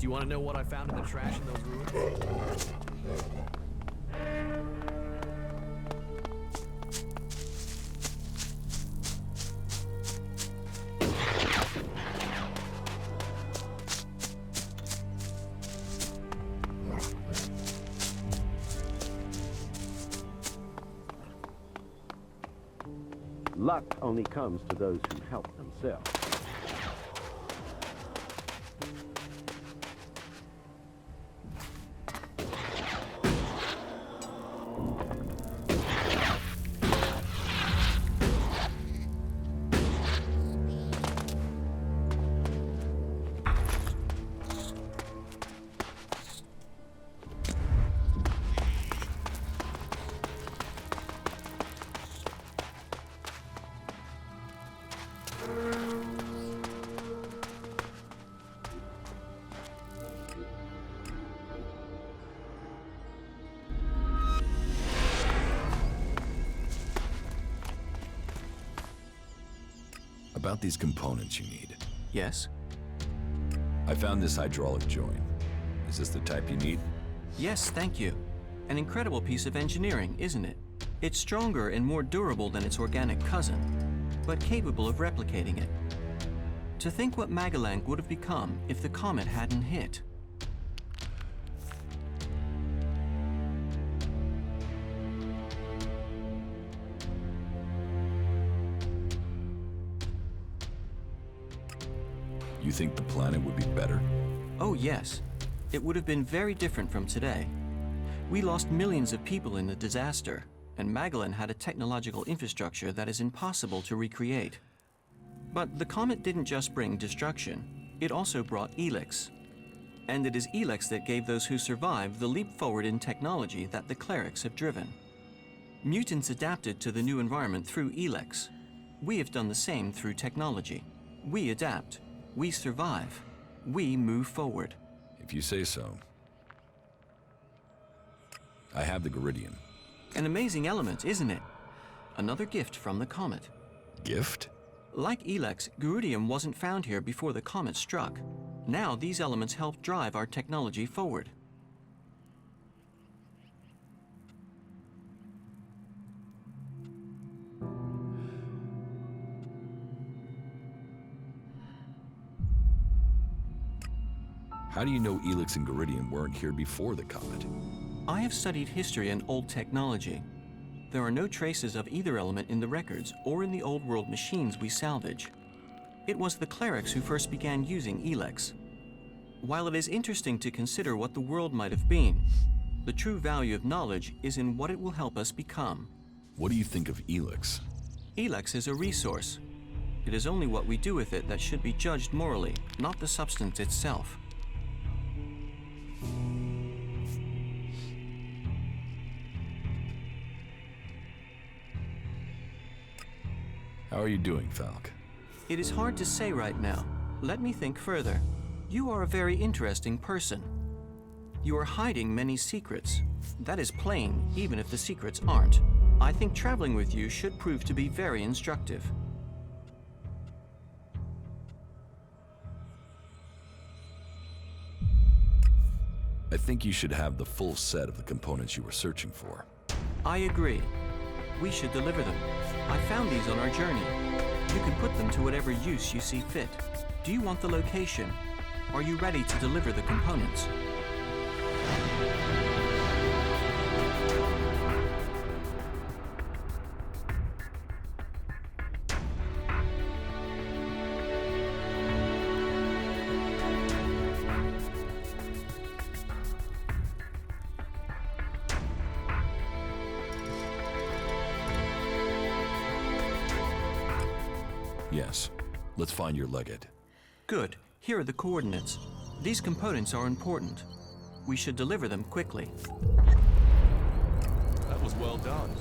you want to know what I found in the trash in those ruins? Luck only comes to those who help themselves. About these components you need. Yes? I found this hydraulic joint. Is this the type you need? Yes, thank you. An incredible piece of engineering, isn't it? It's stronger and more durable than its organic cousin, but capable of replicating it. To think what Magalan would have become if the comet hadn't hit. You think the planet would be better? Oh yes, it would have been very different from today. We lost millions of people in the disaster, and Magalan had a technological infrastructure that is impossible to recreate. But the comet didn't just bring destruction, it also brought Elex. And it is Elex that gave those who survived the leap forward in technology that the Clerics have driven. Mutants adapted to the new environment through Elex. We have done the same through technology. We adapt. We survive. We move forward. If you say so. I have the Geridian. An amazing element, isn't it? Another gift from the comet. Gift? Like Elex, Geridium wasn't found here before the comet struck. Now these elements help drive our technology forward. How do you know Elex and Geridian weren't here before the comet? I have studied history and old technology. There are no traces of either element in the records or in the old world machines we salvage. It was the Clerics who first began using Elex. While it is interesting to consider what the world might have been, the true value of knowledge is in what it will help us become. What do you think of Elex? Elex is a resource. It is only what we do with it that should be judged morally, not the substance itself. How are you doing, Falk? It is hard to say right now. Let me think further. You are a very interesting person. You are hiding many secrets. That is plain, even if the secrets aren't. I think traveling with you should prove to be very instructive. I think you should have the full set of the components you were searching for. I agree. We should deliver them. I found these on our journey. You can put them to whatever use you see fit. Do you want the location? Are you ready to deliver the components? Yes. Let's find your legate. Good. Here are the coordinates. These components are important. We should deliver them quickly. That was well done.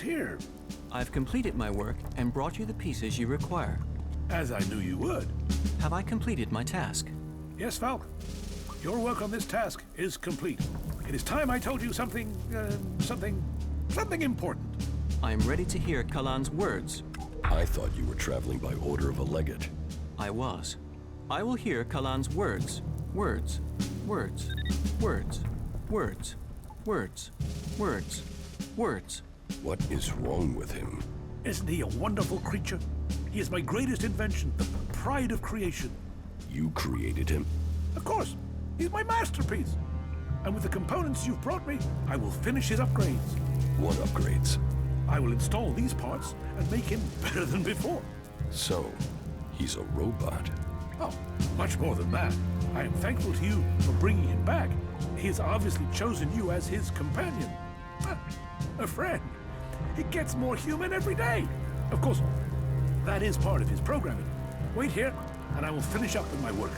here. I've completed my work and brought you the pieces you require. As I knew you would. Have I completed my task? Yes, Falk. Your work on this task is complete. It is time I told you something important. I am ready to hear Calaan's words. I thought you were traveling by order of a legate. I was. I will hear Calaan's words. Words. Words. Words. Words. Words. Words. Words. What is wrong with him? Isn't he a wonderful creature? He is my greatest invention, the pride of creation. You created him? Of course, he's my masterpiece. And with the components you've brought me, I will finish his upgrades. What upgrades? I will install these parts and make him better than before. So, he's a robot. Oh, much more than that. I am thankful to you for bringing him back. He has obviously chosen you as his companion. A friend. He gets more human every day. Of course, that is part of his programming. Wait here, and I will finish up with my work.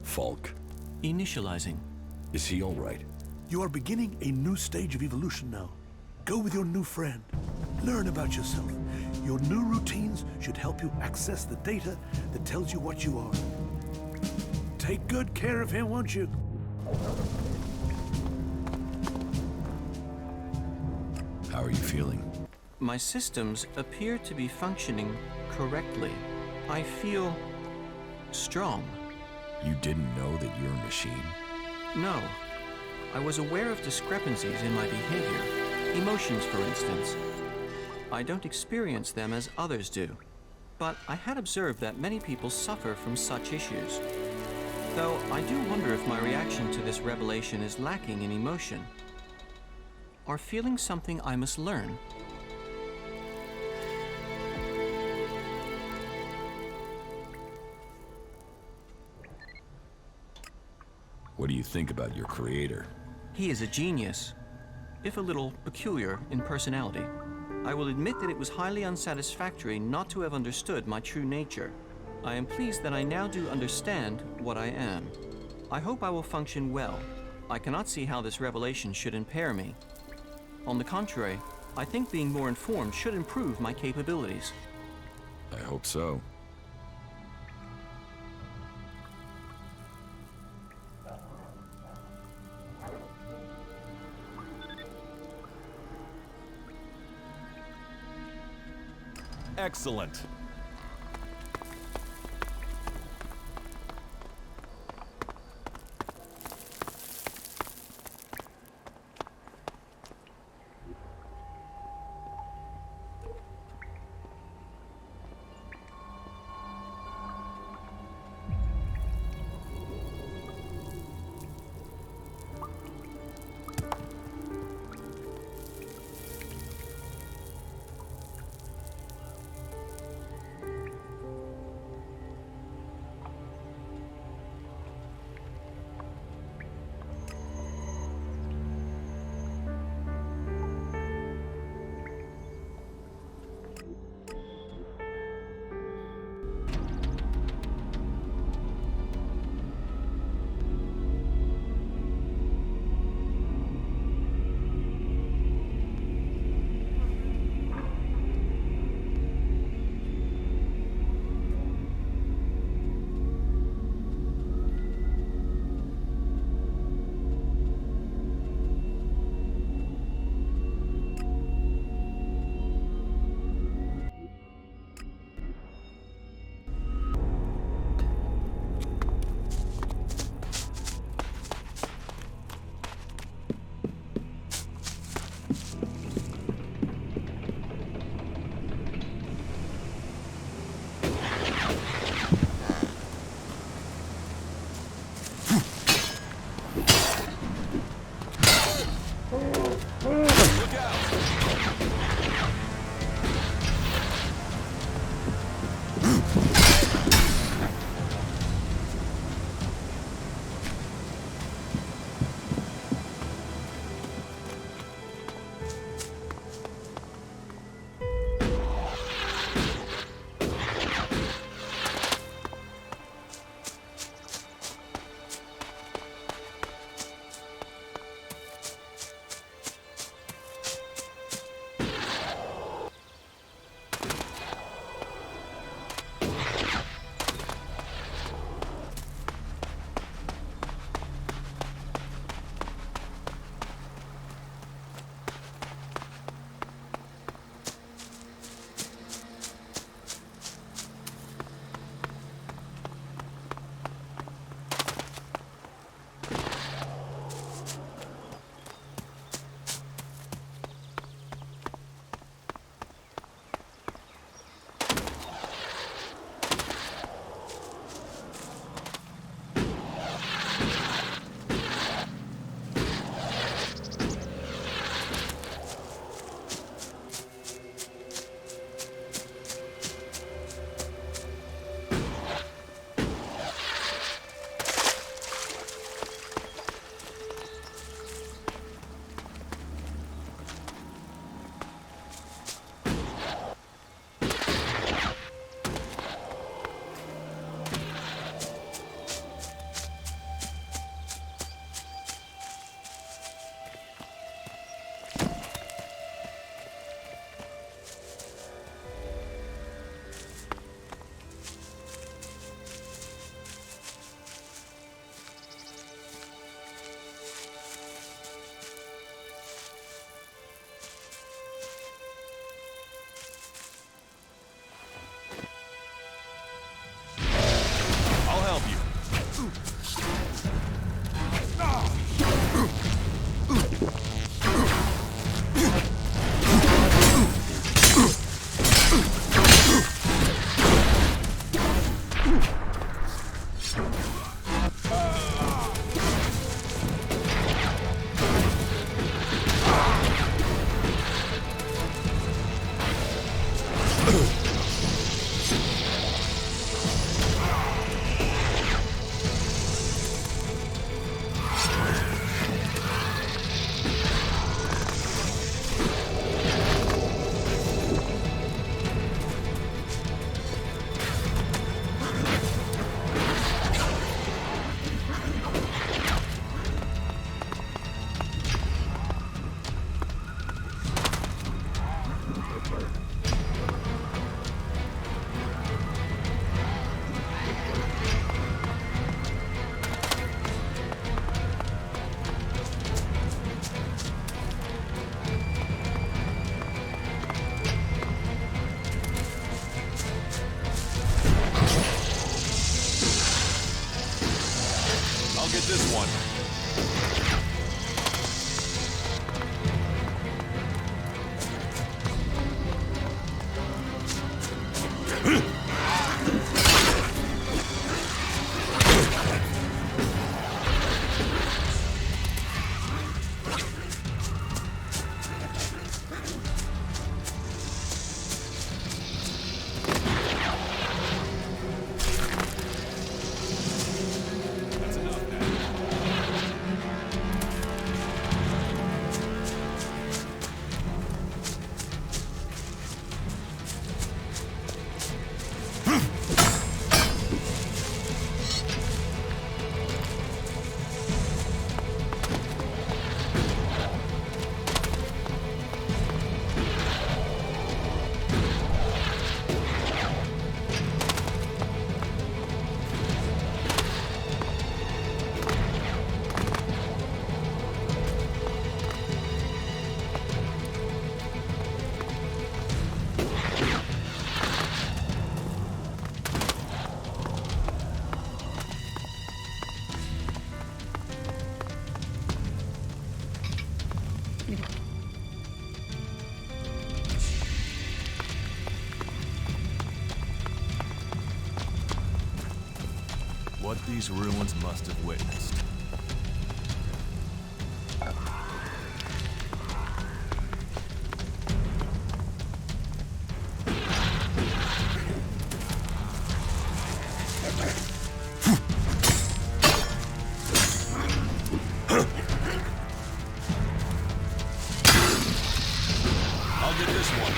Falk. Initializing. Is he all right? You are beginning a new stage of evolution now. Go with your new friend. Learn about yourself. Your new routines should help you access the data that tells you what you are. Take good care of him, won't you? How are you feeling? My systems appear to be functioning correctly. I feel strong. You didn't know that you're a machine? No. I was aware of discrepancies in my behavior. Emotions, for instance. I don't experience them as others do. But I had observed that many people suffer from such issues. Though I do wonder if my reaction to this revelation is lacking in emotion. Or feeling something I must learn. What do you think about your creator? He is a genius, if a little peculiar in personality. I will admit that it was highly unsatisfactory not to have understood my true nature. I am pleased that I now do understand what I am. I hope I will function well. I cannot see how this revelation should impair me. On the contrary, I think being more informed should improve my capabilities. I hope so. Excellent. this one. What these ruins must have witnessed. I'll get this one.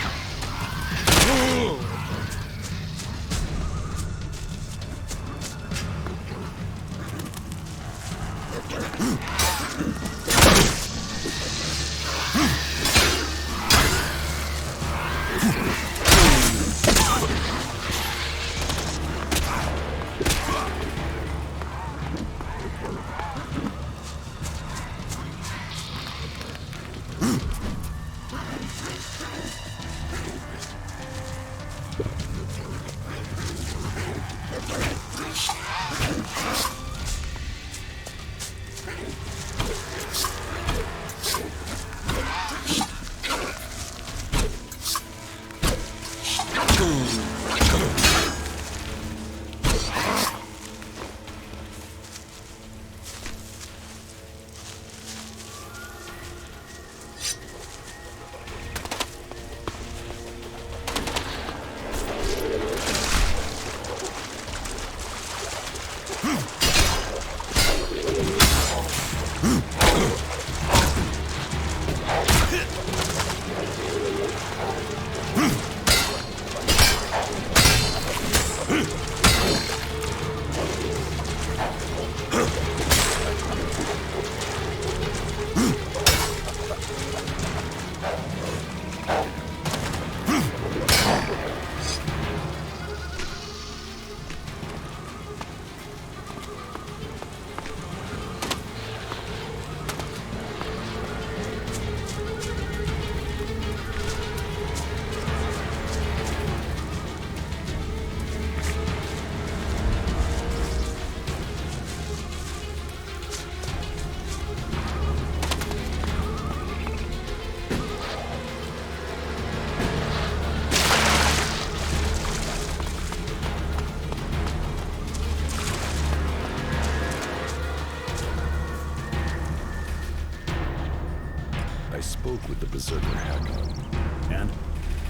I spoke with the Berserker Hakon. And?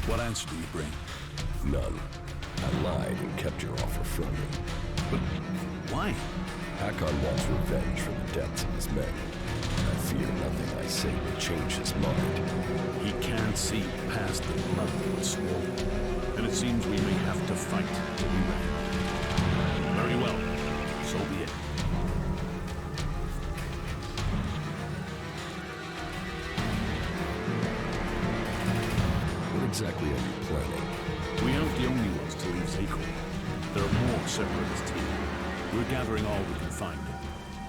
What answer do you bring? None. I lied and kept your offer from you. But why? Hakon wants revenge for the deaths of his men. I fear nothing I say will change his mind. He can't see past the blood that was swollen. And it seems we may have to fight to be ready. Very well. So be it. What exactly are you planning? We aren't the only ones to leave Zakor. There are more separatists here. We're gathering all we can find.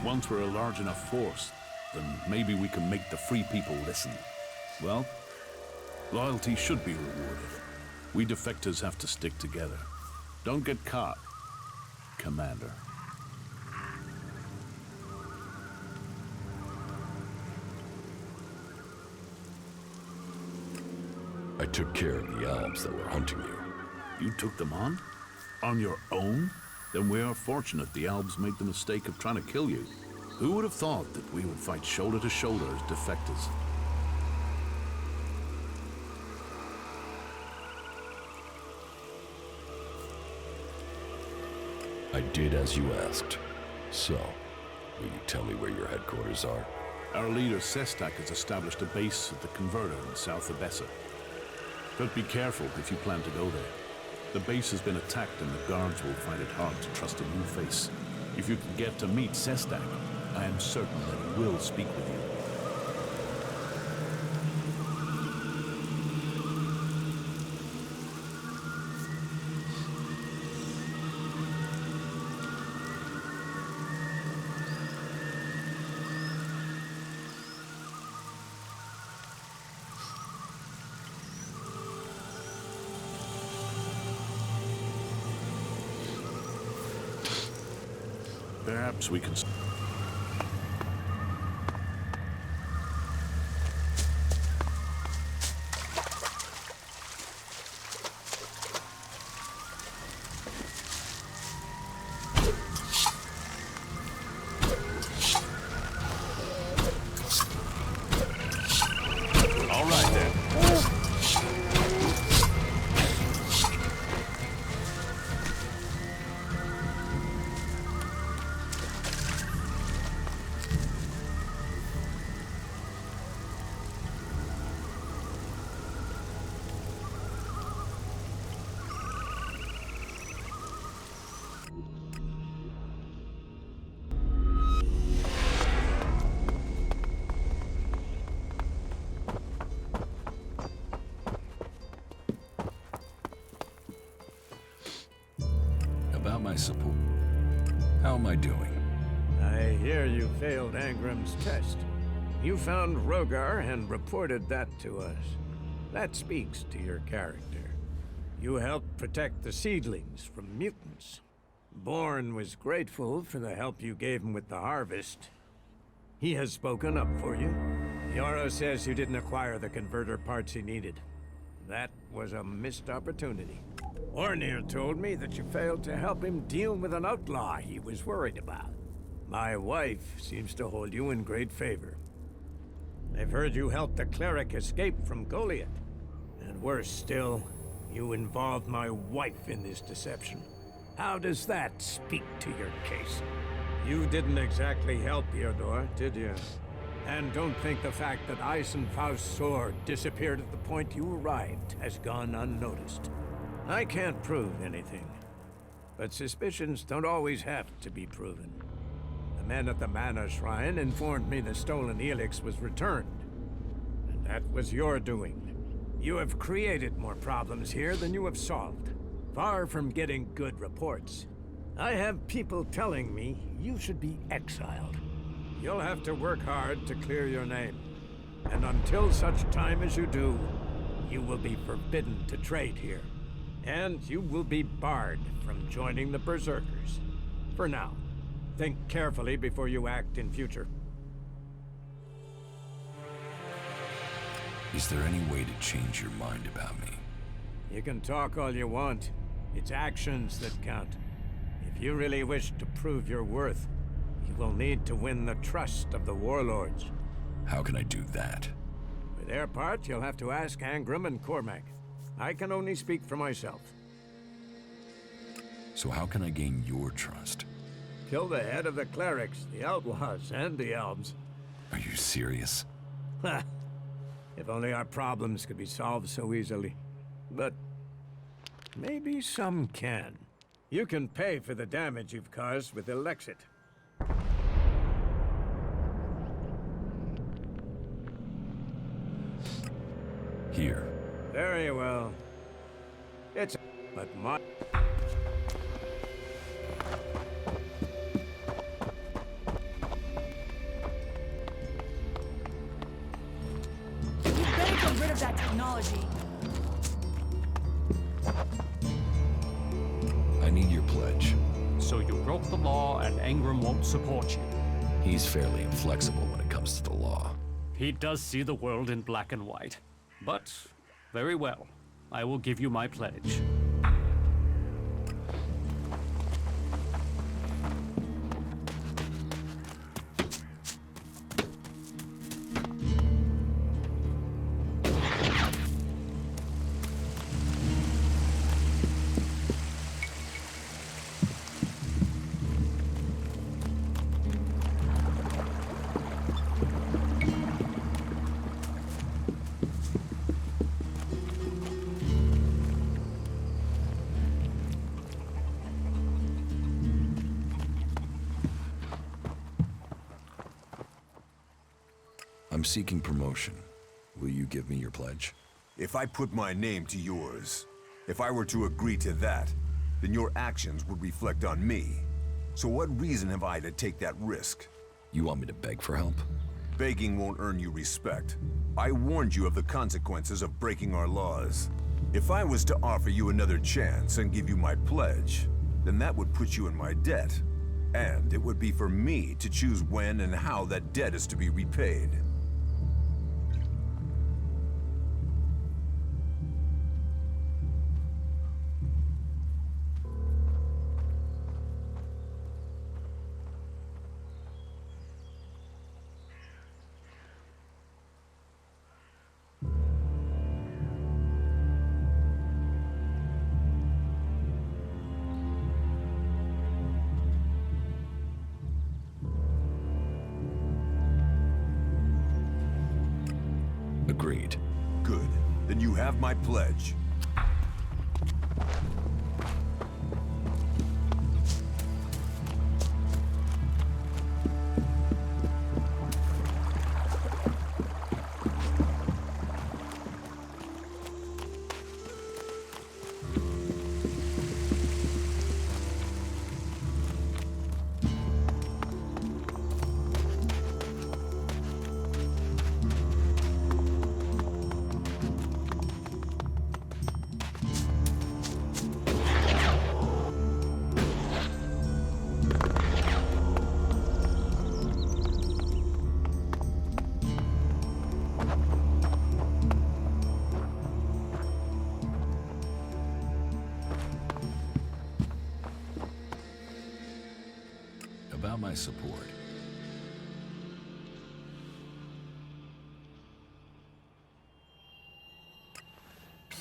Once we're a large enough force, then maybe we can make the free people listen. Well, loyalty should be rewarded. We defectors have to stick together. Don't get caught, Commander. took care of the Albs that were hunting you. You took them on? On your own? Then we are fortunate the Albs made the mistake of trying to kill you. Who would have thought that we would fight shoulder to shoulder as defectors? I did as you asked. So, will you tell me where your headquarters are? Our leader, Sestak, has established a base at the Converter in south of Bessa. But be careful if you plan to go there. The base has been attacked and the guards will find it hard to trust a new face. If you can get to meet Sestak, I am certain that he will speak with you. Perhaps we can... All right, then. About my support. How am I doing? I hear you failed Angram's test. You found Rogar and reported that to us. That speaks to your character. You helped protect the seedlings from mutants. Born was grateful for the help you gave him with the harvest. He has spoken up for you. Yoro says you didn't acquire the converter parts he needed. That was a missed opportunity. Ornir told me that you failed to help him deal with an outlaw he was worried about. My wife seems to hold you in great favor. I've heard you helped the cleric escape from Goliath. And worse still, you involved my wife in this deception. How does that speak to your case? You didn't exactly help Theodore, did you? And don't think the fact that Eisenfaust's sword disappeared at the point you arrived has gone unnoticed. I can't prove anything, but suspicions don't always have to be proven. The men at the Mana Shrine informed me the stolen Elex was returned, and that was your doing. You have created more problems here than you have solved, far from getting good reports. I have people telling me you should be exiled. You'll have to work hard to clear your name, and until such time as you do, you will be forbidden to trade here. And you will be barred from joining the Berserkers. For now. Think carefully before you act in future. Is there any way to change your mind about me? You can talk all you want. It's actions that count. If you really wish to prove your worth, you will need to win the trust of the warlords. How can I do that? For their part, you'll have to ask Angram and Cormac. I can only speak for myself. So how can I gain your trust? Kill the head of the Clerics, the Outlaws, and the Albs. Are you serious? Ha! If only our problems could be solved so easily. But maybe some can. You can pay for the damage you've caused with Elex. Here. Very well. It's... but my... You better get rid of that technology. I need your pledge. So you broke the law and Angram won't support you. He's fairly inflexible when it comes to the law. He does see the world in black and white. But Very well. I will give you my pledge. I'm seeking promotion. Will you give me your pledge? If I put my name to yours, if I were to agree to that, then your actions would reflect on me. So what reason have I to take that risk? You want me to beg for help? Begging won't earn you respect. I warned you of the consequences of breaking our laws. If I was to offer you another chance and give you my pledge, then that would put you in my debt. And it would be for me to choose when and how that debt is to be repaid. Agreed. Good. Then you have my pledge. About my support.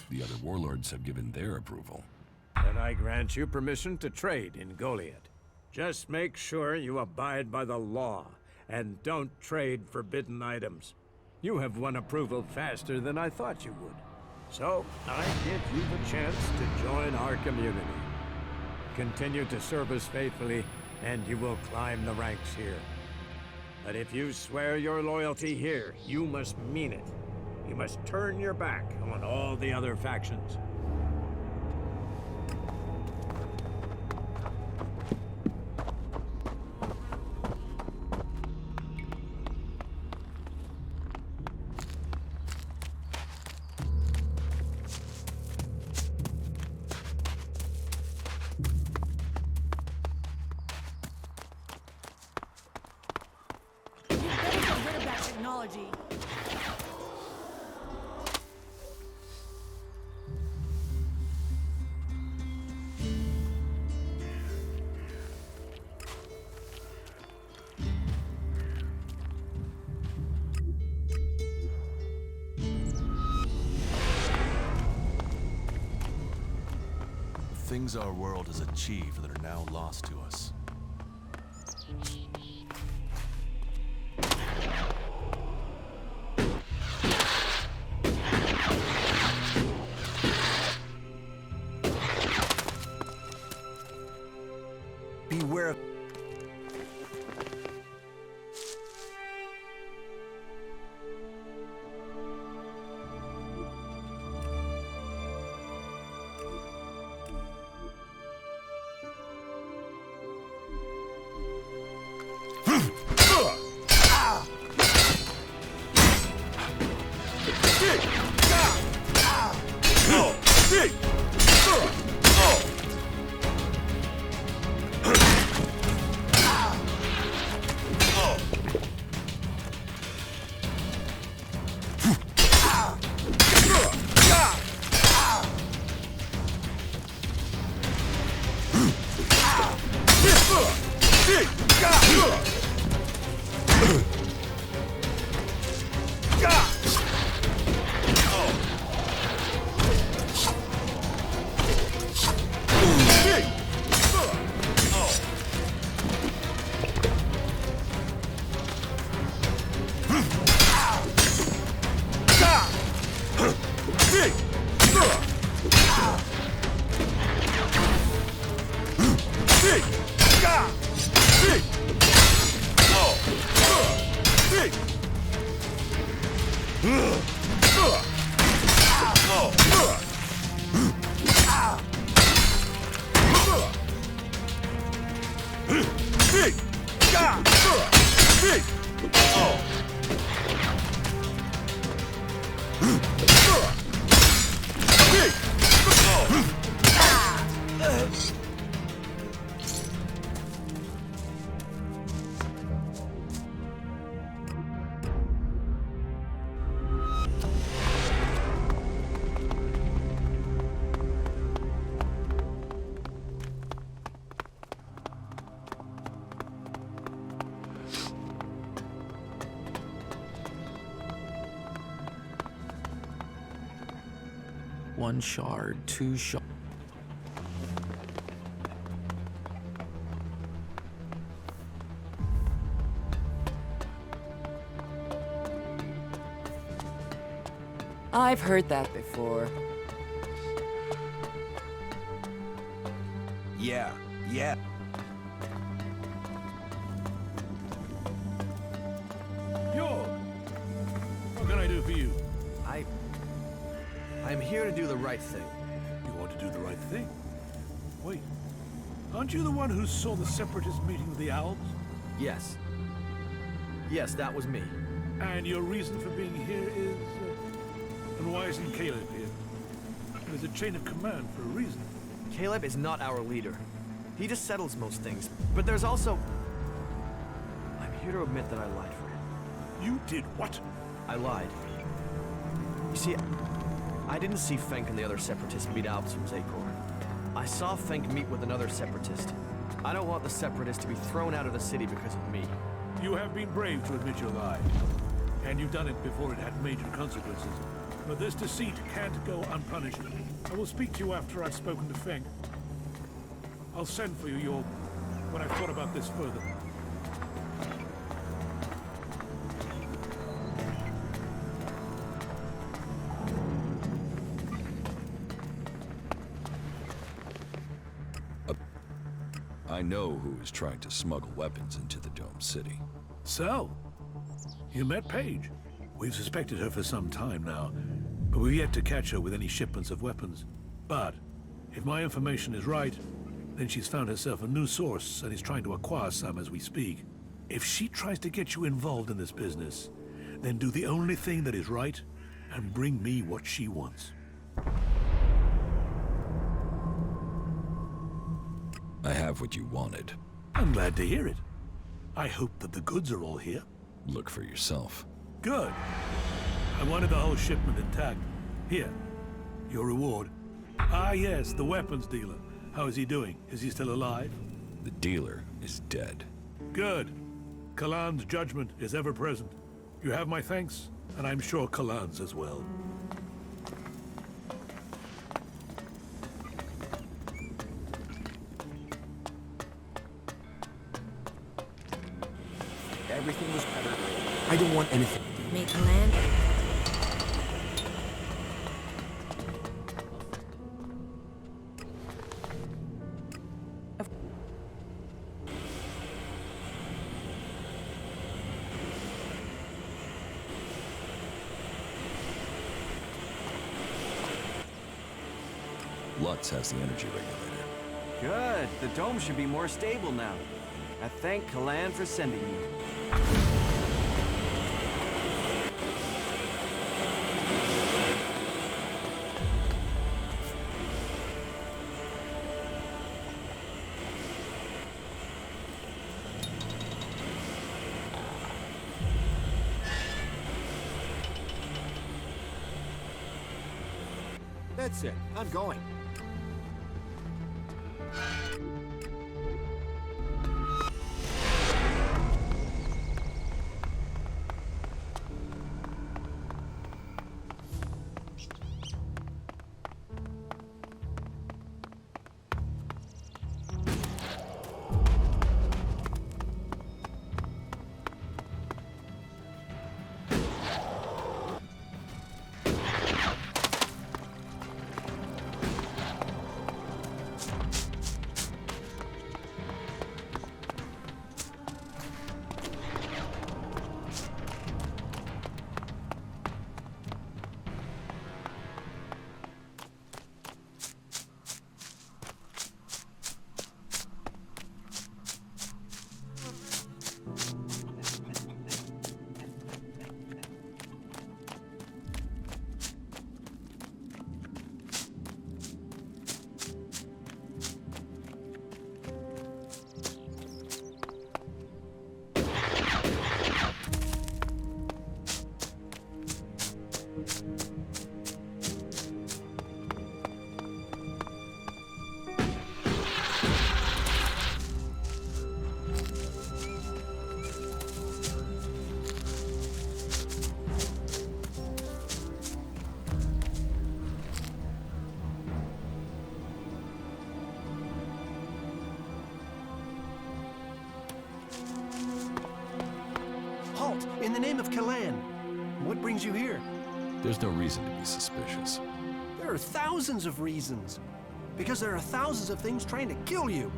The other warlords have given their approval. Then I grant you permission to trade in Goliath. Just make sure you abide by the law, and don't trade forbidden items. You have won approval faster than I thought you would. So, I give you the chance to join our community. Continue to serve us faithfully, and you will climb the ranks here. But if you swear your loyalty here, you must mean it. You must turn your back on all the other factions. Technology. Things our world has achieved that are now lost to us. Beware of... 1 shard, 2 shard. I've heard that before. Yeah. Yo! What can I do for you? I'm here to do the right thing. You want to do the right thing? Wait. Aren't you the one who saw the Separatist meeting with the Albs? Yes. Yes, that was me. And your reason for being here is... and why isn't Caleb here? There's a chain of command for a reason. Caleb is not our leader. He just settles most things. But there's also... I'm here to admit that I lied for him. You did what? I lied. You see, I didn't see Fenk and the other Separatists meet Albs from Zakor. I saw Fenk meet with another Separatist. I don't want the Separatists to be thrown out of the city because of me. You have been brave to admit your lie. And you've done it before it had major consequences. But this deceit can't go unpunished. I will speak to you after I've spoken to Fenk. I'll send for you, York, when I've thought about this further. I know who is trying to smuggle weapons into the Dome City. So, you met Paige. We've suspected her for some time now, but we've yet to catch her with any shipments of weapons. But, if my information is right, then she's found herself a new source and is trying to acquire some as we speak. If she tries to get you involved in this business, then do the only thing that is right and bring me what she wants. I have what you wanted. I'm glad to hear it. I hope that the goods are all here. Look for yourself. Good. I wanted the whole shipment intact. Here, your reward. Ah yes, the weapons dealer. How is he doing? Is he still alive? The dealer is dead. Good. Calaan's judgment is ever present. You have my thanks, and I'm sure Calaan's as well. Everything was better. I don't want anything. Make a land. Lutz has the energy regulator. Good. The dome should be more stable now. I thank Calaan for sending you. That's it. I'm going. In the name of Calaan, what brings you here? There's no reason to be suspicious. There are thousands of reasons. Because there are thousands of things trying to kill you.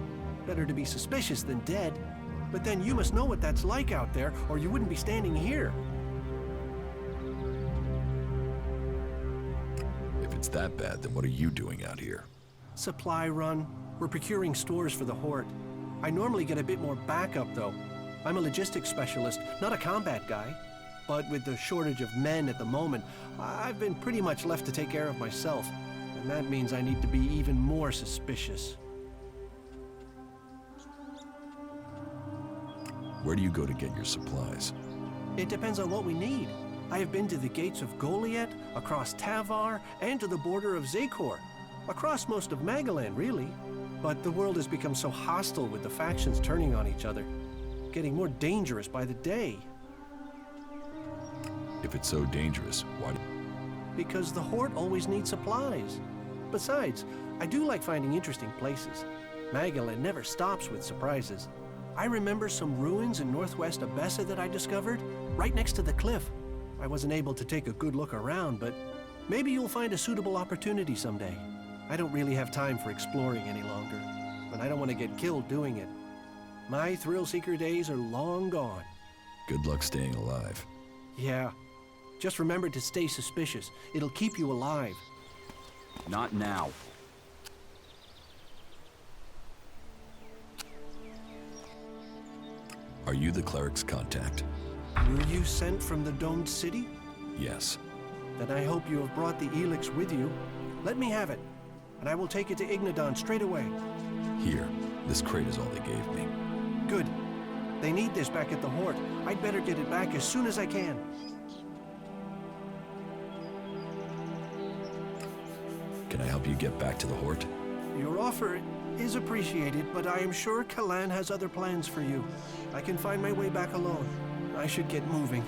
Better to be suspicious than dead. But then you must know what that's like out there, or you wouldn't be standing here. If it's that bad, then what are you doing out here? Supply run. We're procuring stores for the Hort. I normally get a bit more backup, though. I'm a logistics specialist, not a combat guy. But with the shortage of men at the moment, I've been pretty much left to take care of myself. And that means I need to be even more suspicious. Where do you go to get your supplies? It depends on what we need. I have been to the gates of Goliath, across Tavar, and to the border of Zakor. Across most of Magalan, really. But the world has become so hostile with the factions turning on each other. Getting more dangerous by the day. If it's so dangerous, why do... Because the Hort always needs supplies. Besides, I do like finding interesting places. Magalan never stops with surprises. I remember some ruins in northwest Abessa that I discovered, right next to the cliff. I wasn't able to take a good look around, but maybe you'll find a suitable opportunity someday. I don't really have time for exploring any longer, but I don't want to get killed doing it. My thrill-seeker days are long gone. Good luck staying alive. Yeah. Just remember to stay suspicious. It'll keep you alive. Not now. Are you the Clerics' contact? Were you sent from the domed city? Yes. Then I hope you have brought the Elex with you. Let me have it, and I will take it to Ignadon straight away. Here. This crate is all they gave me. Good. They need this back at the Hort. I'd better get it back as soon as I can. Can I help you get back to the Hort? Your offer is appreciated, but I am sure Calaan has other plans for you. I can find my way back alone. I should get moving.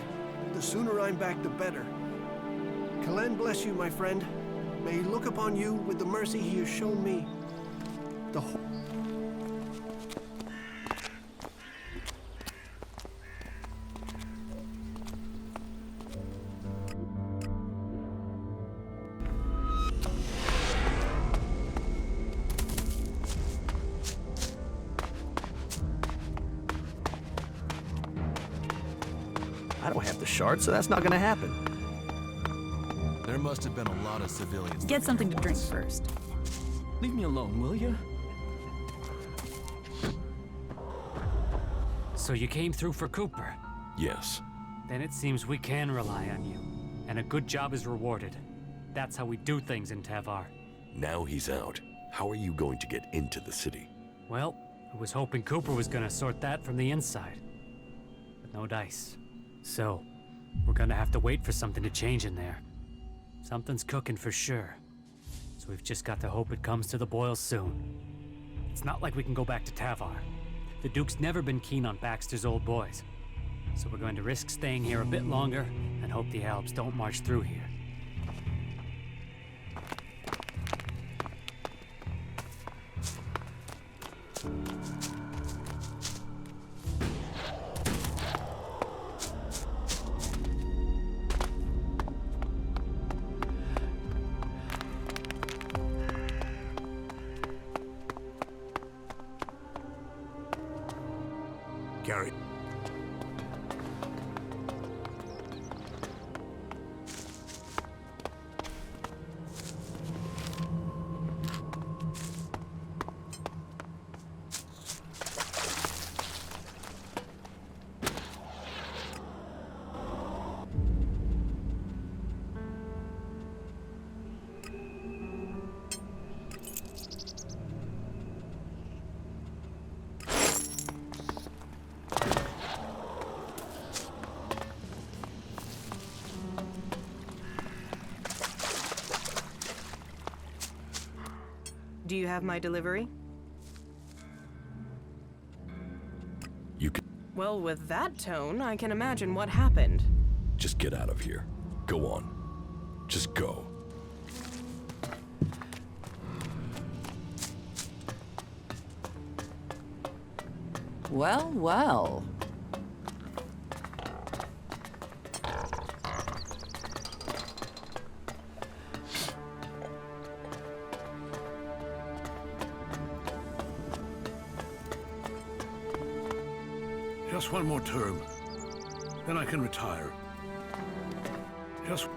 The sooner I'm back, the better. Calaan bless you, my friend. May he look upon you with the mercy he has shown me. The Hort. I don't have the shard, so that's not gonna happen. There must have been a lot of civilians. Get something to drink first. Leave me alone, will you? So you came through for Cooper? Yes. Then it seems we can rely on you. And a good job is rewarded. That's how we do things in Tavar. Now he's out. How are you going to get into the city? Well, I was hoping Cooper was gonna sort that from the inside. But no dice. So, we're gonna have to wait for something to change in there. Something's cooking for sure. So we've just got to hope it comes to the boil soon. It's not like we can go back to Tavar. The Duke's never been keen on Baxter's old boys. So we're going to risk staying here a bit longer and hope the Albs don't march through here. Gary. Do you have my delivery? You can... Well, with that tone, I can imagine what happened. Just get out of here. Go on. Just go. Well, well. Just one more term. Then I can retire. Just...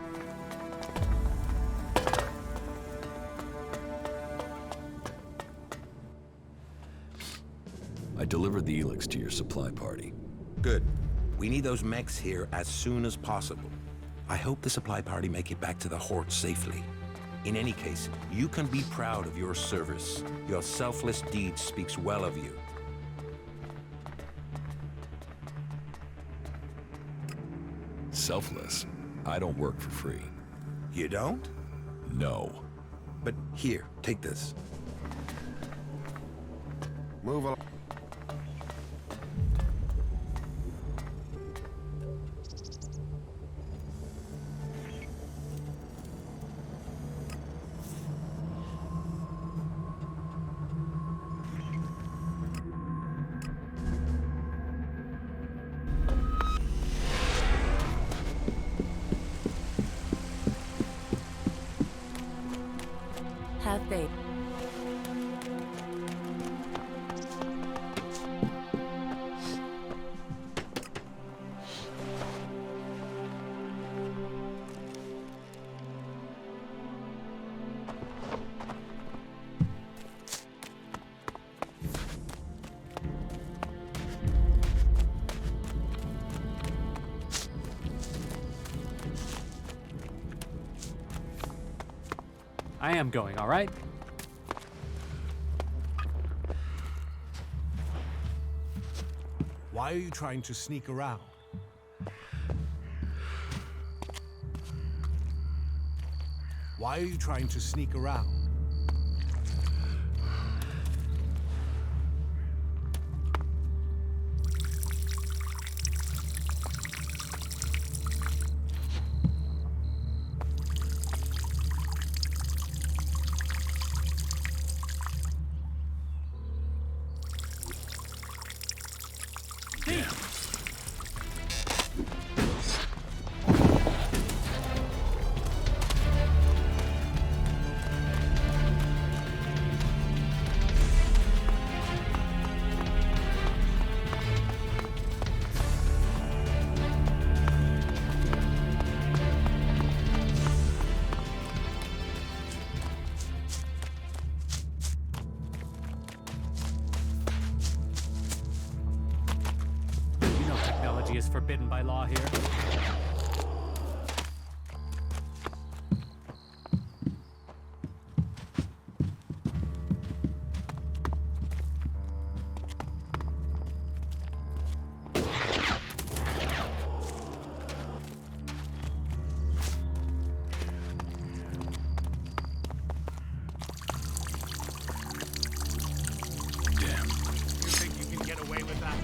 I delivered the Elex to your supply party. Good. We need those mechs here as soon as possible. I hope the supply party make it back to the Hort safely. In any case, you can be proud of your service. Your selfless deed speaks well of you. Selfless? I don't work for free. You don't? No. But here, take this. Move along. Have faith. I am going, all right? Why are you trying to sneak around? Why are you trying to sneak around? Is forbidden by law here. Damn. You think you can get away with that?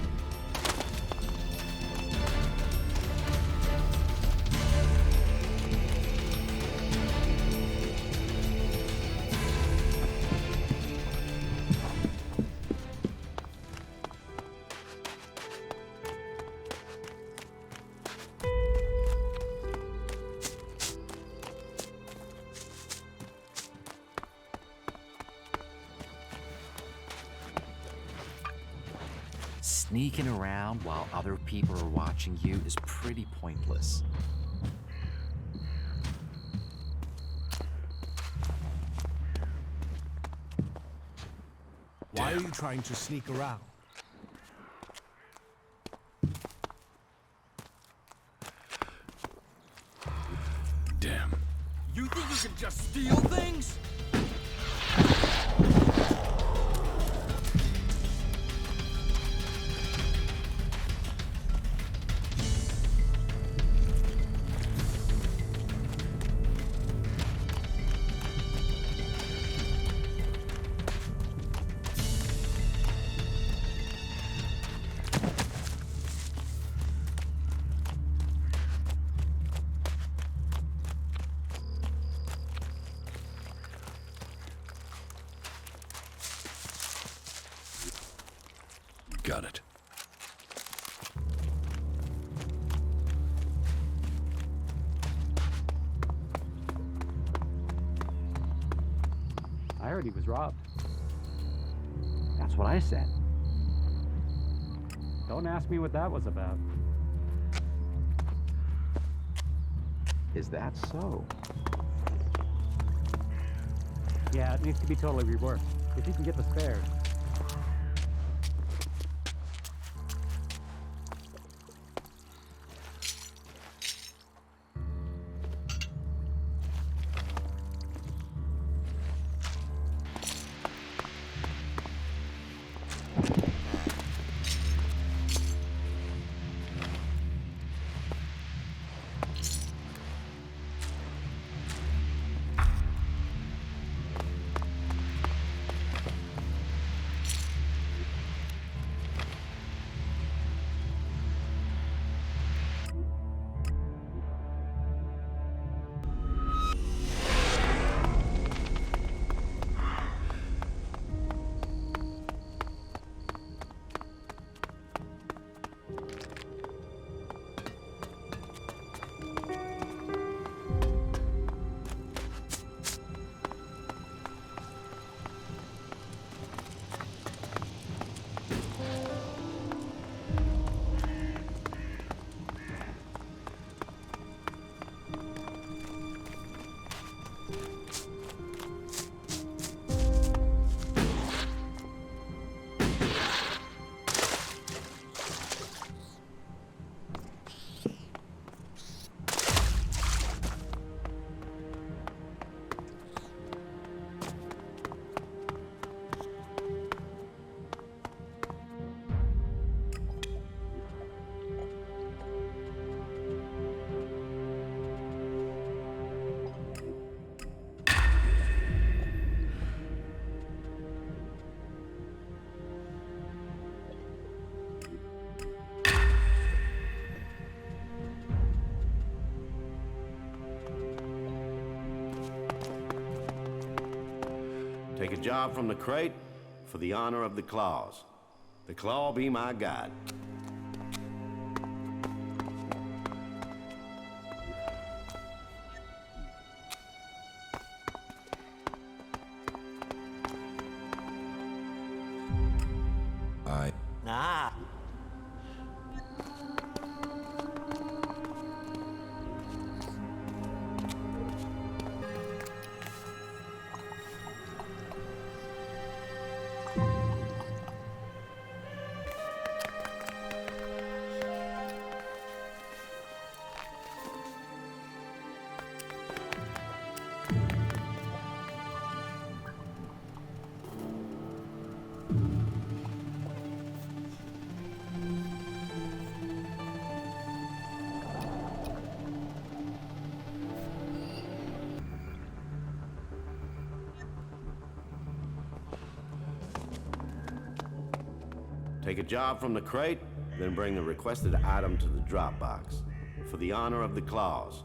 Sneaking around while other people are watching you is pretty pointless. Why are you trying to sneak around? Damn. You think you can just steal things? Got it. I heard he was robbed. That's what I said. Don't ask me what that was about. Is that so? Yeah, it needs to be totally reworked. If you can get the spares. Take a job from the crate for the honor of the claws. The claw be my guide. Ah. Take a job from the crate, then bring the requested item to the drop box for the honor of the claws.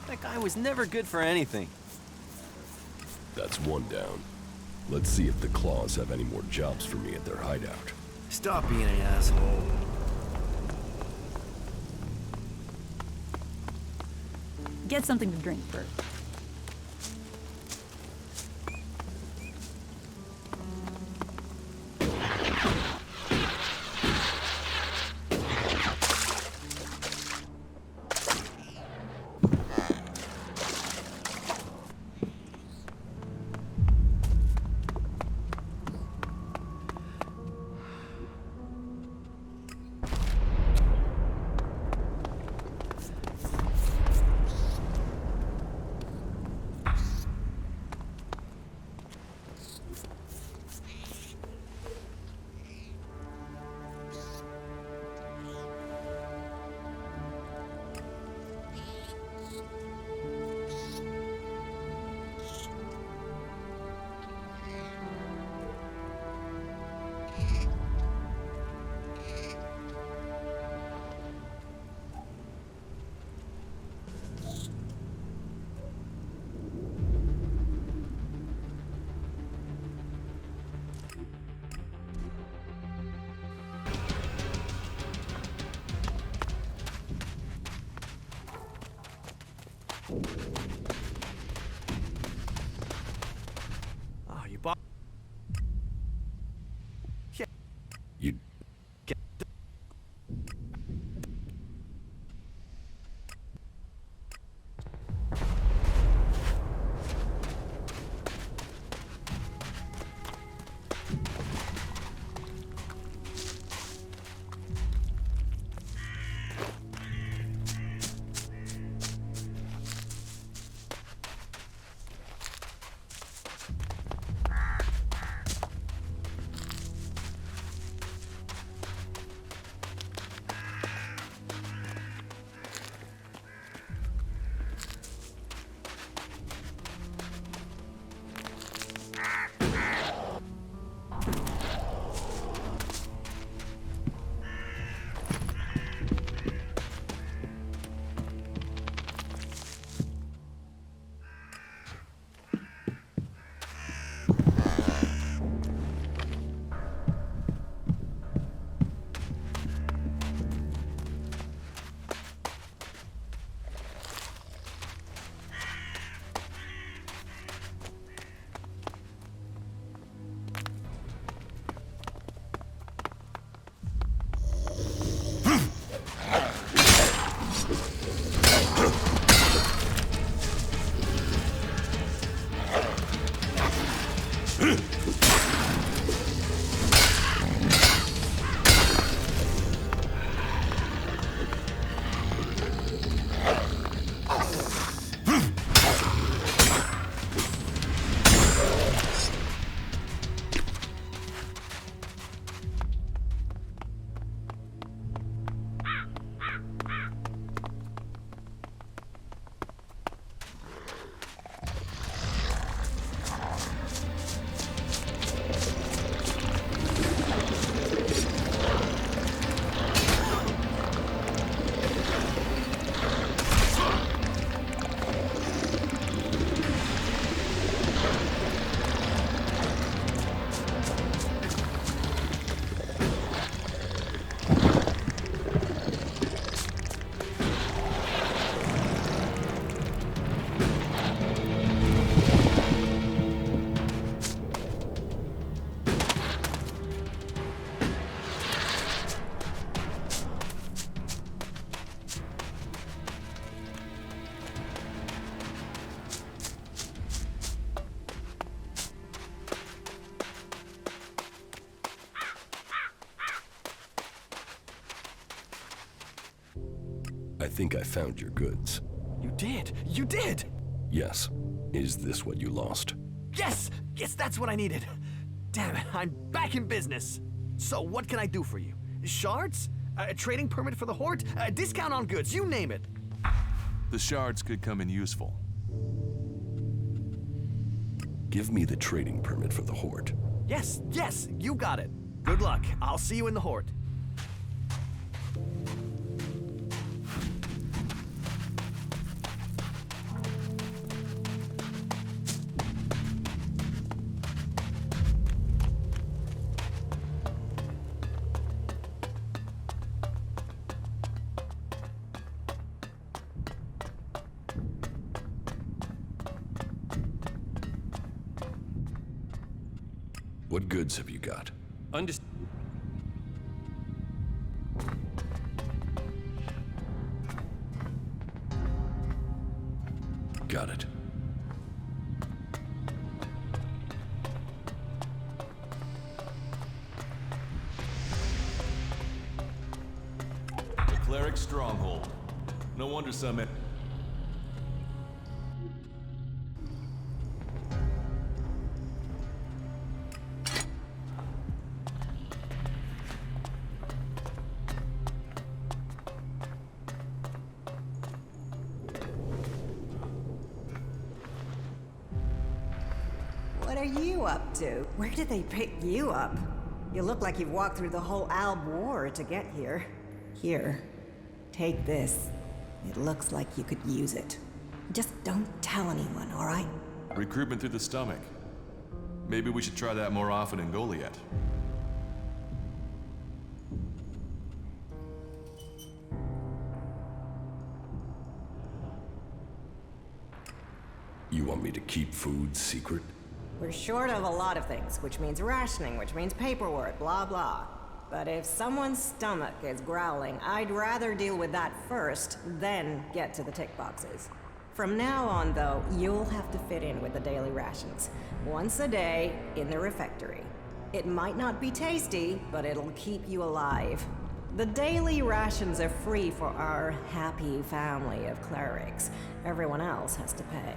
That guy was never good for anything. That's one down. Let's see if the Claws have any more jobs for me at their hideout. Stop being an asshole. Get something to drink first. Oh, you bought... Yeah. You... I think I found your goods. You did! You did! Yes. Is this what you lost? Yes! Yes, that's what I needed! Damn it, I'm back in business! So what can I do for you? Shards? A trading permit for the Hort? A discount on goods, you name it! The shards could come in useful. Give me the trading permit for the Hort. Yes, yes, you got it. Good luck. I'll see you in the Hort. What goods have you got? Got it. The Clerics' stronghold. No wonder some... What are you up to? Where did they pick you up? You look like you've walked through the whole Alb war to get here. Here, take this. It looks like you could use it. Just don't tell anyone, all right? Recruitment through the stomach. Maybe we should try that more often in Goliath. You want me to keep food secret? We're short of a lot of things, which means rationing, which means paperwork, blah blah. But if someone's stomach is growling, I'd rather deal with that first, then get to the tick boxes. From now on, though, you'll have to fit in with the daily rations. Once a day, in the refectory. It might not be tasty, but it'll keep you alive. The daily rations are free for our happy family of clerics. Everyone else has to pay.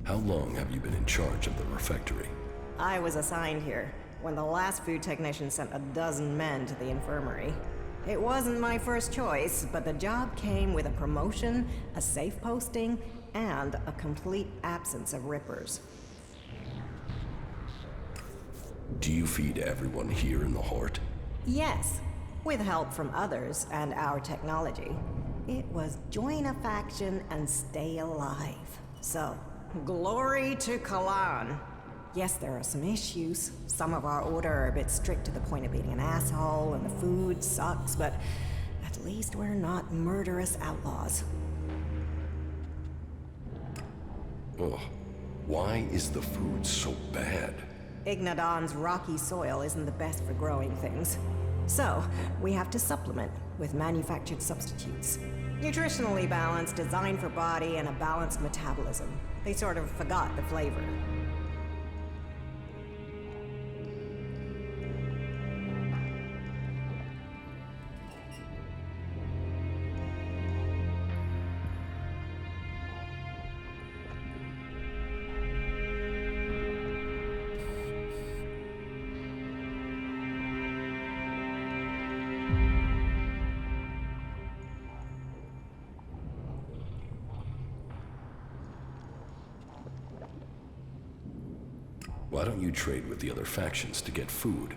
How long have you been in charge of the refectory? I was assigned here when the last food technician sent a dozen men to the infirmary. It wasn't my first choice, but the job came with a promotion, a safe posting, and a complete absence of rippers. Do you feed everyone here in the Hort? Yes, with help from others and our technology. It was join a faction and stay alive. So, glory to Calaan. Yes, there are some issues. Some of our order are a bit strict to the point of being an asshole, and the food sucks, but at least we're not murderous outlaws. Ugh. Why is the food so bad? Ignadon's rocky soil isn't the best for growing things. So, we have to supplement with manufactured substitutes. Nutritionally balanced, designed for body and a balanced metabolism. They sort of forgot the flavor. Why don't you trade with the other factions to get food?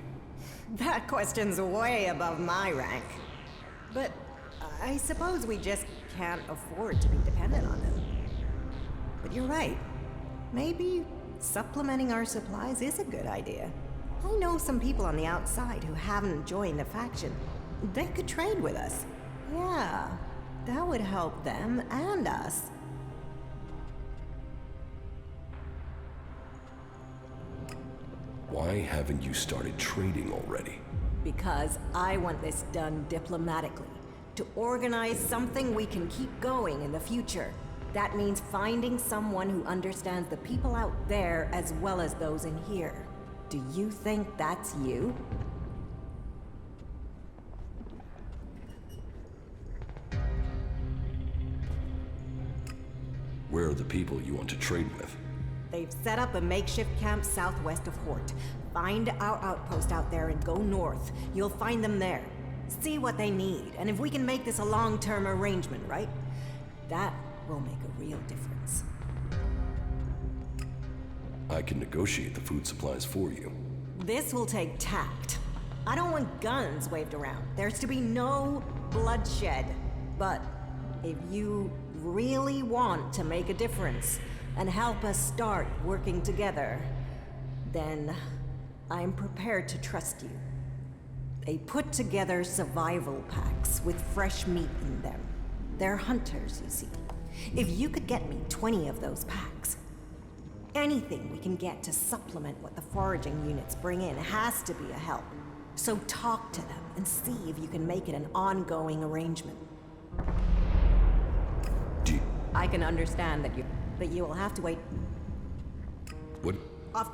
That question's way above my rank. But I suppose we just can't afford to be dependent on them. But you're right. Maybe supplementing our supplies is a good idea. I know some people on the outside who haven't joined the faction. They could trade with us. Yeah, that would help them and us. Why haven't you started trading already? Because I want this done diplomatically. To organize something we can keep going in the future. That means finding someone who understands the people out there as well as those in here. Do you think that's you? Where are the people you want to trade with? They've set up a makeshift camp southwest of Hort. Find our outpost out there and go north. You'll find them there. See what they need, and if we can make this a long-term arrangement, right? That will make a real difference. I can negotiate the food supplies for you. This will take tact. I don't want guns waved around. There's to be no bloodshed. But if you really want to make a difference, and help us start working together, then I'm prepared to trust you. They put together survival packs with fresh meat in them. They're hunters, you see. If you could get me 20 of those packs, Anything we can get to supplement what the foraging units bring in has to be a help. So talk to them and see if you can make it an ongoing arrangement. I can understand that you will have to wait. What? Off.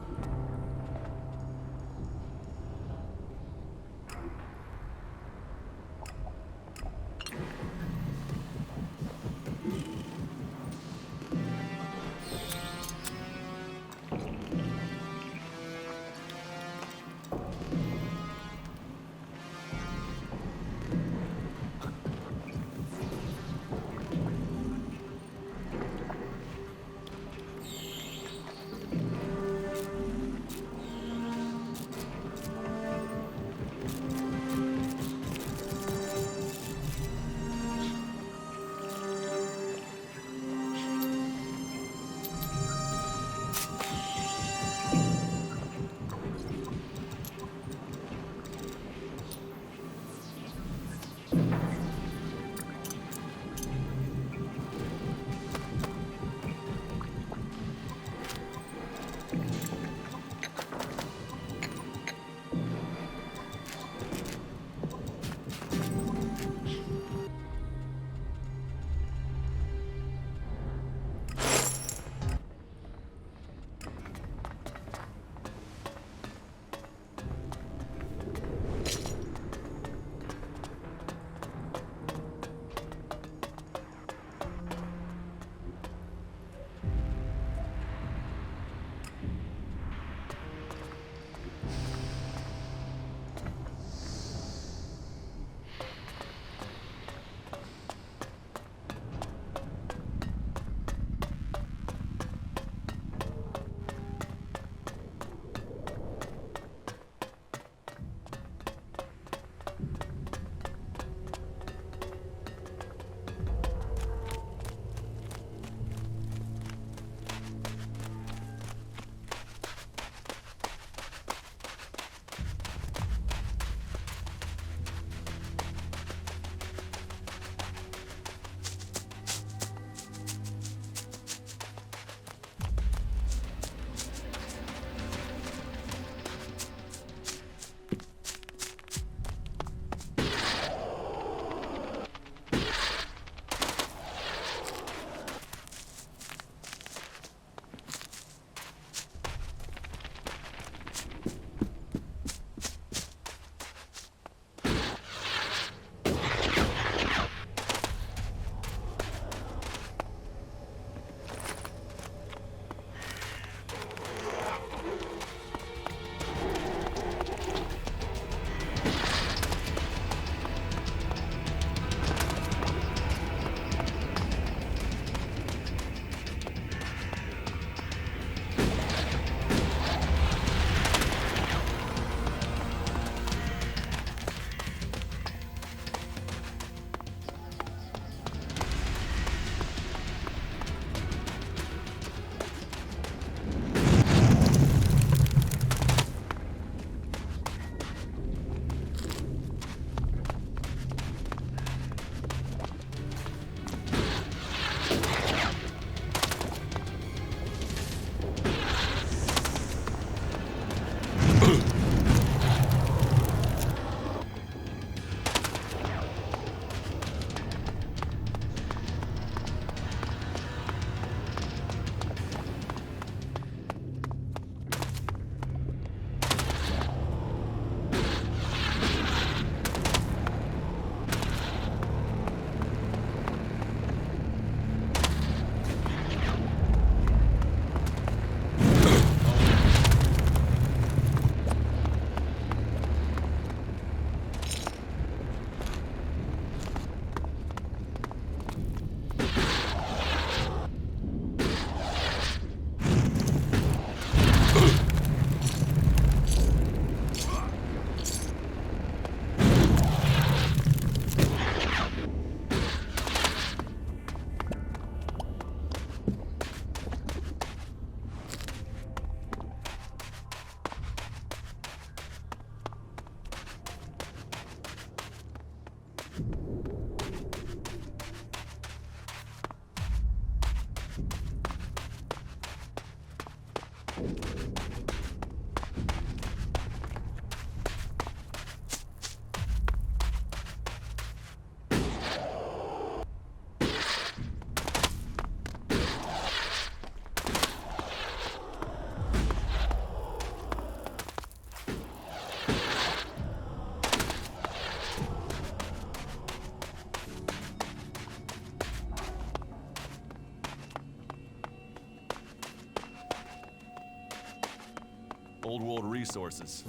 Old world resources.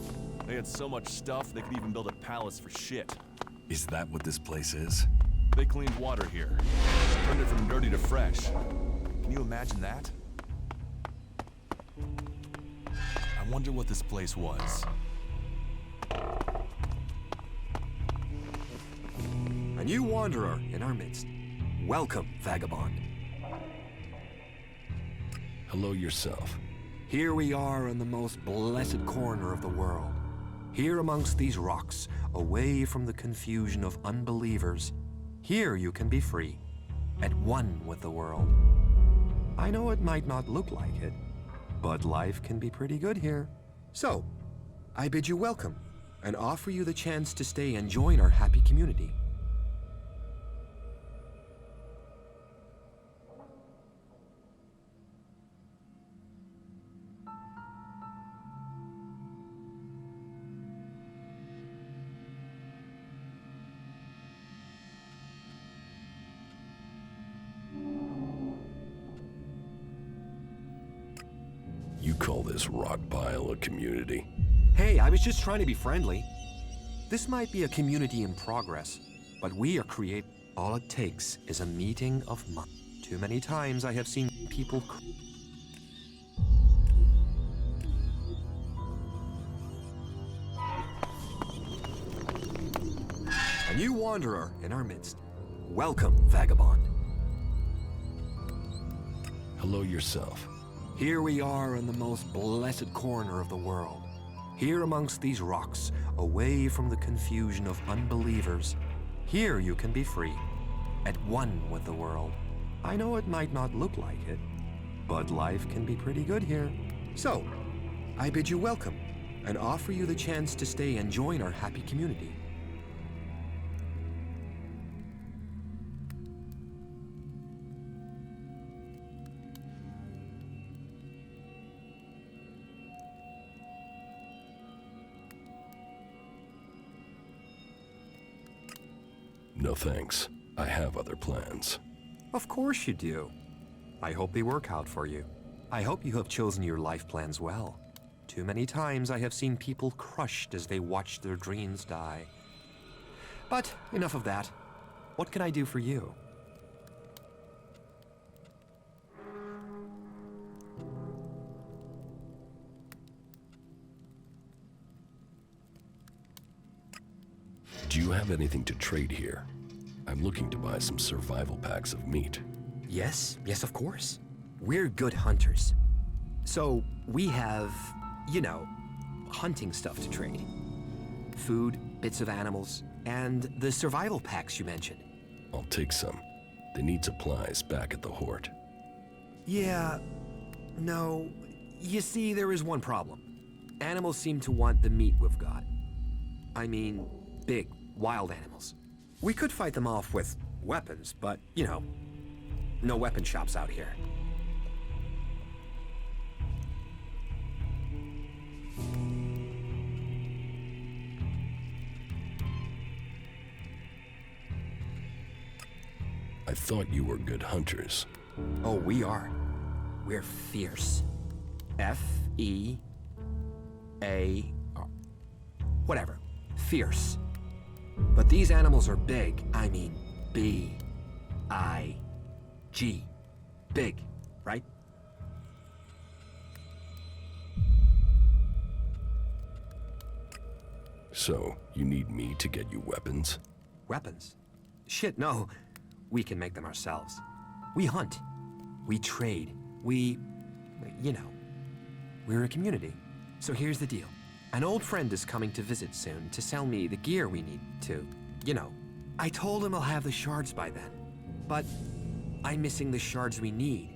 They had so much stuff, they could even build a palace for shit. Is that what this place is? They cleaned water here. Turned it from dirty to fresh. Can you imagine that? I wonder what this place was. A new wanderer in our midst. Welcome, vagabond. Hello yourself. Here we are in the most blessed corner of the world. Here amongst these rocks, away from the confusion of unbelievers. Here you can be free, at one with the world. I know it might not look like it, but life can be pretty good here. So, I bid you welcome, and offer you the chance to stay and join our happy community. You call this rock pile a community? Hey, I was just trying to be friendly. This might be a community in progress, but we are creating. All it takes is a meeting of minds. Too many times I have seen people. A new wanderer in our midst. Welcome, vagabond. Hello yourself. Here we are in the most blessed corner of the world. Here amongst these rocks, away from the confusion of unbelievers. Here you can be free, at one with the world. I know it might not look like it, but life can be pretty good here. So, I bid you welcome, and offer you the chance to stay and join our happy community. No thanks. I have other plans. Of course you do. I hope they work out for you. I hope you have chosen your life plans well. Too many times I have seen people crushed as they watch their dreams die. But enough of that. What can I do for you? Do you have anything to trade here? I'm looking to buy some survival packs of meat. Yes, of course. We're good hunters. So we have, hunting stuff to trade. Food, bits of animals, and the survival packs you mentioned. I'll take some. They need supplies back at the Hort. Yeah, no. You see, there is one problem. Animals seem to want the meat we've got. I mean, big, wild animals. We could fight them off with weapons, but, no weapon shops out here. I thought you were good hunters. Oh, we are. We're fierce. F-E-A-R. Whatever. Fierce. But these animals are big. I mean, B-I-G. Big, right? So, you need me to get you weapons? Weapons? Shit, no. We can make them ourselves. We hunt. We trade. We're a community. So here's the deal. An old friend is coming to visit soon to sell me the gear we need to, I told him I'll have the shards by then. But I'm missing the shards we need.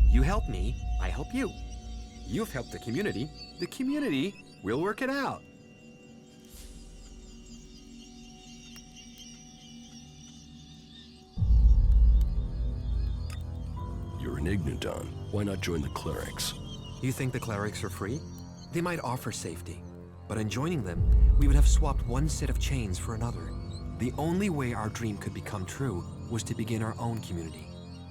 You help me, I help you. You've helped the community will work it out. You're an Ignadon. Why not join the Clerics? You think the Clerics are free? They might offer safety, but in joining them, we would have swapped one set of chains for another. The only way our dream could become true was to begin our own community.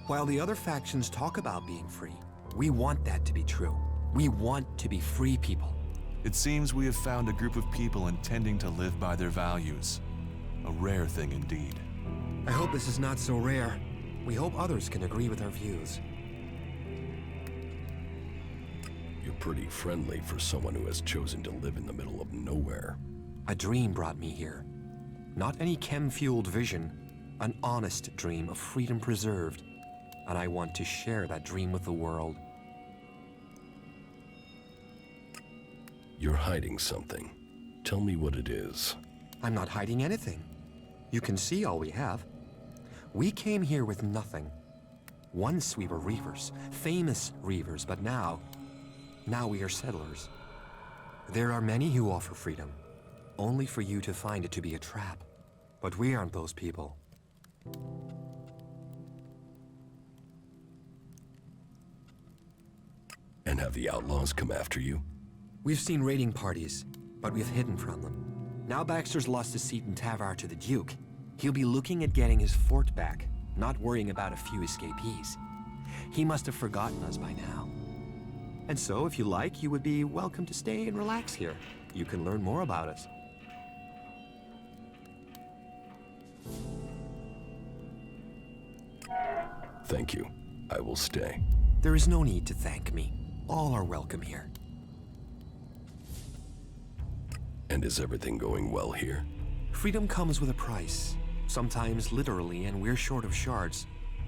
While the other factions talk about being free, we want that to be true. We want to be free people. It seems we have found a group of people intending to live by their values. A rare thing indeed. I hope this is not so rare. We hope others can agree with our views. You're pretty friendly for someone who has chosen to live in the middle of nowhere. A dream brought me here. Not any chem-fueled vision. An honest dream of freedom preserved. And I want to share that dream with the world. You're hiding something. Tell me what it is. I'm not hiding anything. You can see all we have. We came here with nothing. Once we were reavers, famous reavers, but now we are settlers. There are many who offer freedom, only for you to find it to be a trap. But we aren't those people. And have the Outlaws come after you? We've seen raiding parties, but we've hidden from them. Now Baxter's lost his seat in Tavar to the Duke. He'll be looking at getting his fort back, not worrying about a few escapees. He must have forgotten us by now. And so, if you like, you would be welcome to stay and relax here. You can learn more about us. Thank you. I will stay. There is no need to thank me. All are welcome here. And is everything going well here? Freedom comes with a price. Sometimes literally, and we're short of shards.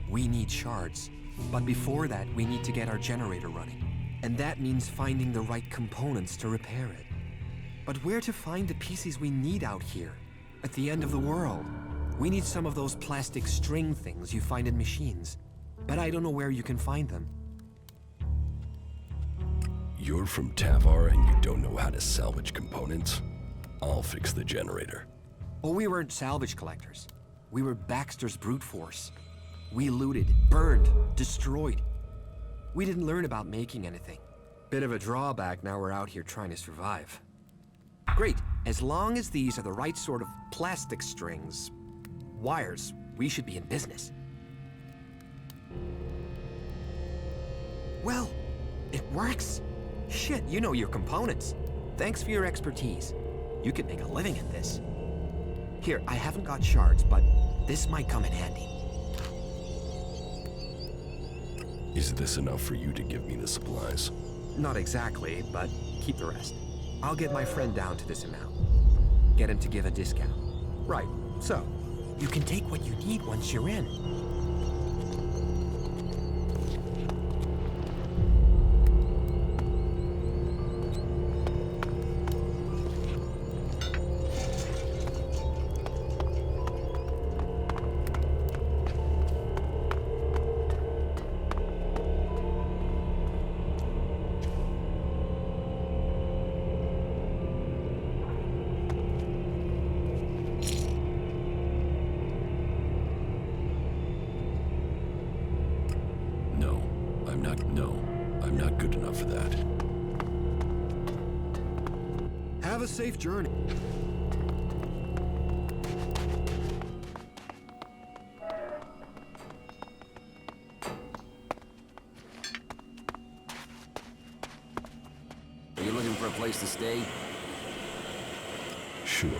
We need shards. But before that, we need to get our generator running. And that means finding the right components to repair it. But where to find the pieces we need out here? At the end of the world? We need some of those plastic string things you find in machines. But I don't know where you can find them. You're from Tavar and you don't know how to salvage components? I'll fix the generator. Oh, we weren't salvage collectors. We were Baxter's brute force. We looted, burned, destroyed. We didn't learn about making anything. Bit of a drawback now we're out here trying to survive. Great, as long as these are the right sort of plastic strings, wires, we should be in business. Well, it works. Shit, you know your components. Thanks for your expertise. You could make a living at this. Here, I haven't got shards, but this might come in handy. Is this enough for you to give me the supplies? Not exactly, but keep the rest. I'll get my friend down to this amount. Get him to give a discount. Right, so, you can take what you need once you're in. I'm not good enough for that. Have a safe journey. Are you looking for a place to stay? Sure,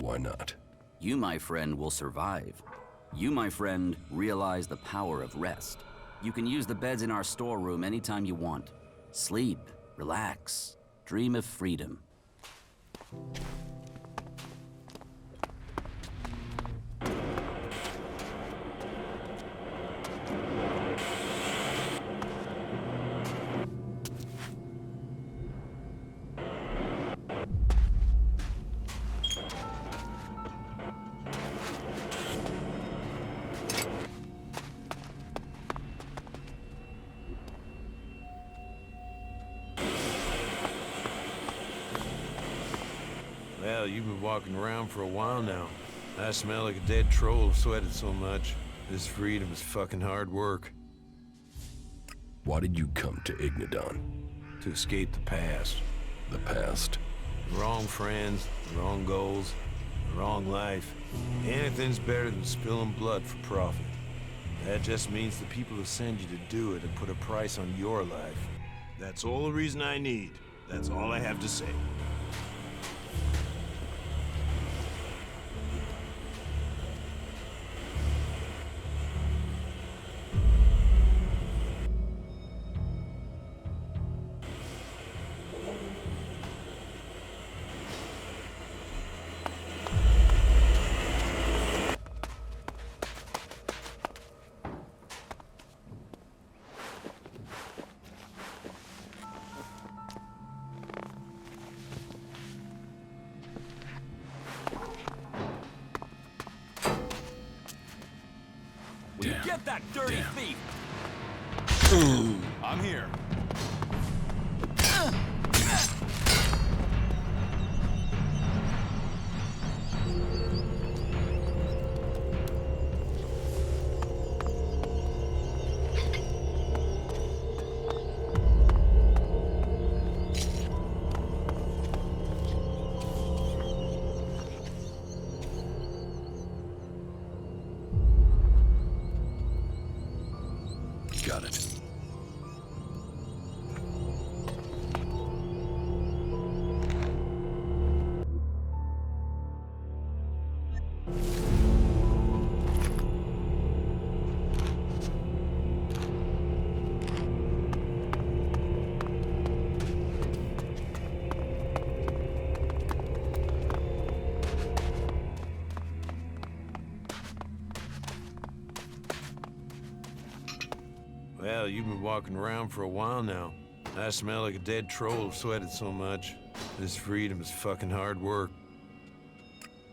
why not? You, my friend, will survive. You, my friend, realize the power of rest. You can use the beds in our storeroom anytime you want. Sleep, relax, dream of freedom. Well, you've been walking around for a while now. I smell like a dead troll, I've sweated so much. This freedom is fucking hard work. Why did you come to Ignadon? To escape the past. The past? The wrong friends, the wrong goals, the wrong life. Anything's better than spilling blood for profit. That just means the people who send you to do it have put a price on your life. That's all the reason I need. That's all I have to say. Get that dirty thief! I'm here. Got it. Well, you've been walking around for a while now. I smell like a dead troll. I've sweated so much. This freedom is fucking hard work.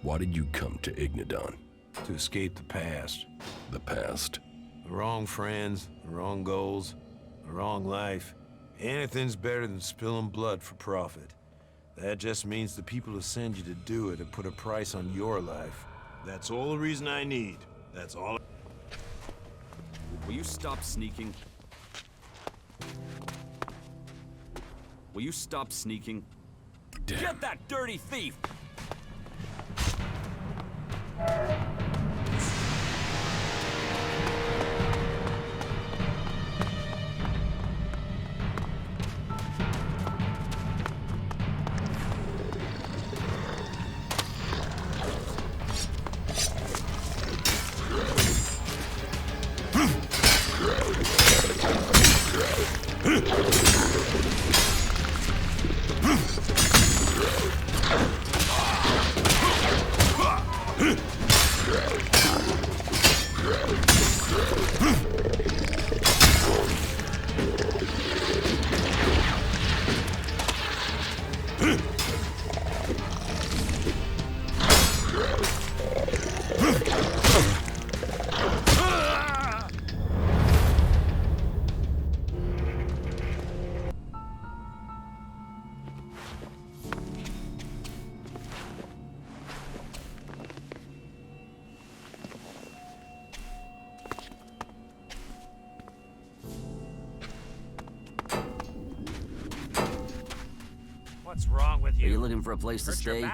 Why did you come to Ignadon? To escape the past. The past? The wrong friends, the wrong goals, the wrong life. Anything's better than spilling blood for profit. That just means the people who send you to do it have put a price on your life. That's all the reason I need. That's all. Will you stop sneaking? Will you stop sneaking? Damn. Get that dirty thief! What's wrong with you? Are you looking for a place to stay?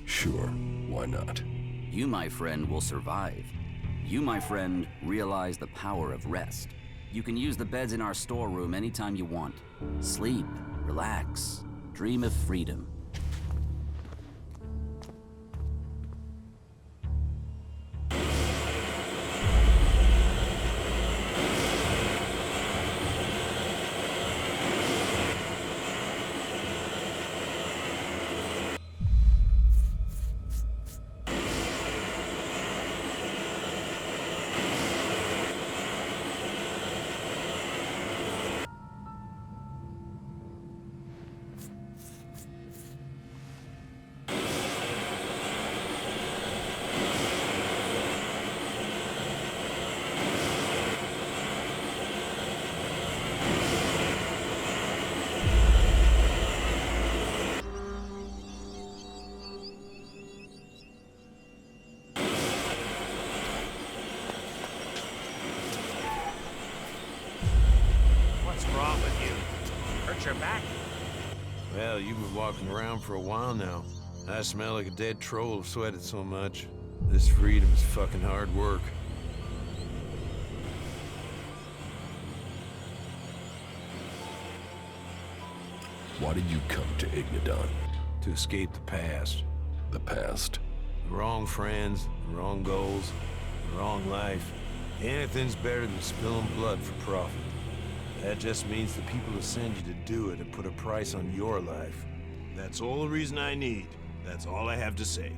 Sure, why not? You, my friend, will survive. You, my friend, realize the power of rest. You can use the beds in our storeroom anytime you want. Sleep, relax, dream of freedom. Well, you've been walking around for a while now. I smell like a dead troll. I've sweated so much. This freedom is fucking hard work. Why did you come to Ignadon? To escape the past. The past? The wrong friends, the wrong goals, the wrong life. Anything's better than spilling blood for profit. That just means the people who send you to do it have put a price on your life. That's all the reason I need. That's all I have to say.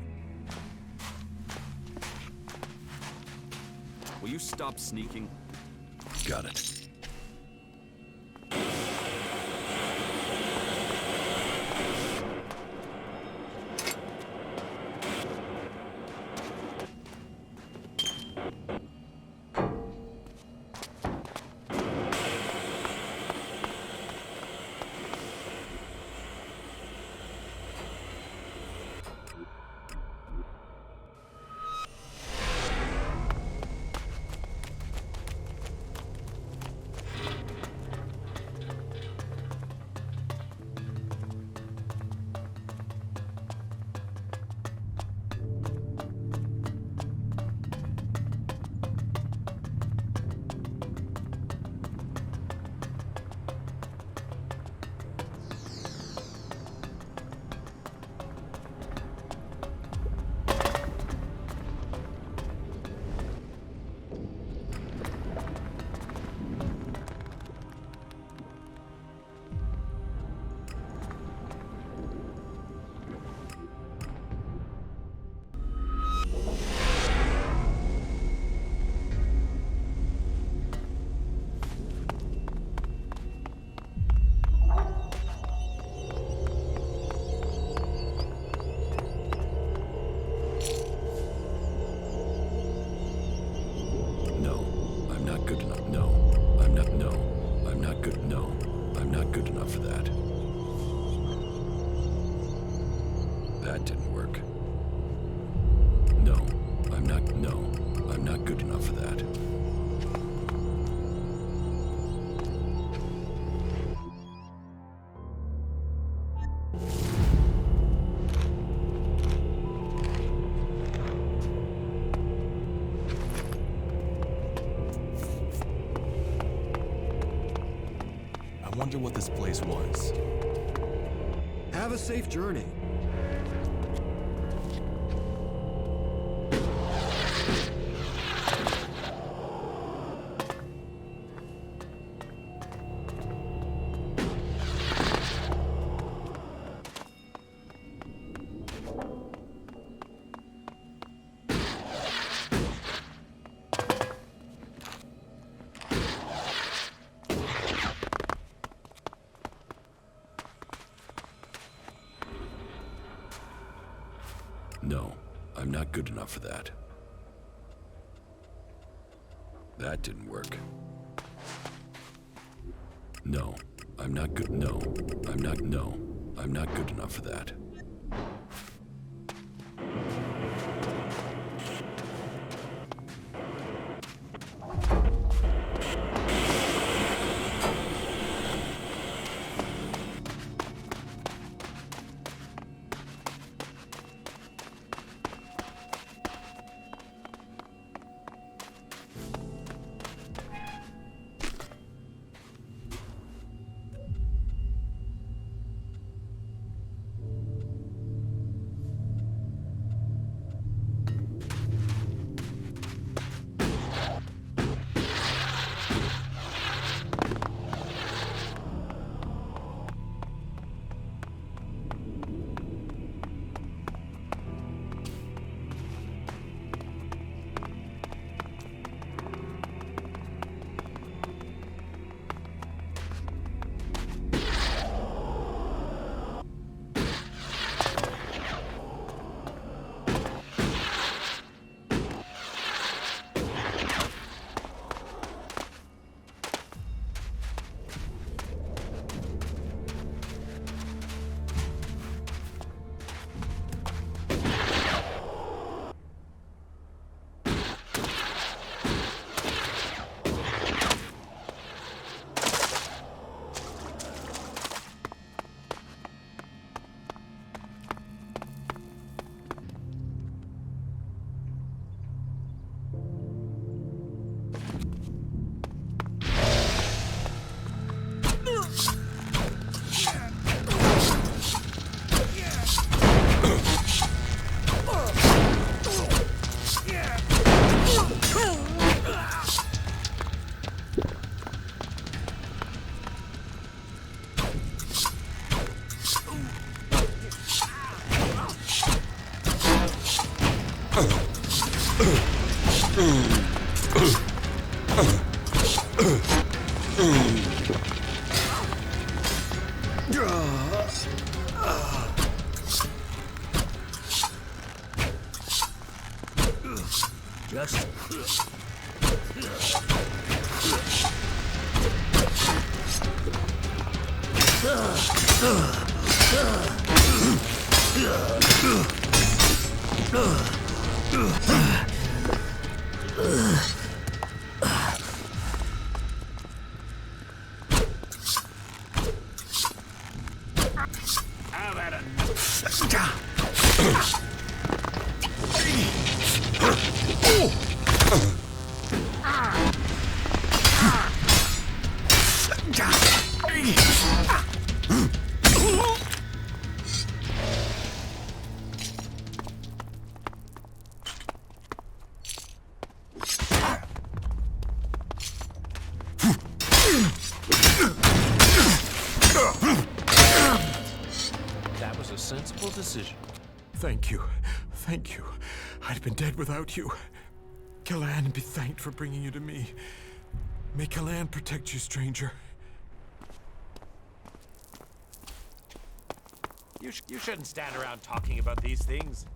Will you stop sneaking? Got it. I wonder what this place was. Have a safe journey. No, I'm not good enough for that. That didn't work. No, I'm not good. No, I'm not good enough for that. That was a sensible decision. Thank you. Thank you. I'd been dead without you. Calaan be thanked for bringing you to me. May Calaan protect you, stranger. You shouldn't stand around talking about these things.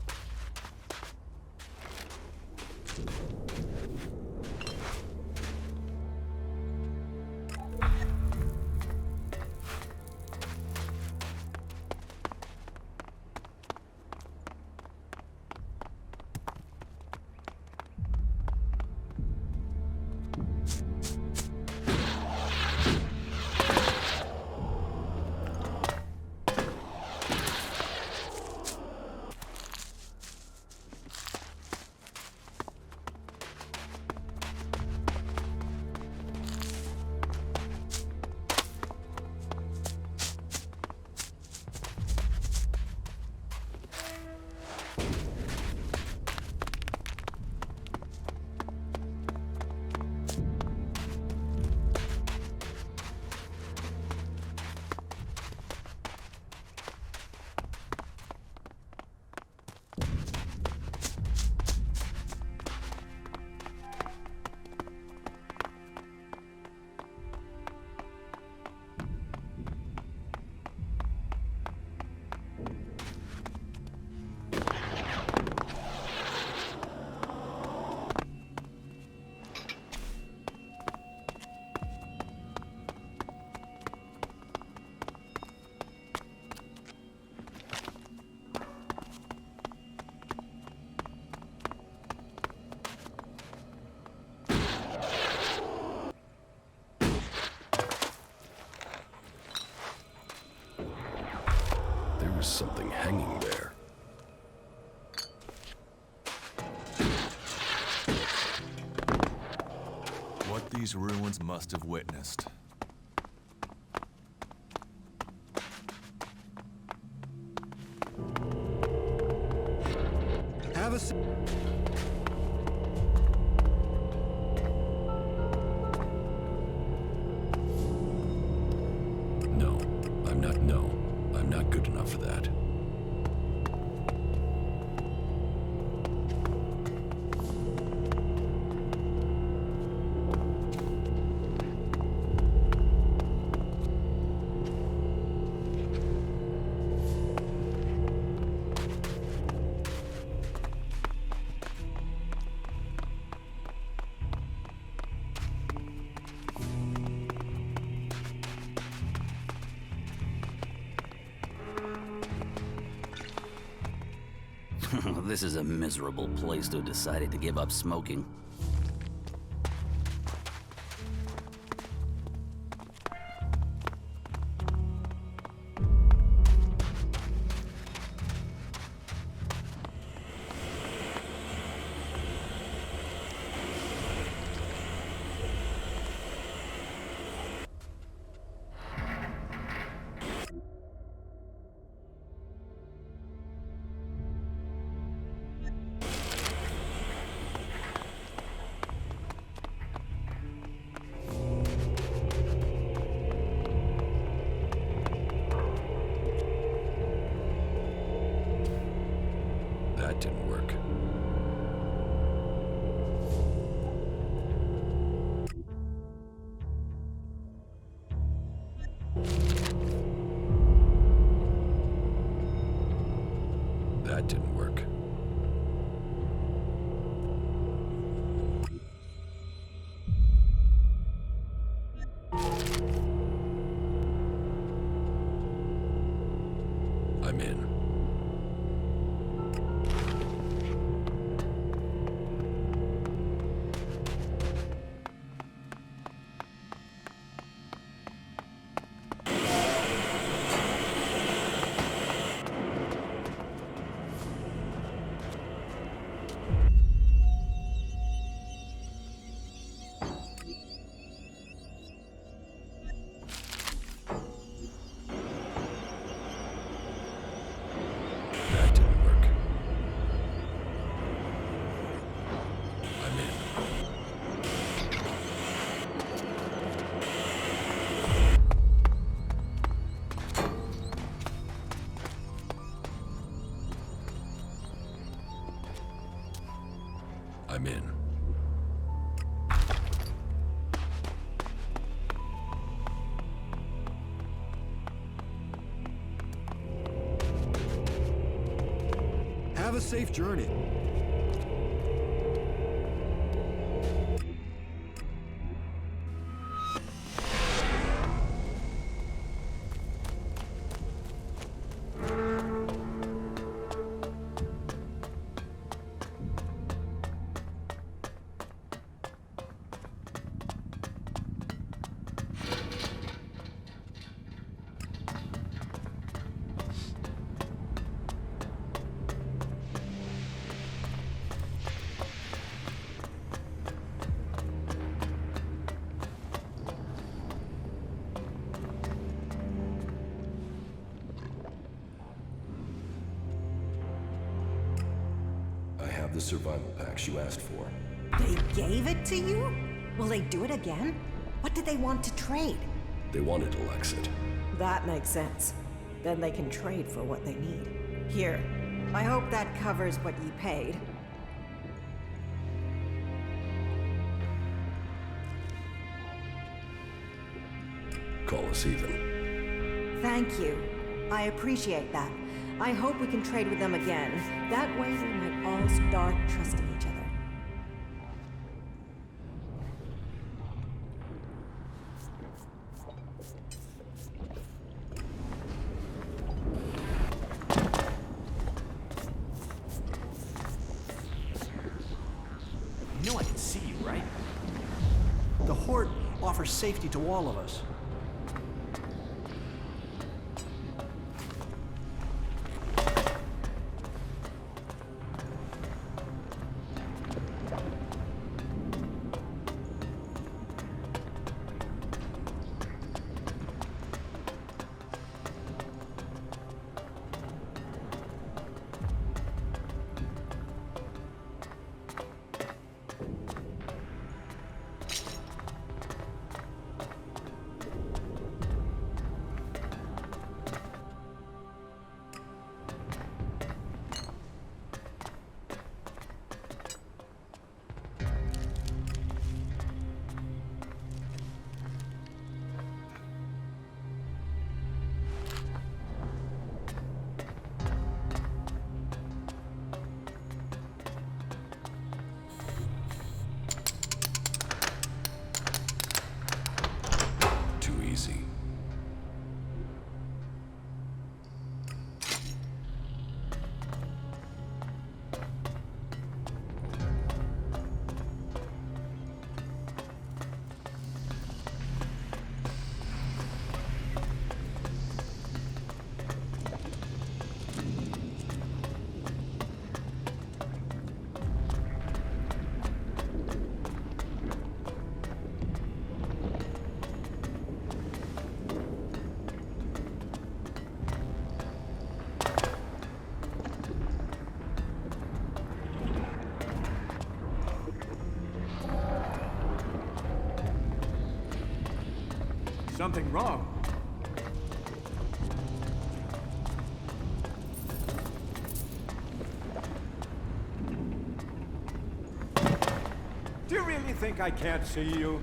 There's something hanging there. What these ruins must have witnessed. Have a No, I'm not good enough for that. This is a miserable place to have decided to give up smoking. That didn't work. I'm in. That didn't work. I'm in. I'm in. Have a safe journey. I have the survival packs you asked for. They gave it to you? Will they do it again? What did they want to trade? They wanted Alexit. That makes sense. Then they can trade for what they need. Here, I hope that covers what you paid. Call us even. Thank you. I appreciate that. I hope we can trade with them again. That way we might all start trusting each other. You know I can see you, right? The Hort offers safety to all of us. Something wrong. Do you really think I can't see you?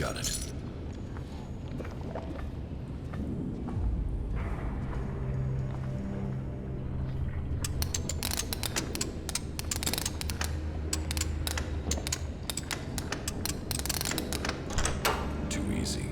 Got it. Too easy.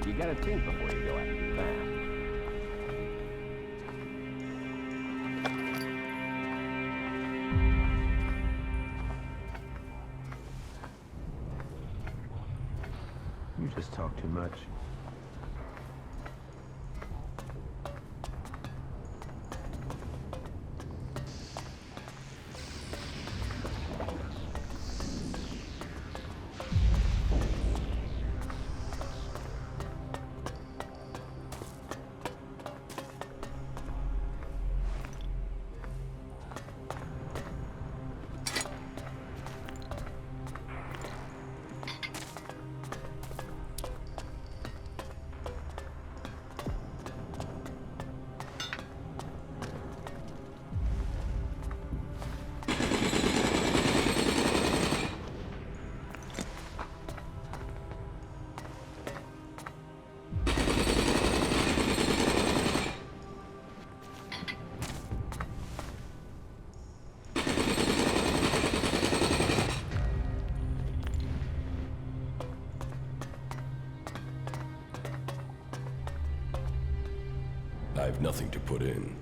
You gotta think before you go after that. You just talk too much. I have nothing to put in.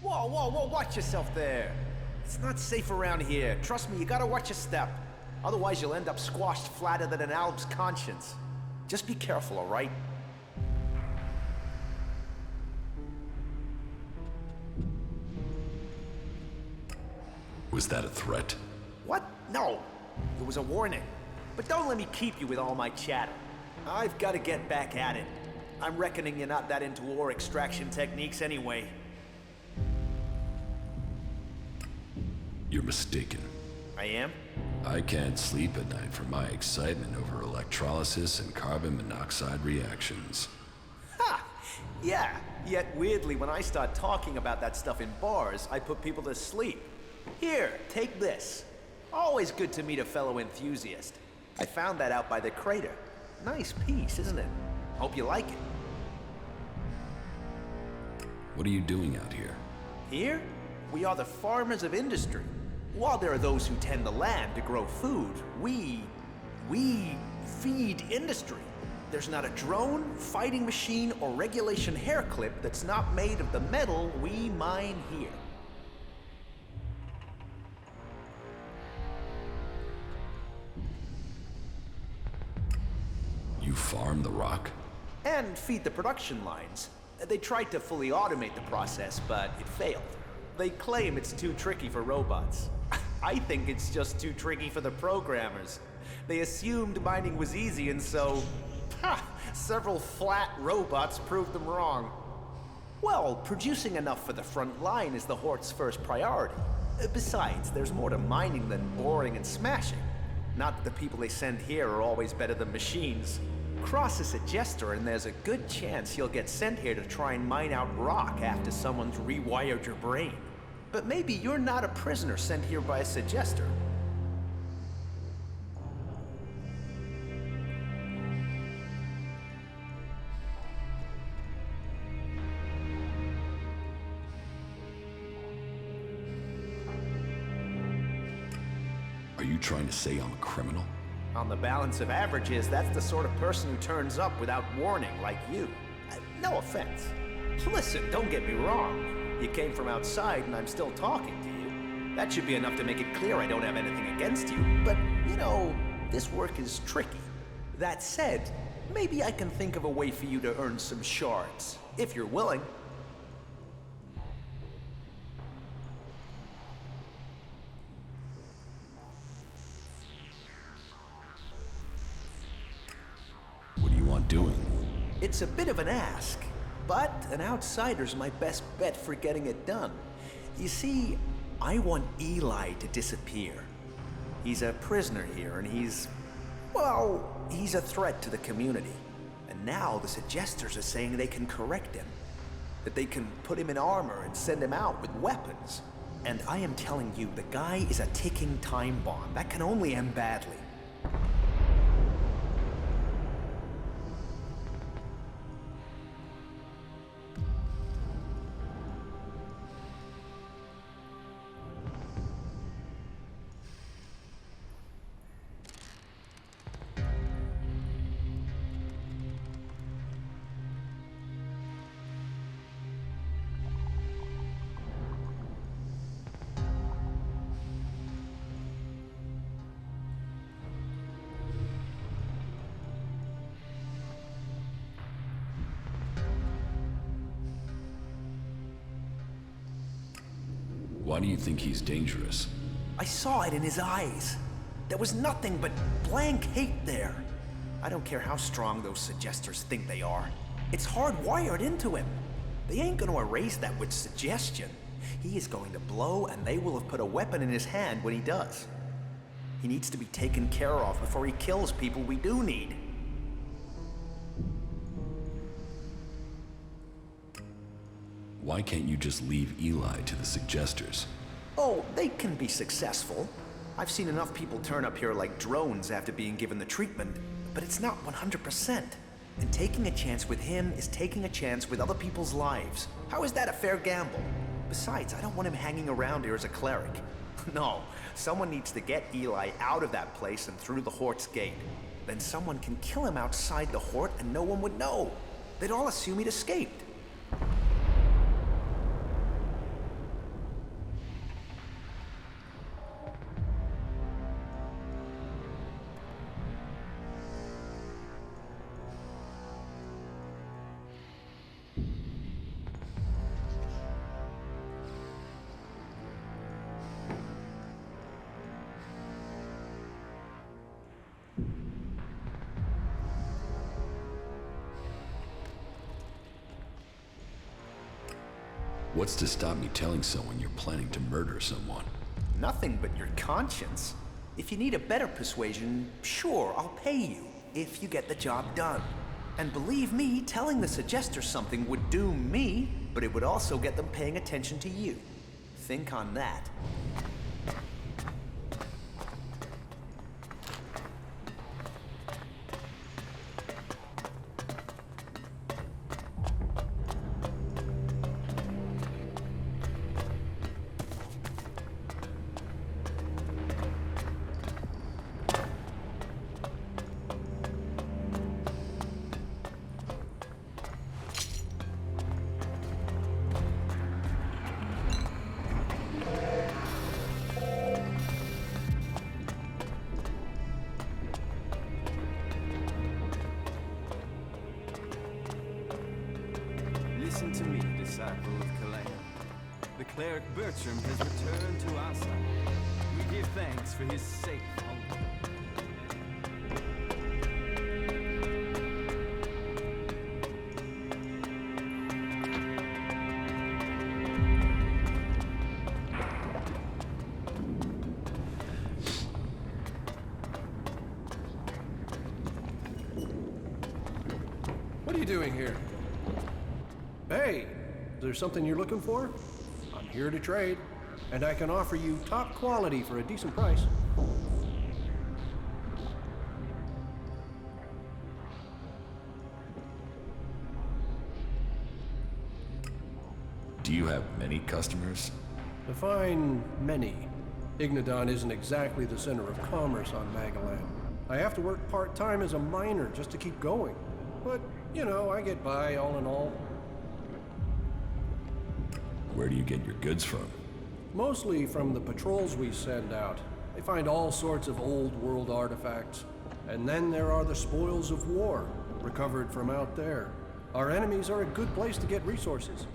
Whoa, whoa, whoa, watch yourself there. It's not safe around here. Trust me, you gotta watch your step. Otherwise, you'll end up squashed flatter than an Albs conscience. Just be careful, all right? Was that a threat? What? No. It was a warning. But don't let me keep you with all my chatter. I've got to get back at it. I'm reckoning you're not that into ore extraction techniques anyway. You're mistaken. I am? I can't sleep at night from my excitement over electrolysis and carbon monoxide reactions. Ha! Yeah, yet weirdly, when I start talking about that stuff in bars, I put people to sleep. Here, take this. Always good to meet a fellow enthusiast. I found that out by the crater. Nice piece, isn't it? Hope you like it. What are you doing out here? Here, we are the farmers of industry. While there are those who tend the land to grow food, we feed industry. There's not a drone, fighting machine, or regulation hair clip that's not made of the metal we mine here. You farm the rock? And feed the production lines. They tried to fully automate the process, but it failed. They claim it's too tricky for robots. I think it's just too tricky for the programmers. They assumed mining was easy, and so, several flat robots proved them wrong. Well, producing enough for the front line is the Hort's first priority. Besides, there's more to mining than boring and smashing. Not that the people they send here are always better than machines. Cross a suggester and there's a good chance you'll get sent here to try and mine out rock after someone's rewired your brain. But maybe you're not a prisoner sent here by a suggester. Are you trying to say I'm a criminal? On the balance of averages, that's the sort of person who turns up without warning, like you. No offense. Listen, don't get me wrong. You came from outside and I'm still talking to you. That should be enough to make it clear I don't have anything against you. But, you know, this work is tricky. That said, maybe I can think of a way for you to earn some shards, if you're willing. What do you want doing? It's a bit of an ask, but an outsider's my best bet for getting it done. You see, I want Eli to disappear. He's a prisoner here, and he's a threat to the community. And now the Suggesters are saying they can correct him. That they can put him in armor and send him out with weapons. And I am telling you, the guy is a ticking time bomb. That can only end badly. Why do you think he's dangerous? I saw it in his eyes. There was nothing but blank hate there. I don't care how strong those Suggesters think they are. It's hardwired into him. They ain't gonna erase that with suggestion. He is going to blow, and they will have put a weapon in his hand when he does. He needs to be taken care of before he kills people we do need. Why can't you just leave Eli to the Suggesters? Oh, they can be successful. I've seen enough people turn up here like drones after being given the treatment, but it's not 100%. And taking a chance with him is taking a chance with other people's lives. How is that a fair gamble? Besides, I don't want him hanging around here as a cleric. No, someone needs to get Eli out of that place and through the Hort's gate. Then someone can kill him outside the Hort and no one would know. They'd all assume he'd escaped. What's to stop me telling someone you're planning to murder someone? Nothing but your conscience. If you need a better persuasion, sure, I'll pay you, if you get the job done. And believe me, telling the Suggesters something would doom me, but it would also get them paying attention to you. Think on that. Listen to me, disciple of Calaan. The cleric Bertram has returned to our side. We give thanks for his safe home. What are you doing here? Hey, is there something you're looking for? I'm here to trade, and I can offer you top quality for a decent price. Do you have many customers? Define many. Ignadon isn't exactly the center of commerce on Magalan. I have to work part-time as a miner just to keep going. But, you know, I get by all in all. Where do you get your goods from? Mostly from the patrols we send out. They find all sorts of old world artifacts. And then there are the spoils of war, recovered from out there. Our enemies are a good place to get resources.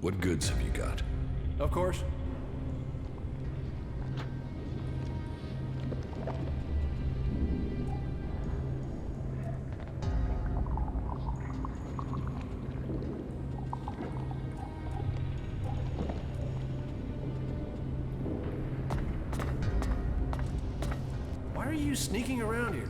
What goods have you got? Of course. Why are you sneaking around here?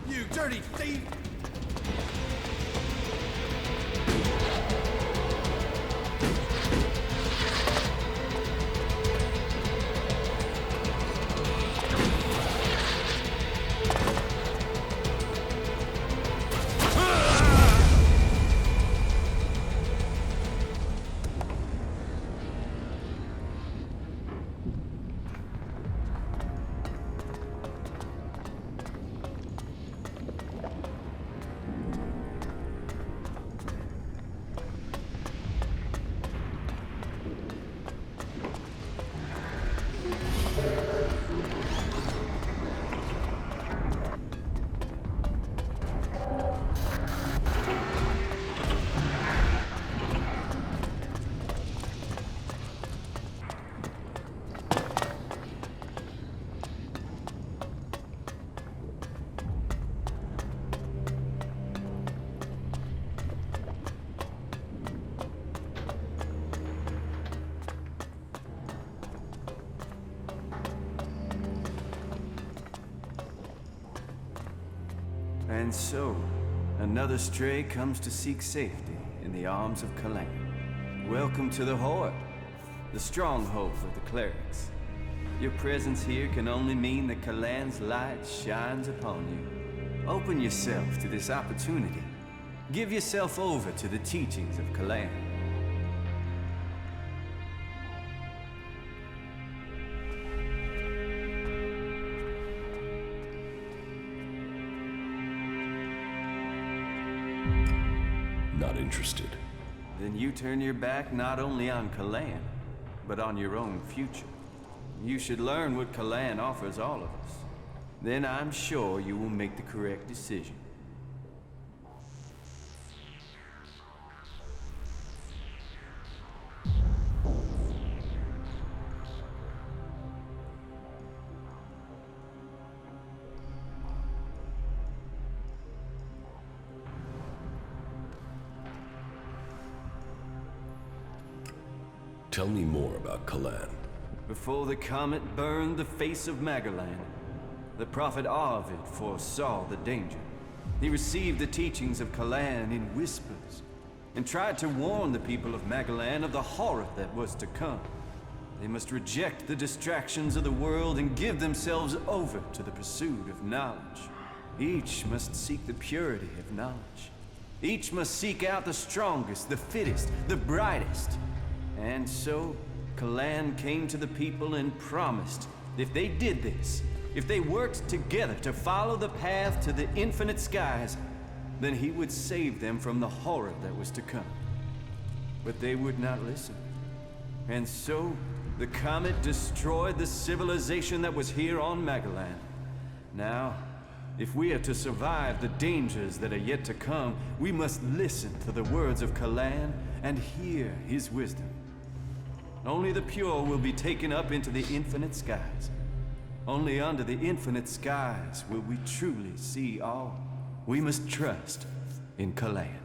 You dirty thief! And so, another stray comes to seek safety in the arms of Calaan. Welcome to the Hort, the stronghold of the Clerics. Your presence here can only mean that Calaan's light shines upon you. Open yourself to this opportunity. Give yourself over to the teachings of Calaan. Not interested. Then you turn your back not only on Calaan, but on your own future. You should learn what Calaan offers all of us. Then I'm sure you will make the correct decision. Tell me more about Calaan. Before the comet burned the face of Magalan, the prophet Arvid foresaw the danger. He received the teachings of Calaan in whispers, and tried to warn the people of Magalan of the horror that was to come. They must reject the distractions of the world and give themselves over to the pursuit of knowledge. Each must seek the purity of knowledge. Each must seek out the strongest, the fittest, the brightest. And so, Calaan came to the people and promised if they did this, if they worked together to follow the path to the infinite skies, then he would save them from the horror that was to come. But they would not listen. And so, the comet destroyed the civilization that was here on Magalan. Now, if we are to survive the dangers that are yet to come, we must listen to the words of Calaan and hear his wisdom. Only the pure will be taken up into the infinite skies. Only under the infinite skies will we truly see all. We must trust in Calaan.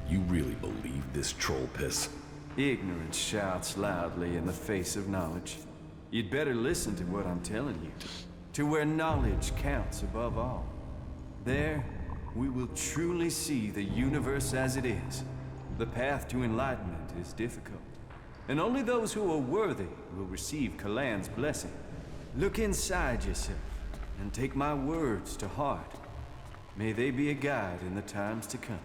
You really believe this troll piss? Ignorance shouts loudly in the face of knowledge. You'd better listen to what I'm telling you. To where knowledge counts above all. There, we will truly see the universe as it is. The path to enlightenment is difficult. And only those who are worthy will receive Calaan's blessing. Look inside yourself and take my words to heart. May they be a guide in the times to come.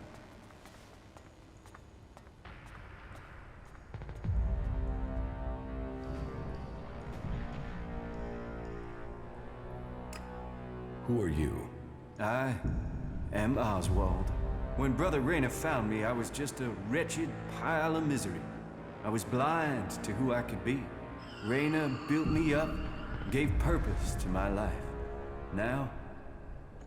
Who are you? I am Oswald. When Brother Rayner found me, I was just a wretched pile of misery. I was blind to who I could be. Rayner built me up, gave purpose to my life. Now,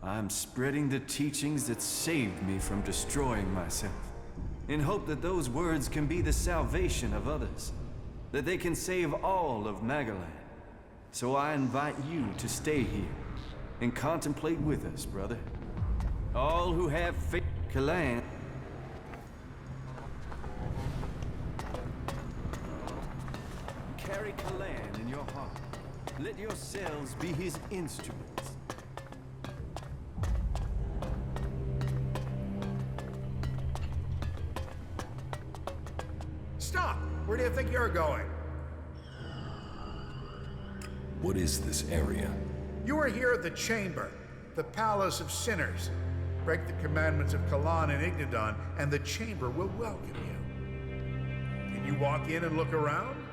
I'm spreading the teachings that saved me from destroying myself, in hope that those words can be the salvation of others, that they can save all of Magalan. So I invite you to stay here and contemplate with us, brother. All who have faith in Calaan. Carry Calaan in your heart. Let yourselves be his instruments. Stop! Where do you think you're going? What is this area? You are here at the Chamber, the Palace of Sinners. Break the commandments of Calaan and Ignadon, and the Chamber will welcome you. Can you walk in and look around?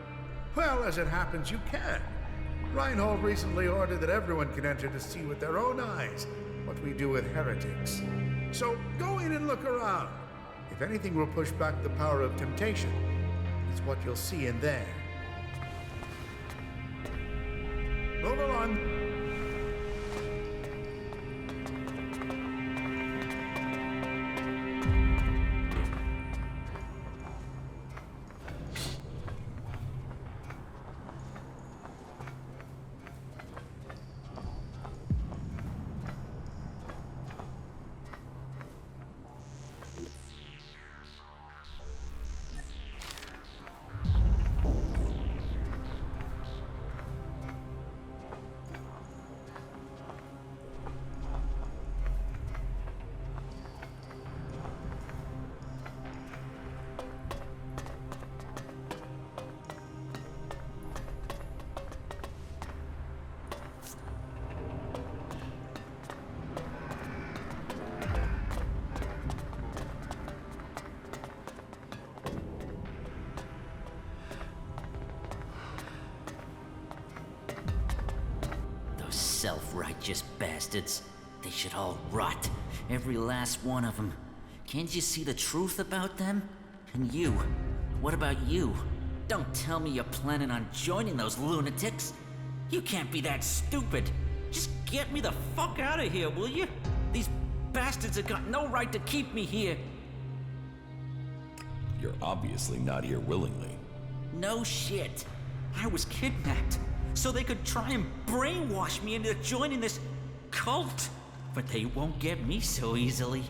Well, as it happens, you can. Reinhold recently ordered that everyone can enter to see with their own eyes what we do with heretics. So go in and look around. If anything will push back the power of temptation, it's what you'll see in there. Move along. Self-righteous bastards. They should all rot. Every last one of them. Can't you see the truth about them? And you? What about you? Don't tell me you're planning on joining those lunatics. You can't be that stupid. Just get me the fuck out of here, will you? These bastards have got no right to keep me here. You're obviously not here willingly. No shit. I was kidnapped so they could try and brainwash me into joining this cult. But they won't get me so easily.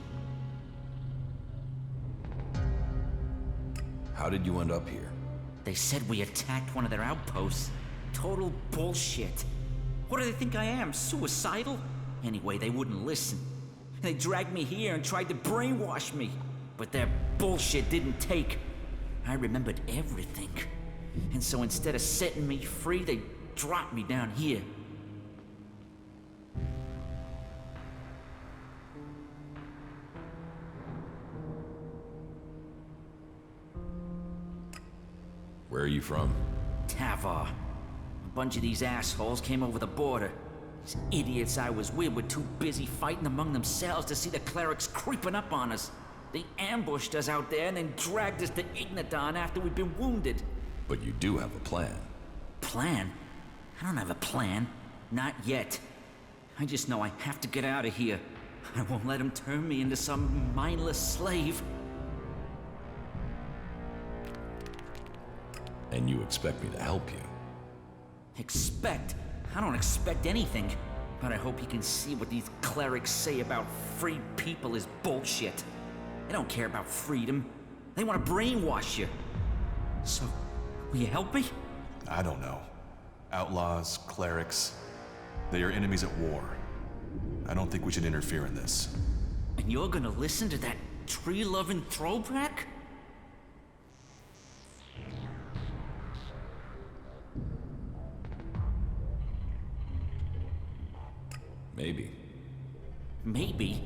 How did you end up here? They said we attacked one of their outposts. Total bullshit. What do they think I am, suicidal? Anyway, they wouldn't listen. They dragged me here and tried to brainwash me. But their bullshit didn't take. I remembered everything. And so instead of setting me free, they dropped me down here. Where are you from? Tavar. A bunch of these assholes came over the border. These idiots I was with were too busy fighting among themselves to see the Clerics creeping up on us. They ambushed us out there and then dragged us to Ignadon after we'd been wounded. But you do have a plan. Plan? I don't have a plan. Not yet. I just know I have to get out of here. I won't let him turn me into some mindless slave. And you expect me to help you? Expect? I don't expect anything. But I hope you can see what these clerics say about free people is bullshit. They don't care about freedom. They want to brainwash you. So, will you help me? I don't know. Outlaws, clerics, they are enemies at war. I don't think we should interfere in this. And you're gonna listen to that tree-loving throwback? Maybe. Maybe?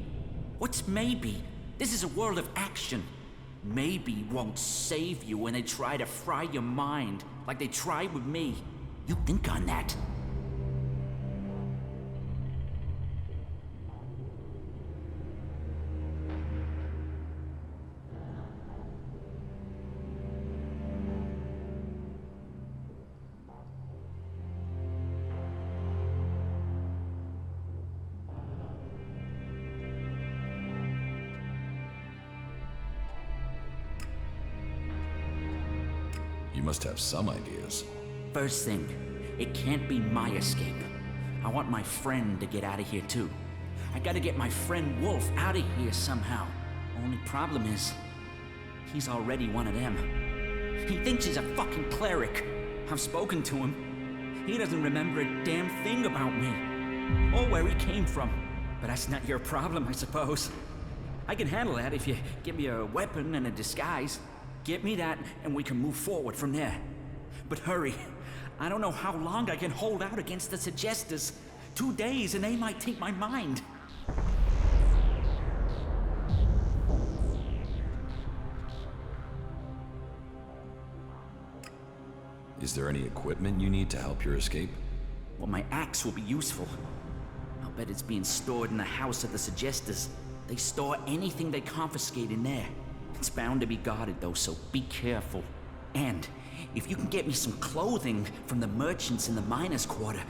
What's maybe? This is a world of action. Maybe won't save you when they try to fry your mind, like they tried with me. You think on that. You must have some ideas. First thing, it can't be my escape. I want my friend to get out of here too. I gotta get my friend Wolf out of here somehow. Only problem is, he's already one of them. He thinks he's a fucking cleric. I've spoken to him. He doesn't remember a damn thing about me. Or where he came from. But that's not your problem, I suppose. I can handle that if you give me a weapon and a disguise. Get me that, and we can move forward from there. But hurry. I don't know how long I can hold out against the Suggestors. 2 days, and they might take my mind. Is there any equipment you need to help your escape? Well, my axe will be useful. I'll bet it's being stored in the house of the Suggestors. They store anything they confiscate in there. It's bound to be guarded, though, so be careful. And if you can get me some clothing from the merchants in the miners' quarter,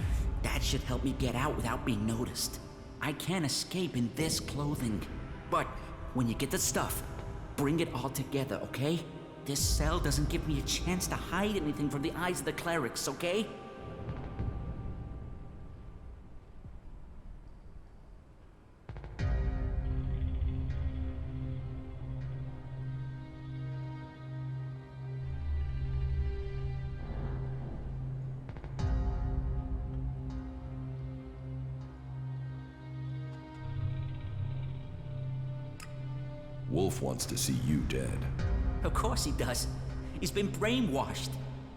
that should help me get out without being noticed. I can't escape in this clothing. But when you get the stuff, bring it all together, okay? This cell doesn't give me a chance to hide anything from the eyes of the clerics, okay? Wolf wants to see you dead. Of course he does. He's been brainwashed.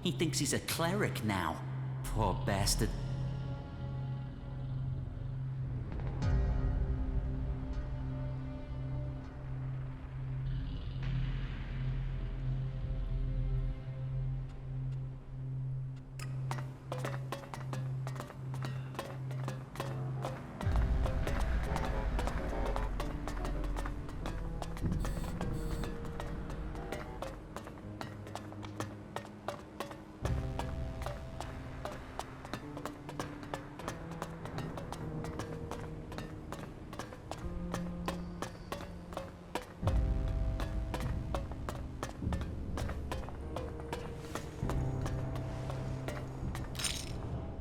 He thinks he's a cleric now. Poor bastard.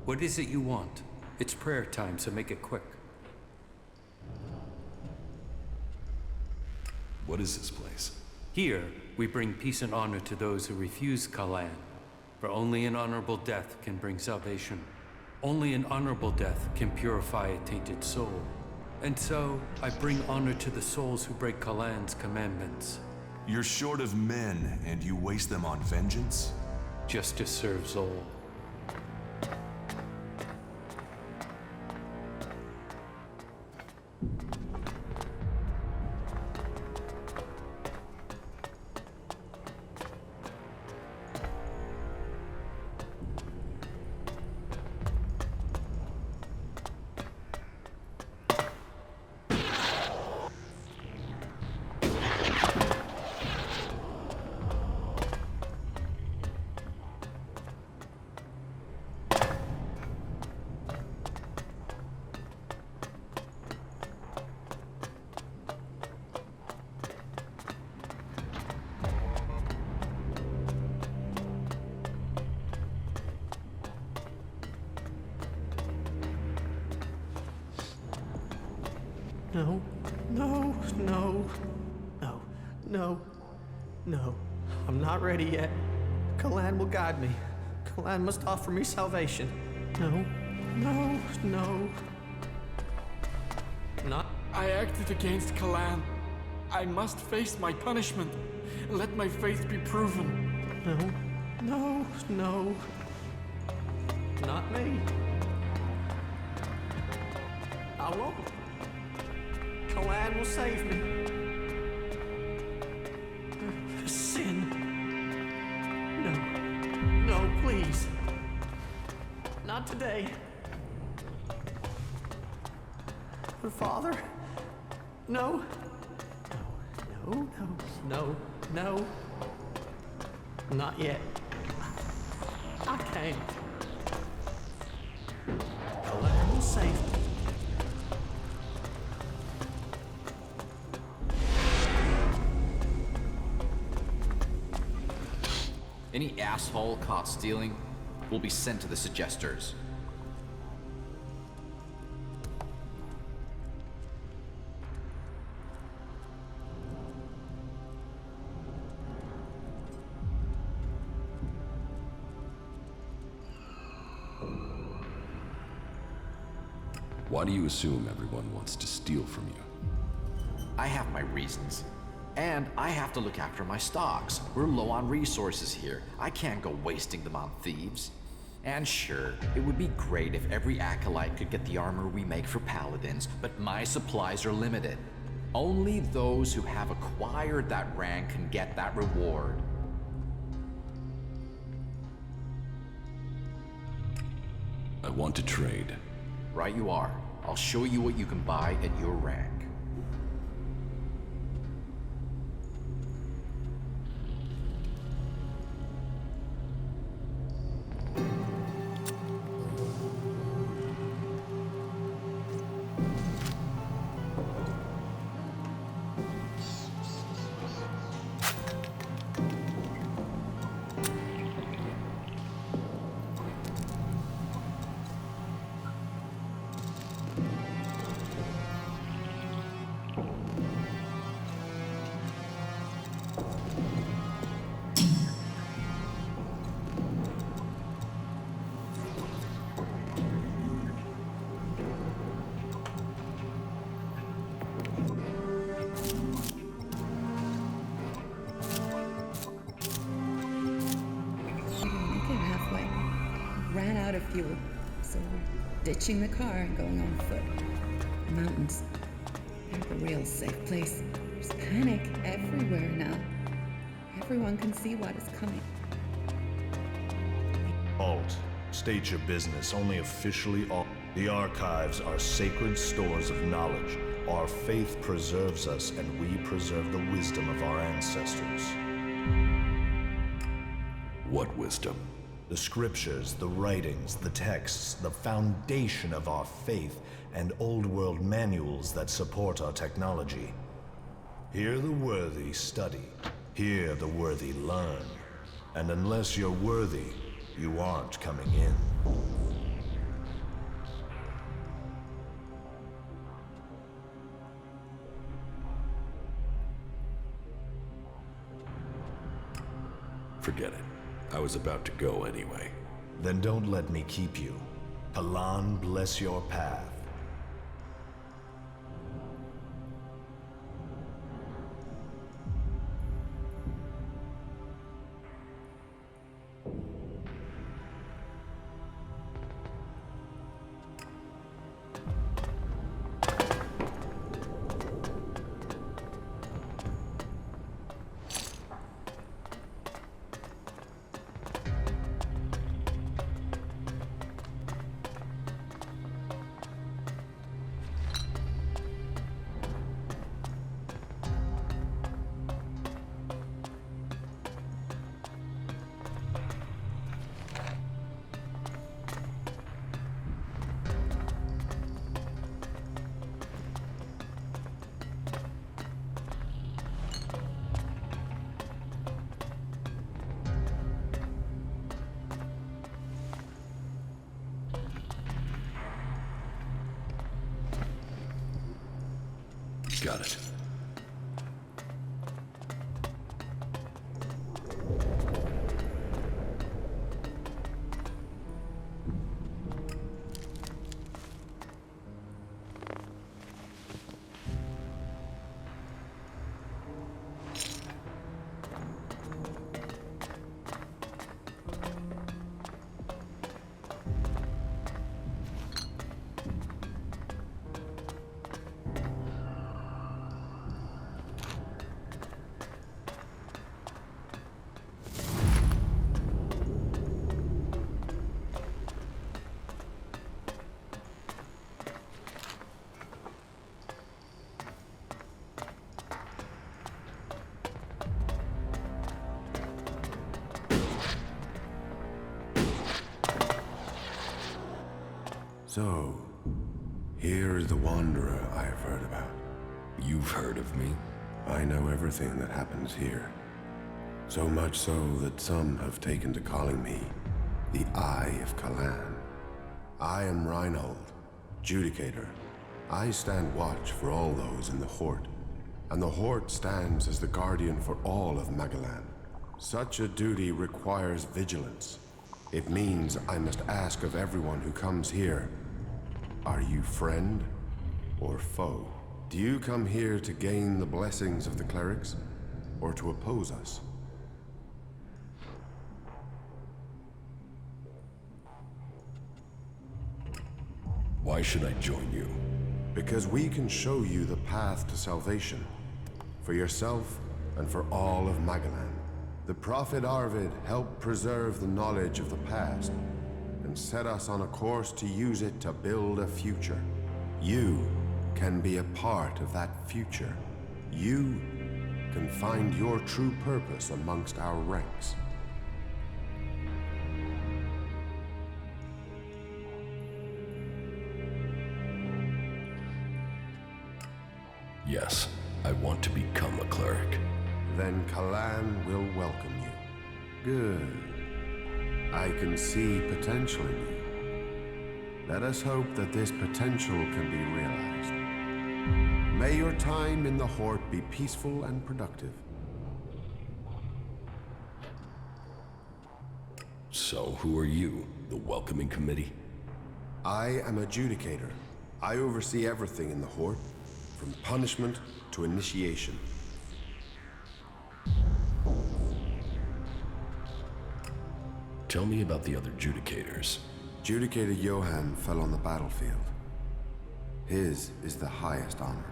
What is it you want? It's prayer time, so make it quick. What is this place? Here, we bring peace and honor to those who refuse Calaan. For only an honorable death can bring salvation. Only an honorable death can purify a tainted soul. And so, I bring honor to the souls who break Calaan's commandments. You're short of men, and you waste them on vengeance? Justice serves all. No, no, no, no, no, no. I'm not ready yet. Calaan will guide me. Calaan must offer me salvation. No, no, no. Not. I acted against Calaan. I must face my punishment. Let my faith be proven. No, no, no. Not me. I won't. Calaan will save me. Sin. No. No, please. Not today. Father? No. No, no, no, no. Not yet. I can't. Calaan will save me. Any asshole caught stealing will be sent to the Suggesters. Why do you assume everyone wants to steal from you? I have my reasons. And I have to look after my stocks. We're low on resources here. I can't go wasting them on thieves. And sure, it would be great if every acolyte could get the armor we make for paladins, but my supplies are limited. Only those who have acquired that rank can get that reward. I want to trade. Right you are. I'll show you what you can buy at your rank. Out of fuel, so we're ditching the car and going on foot. The mountains, they're the real safe place. There's panic everywhere now. Everyone can see what is coming. Alt, state your business. Only officially alt. The archives are sacred stores of knowledge. Our faith preserves us, and we preserve the wisdom of our ancestors. What wisdom? The scriptures, the writings, the texts, the foundation of our faith, and old world manuals that support our technology. Here the worthy study. Here the worthy learn. And unless you're worthy, you aren't coming in. Forget it. I was about to go anyway. Then don't let me keep you. Calaan bless your path. Got it. So, here's the Wanderer I've heard about. You've heard of me? I know everything that happens here. So much so that some have taken to calling me the Eye of Calaan. I am Reinhold, Judicator. I stand watch for all those in the Hort, and the Hort stands as the guardian for all of Magalan. Such a duty requires vigilance. It means I must ask of everyone who comes here, are you friend or foe? Do you come here to gain the blessings of the Clerics, or to oppose us? Why should I join you? Because we can show you the path to salvation, for yourself and for all of Magalan. The Prophet Arvid helped preserve the knowledge of the past, and set us on a course to use it to build a future. You can be a part of that future. You can find your true purpose amongst our ranks. Yes, I want to become a cleric. Then Calaan will welcome you. Good. I can see potential in you. Let us hope that this potential can be realized. May your time in the Hort be peaceful and productive. So, who are you? The welcoming committee? I am a Judicator. I oversee everything in the Hort, from punishment to initiation. Tell me about the other Judicators. Judicator Johann fell on the battlefield. His is the highest honor.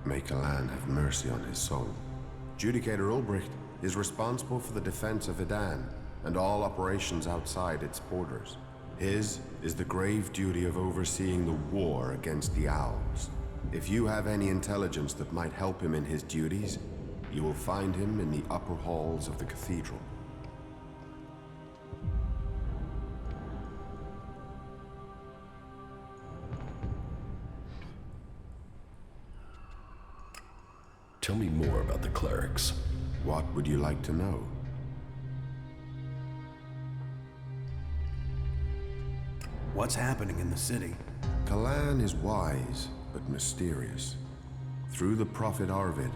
May Calaan have mercy on his soul. Judicator Ulbricht is responsible for the defense of Ignadon and all operations outside its borders. His is the grave duty of overseeing the war against the Albs. If you have any intelligence that might help him in his duties, you will find him in the upper halls of the cathedral. Tell me more about the Clerics. What would you like to know? What's happening in the city? Calaan is wise, but mysterious. Through the Prophet Arvid,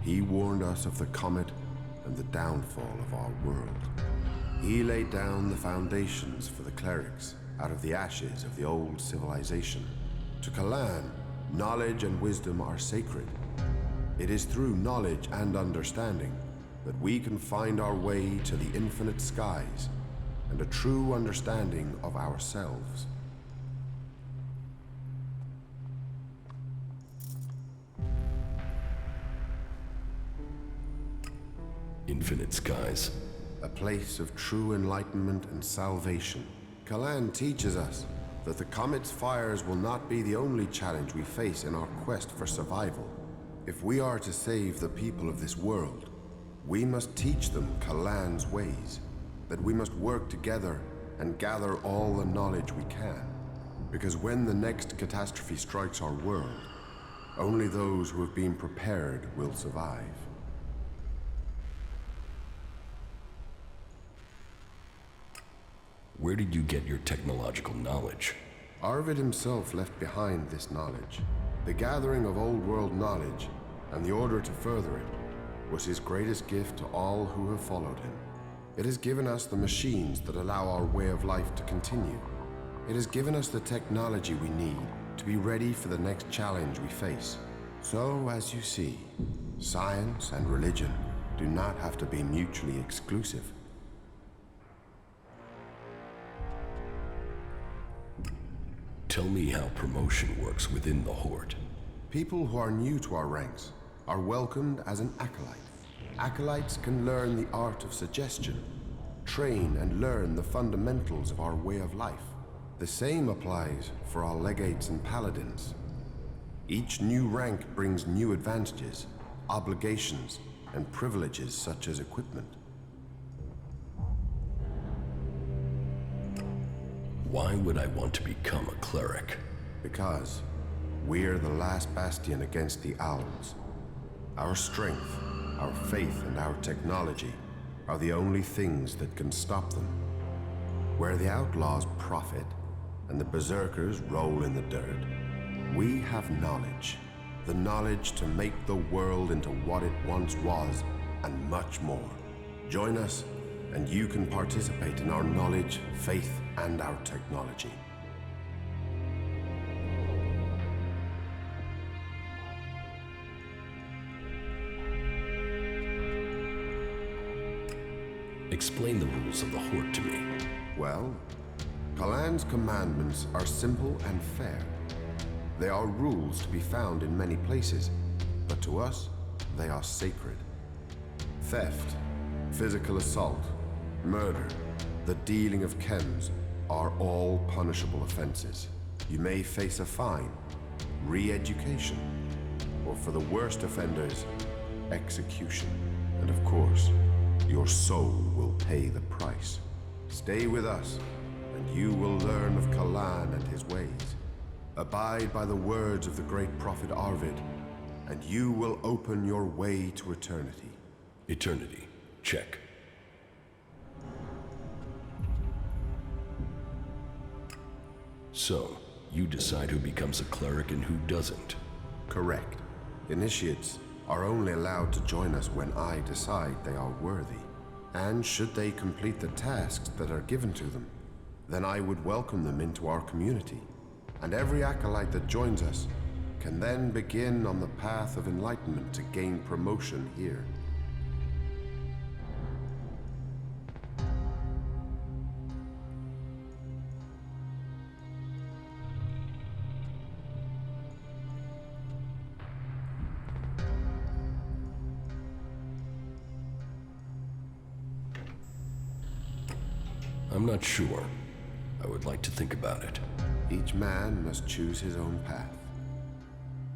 he warned us of the comet and the downfall of our world. He laid down the foundations for the Clerics out of the ashes of the old civilization. To Calaan, knowledge and wisdom are sacred. It is through knowledge and understanding that we can find our way to the infinite skies and a true understanding of ourselves. Infinite skies. A place of true enlightenment and salvation. Calaan teaches us that the comet's fires will not be the only challenge we face in our quest for survival. If we are to save the people of this world, we must teach them Calaan's ways, that we must work together and gather all the knowledge we can. Because when the next catastrophe strikes our world, only those who have been prepared will survive. Where did you get your technological knowledge? Arvid himself left behind this knowledge. The gathering of old world knowledge, and the order to further it, was his greatest gift to all who have followed him. It has given us the machines that allow our way of life to continue. It has given us the technology we need to be ready for the next challenge we face. So, as you see, science and religion do not have to be mutually exclusive. Tell me how promotion works within the Hort. People who are new to our ranks are welcomed as an acolyte. Acolytes can learn the art of suggestion, train and learn the fundamentals of our way of life. The same applies for our legates and paladins. Each new rank brings new advantages, obligations, and privileges such as equipment. Why would I want to become a cleric? Because we're the last bastion against the Albs. Our strength, our faith, and our technology are the only things that can stop them. Where the Outlaws profit and the Berserkers roll in the dirt, we have knowledge. The knowledge to make the world into what it once was, and much more. Join us, and you can participate in our knowledge, faith, and our technology. Explain the rules of the Hort to me. Well, Calaan's commandments are simple and fair. They are rules to be found in many places, but to us, they are sacred. Theft, physical assault, murder, the dealing of chems are all punishable offenses. You may face a fine, re-education, or for the worst offenders, execution. And of course, your soul will pay the price. Stay with us, and you will learn of Calaan and his ways. Abide by the words of the great prophet Arvid, and you will open your way to eternity. Eternity. Check. So, you decide who becomes a cleric and who doesn't? Correct. Initiates are only allowed to join us when I decide they are worthy. And should they complete the tasks that are given to them, then I would welcome them into our community. And every acolyte that joins us can then begin on the path of enlightenment to gain promotion here. I'm not sure. I would like to think about it. Each man must choose his own path.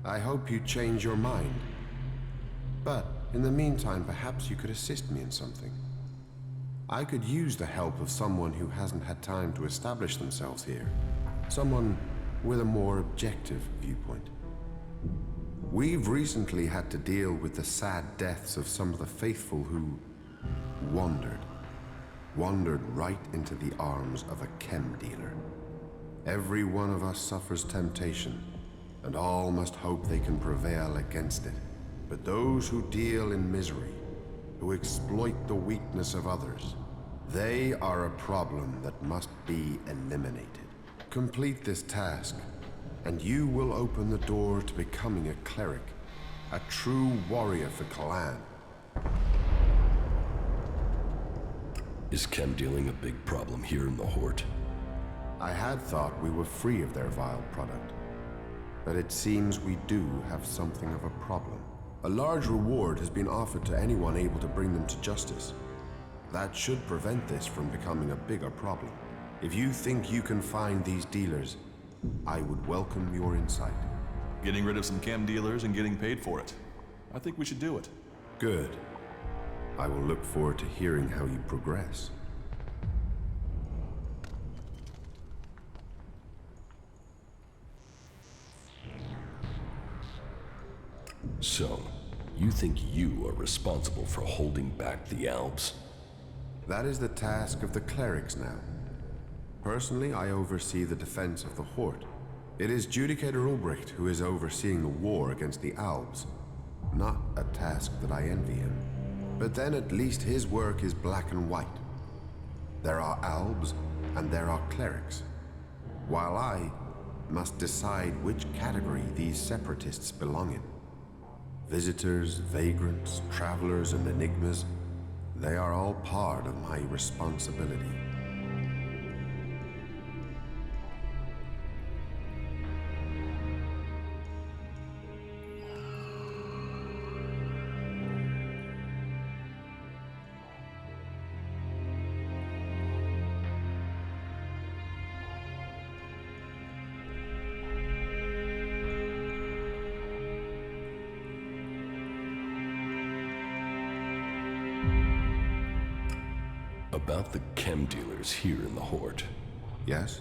I hope you change your mind. But in the meantime, perhaps you could assist me in something. I could use the help of someone who hasn't had time to establish themselves here. Someone with a more objective viewpoint. We've recently had to deal with the sad deaths of some of the faithful who wandered right into the arms of a chem dealer. Every one of us suffers temptation, and all must hope they can prevail against it. But those who deal in misery, who exploit the weakness of others, they are a problem that must be eliminated. Complete this task, and you will open the door to becoming a cleric, a true warrior for Calaan. Is chem dealing a big problem here in the Hort? I had thought we were free of their vile product, but it seems we do have something of a problem. A large reward has been offered to anyone able to bring them to justice. That should prevent this from becoming a bigger problem. If you think you can find these dealers, I would welcome your insight. Getting rid of some chem dealers and getting paid for it. I think we should do it. Good. I will look forward to hearing how you progress. So, you think you are responsible for holding back the Albs? That is the task of the Clerics now. Personally, I oversee the defense of the Hort, It is Judicator Ulbricht who is overseeing the war against the Albs. Not a task that I envy him. But then at least his work is black and white. There are Albs and there are Clerics. While I must decide which category these separatists belong in. Visitors, vagrants, travelers, and enigmas, they are all part of my responsibility. About the chem dealers here in the Hort. Yes?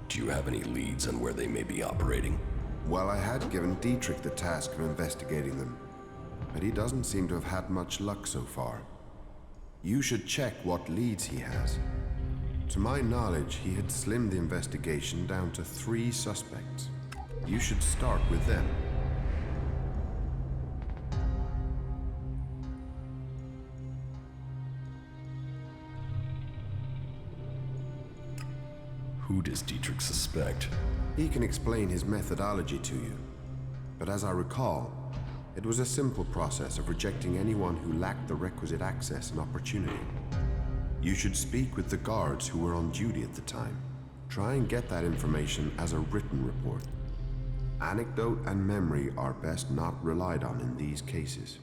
Do you have any leads on where they may be operating? Well, I had given Dietrich the task of investigating them, but he doesn't seem to have had much luck so far. You should check what leads he has. To my knowledge, he had slimmed the investigation down to 3 suspects. You should start with them. Who does Dietrich suspect? He can explain his methodology to you. But as I recall, it was a simple process of rejecting anyone who lacked the requisite access and opportunity. You should speak with the guards who were on duty at the time. Try and get that information as a written report. Anecdote and memory are best not relied on in these cases.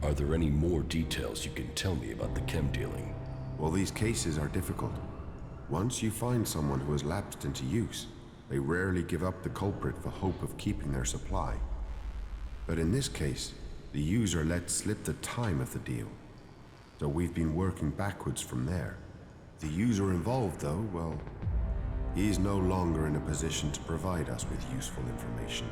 Are there any more details you can tell me about the chem dealing? Well, these cases are difficult. Once you find someone who has lapsed into use, they rarely give up the culprit for hope of keeping their supply. But in this case, the user let slip the time of the deal. So we've been working backwards from there. The user involved, though, well, he's no longer in a position to provide us with useful information.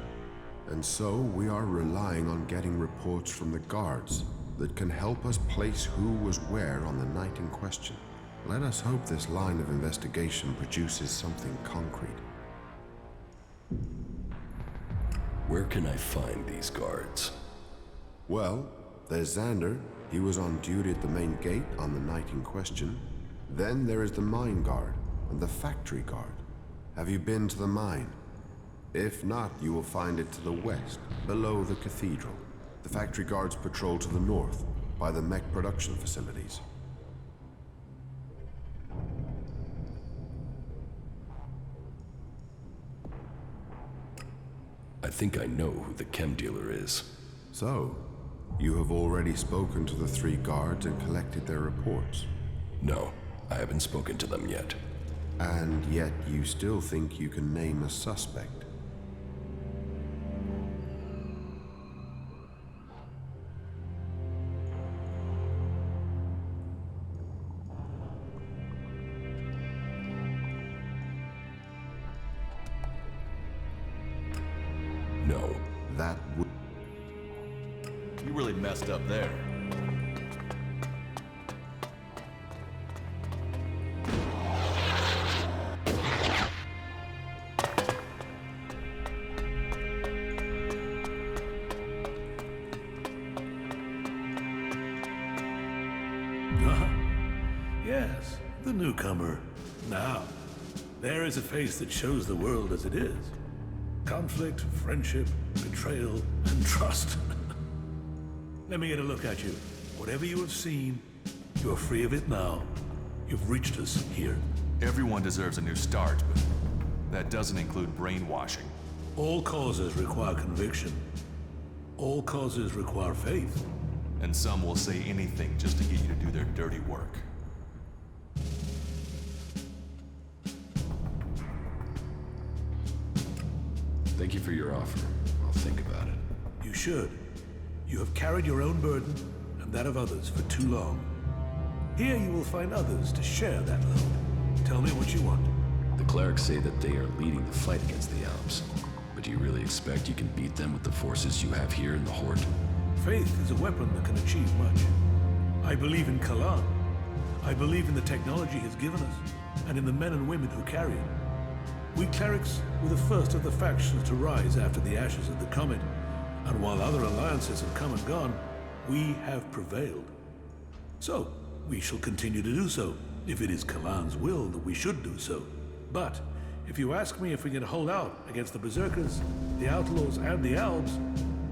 And so we are relying on getting reports from the guards that can help us place who was where on the night in question. Let us hope this line of investigation produces something concrete. Where can I find these guards? Well, there's Xander. He was on duty at the main gate on the night in question. Then there is the mine guard and the factory guard. Have you been to the mine? If not, you will find it to the west, below the cathedral. The factory guards patrol to the north, by the mech production facilities. I think I know who the chem dealer is. So, you have already spoken to the 3 guards and collected their reports? No, I haven't spoken to them yet. And yet you still think you can name a suspect? No. That would... You really messed up there. the newcomer. Now, there is a face that shows the world as it is. Conflict, friendship, betrayal, and trust. Let me get a look at you. Whatever you have seen, you are free of it now. You've reached us here. Everyone deserves a new start, but that doesn't include brainwashing. All causes require conviction. All causes require faith. And some will say anything just to get you to do their dirty work. Thank you for your offer. I'll think about it. You should. You have carried your own burden and that of others for too long. Here you will find others to share that load. Tell me what you want. The Clerics say that they are leading the fight against the Albs. But do you really expect you can beat them with the forces you have here in the Hort? Faith is a weapon that can achieve much. I believe in Calaan. I believe in the technology he's given us, and in the men and women who carry it. We Clerics were the first of the factions to rise after the ashes of the comet, and while other alliances have come and gone, we have prevailed. So, we shall continue to do so, if it is Calaan's will that we should do so. But, if you ask me if we can hold out against the Berserkers, the Outlaws, and the Albs,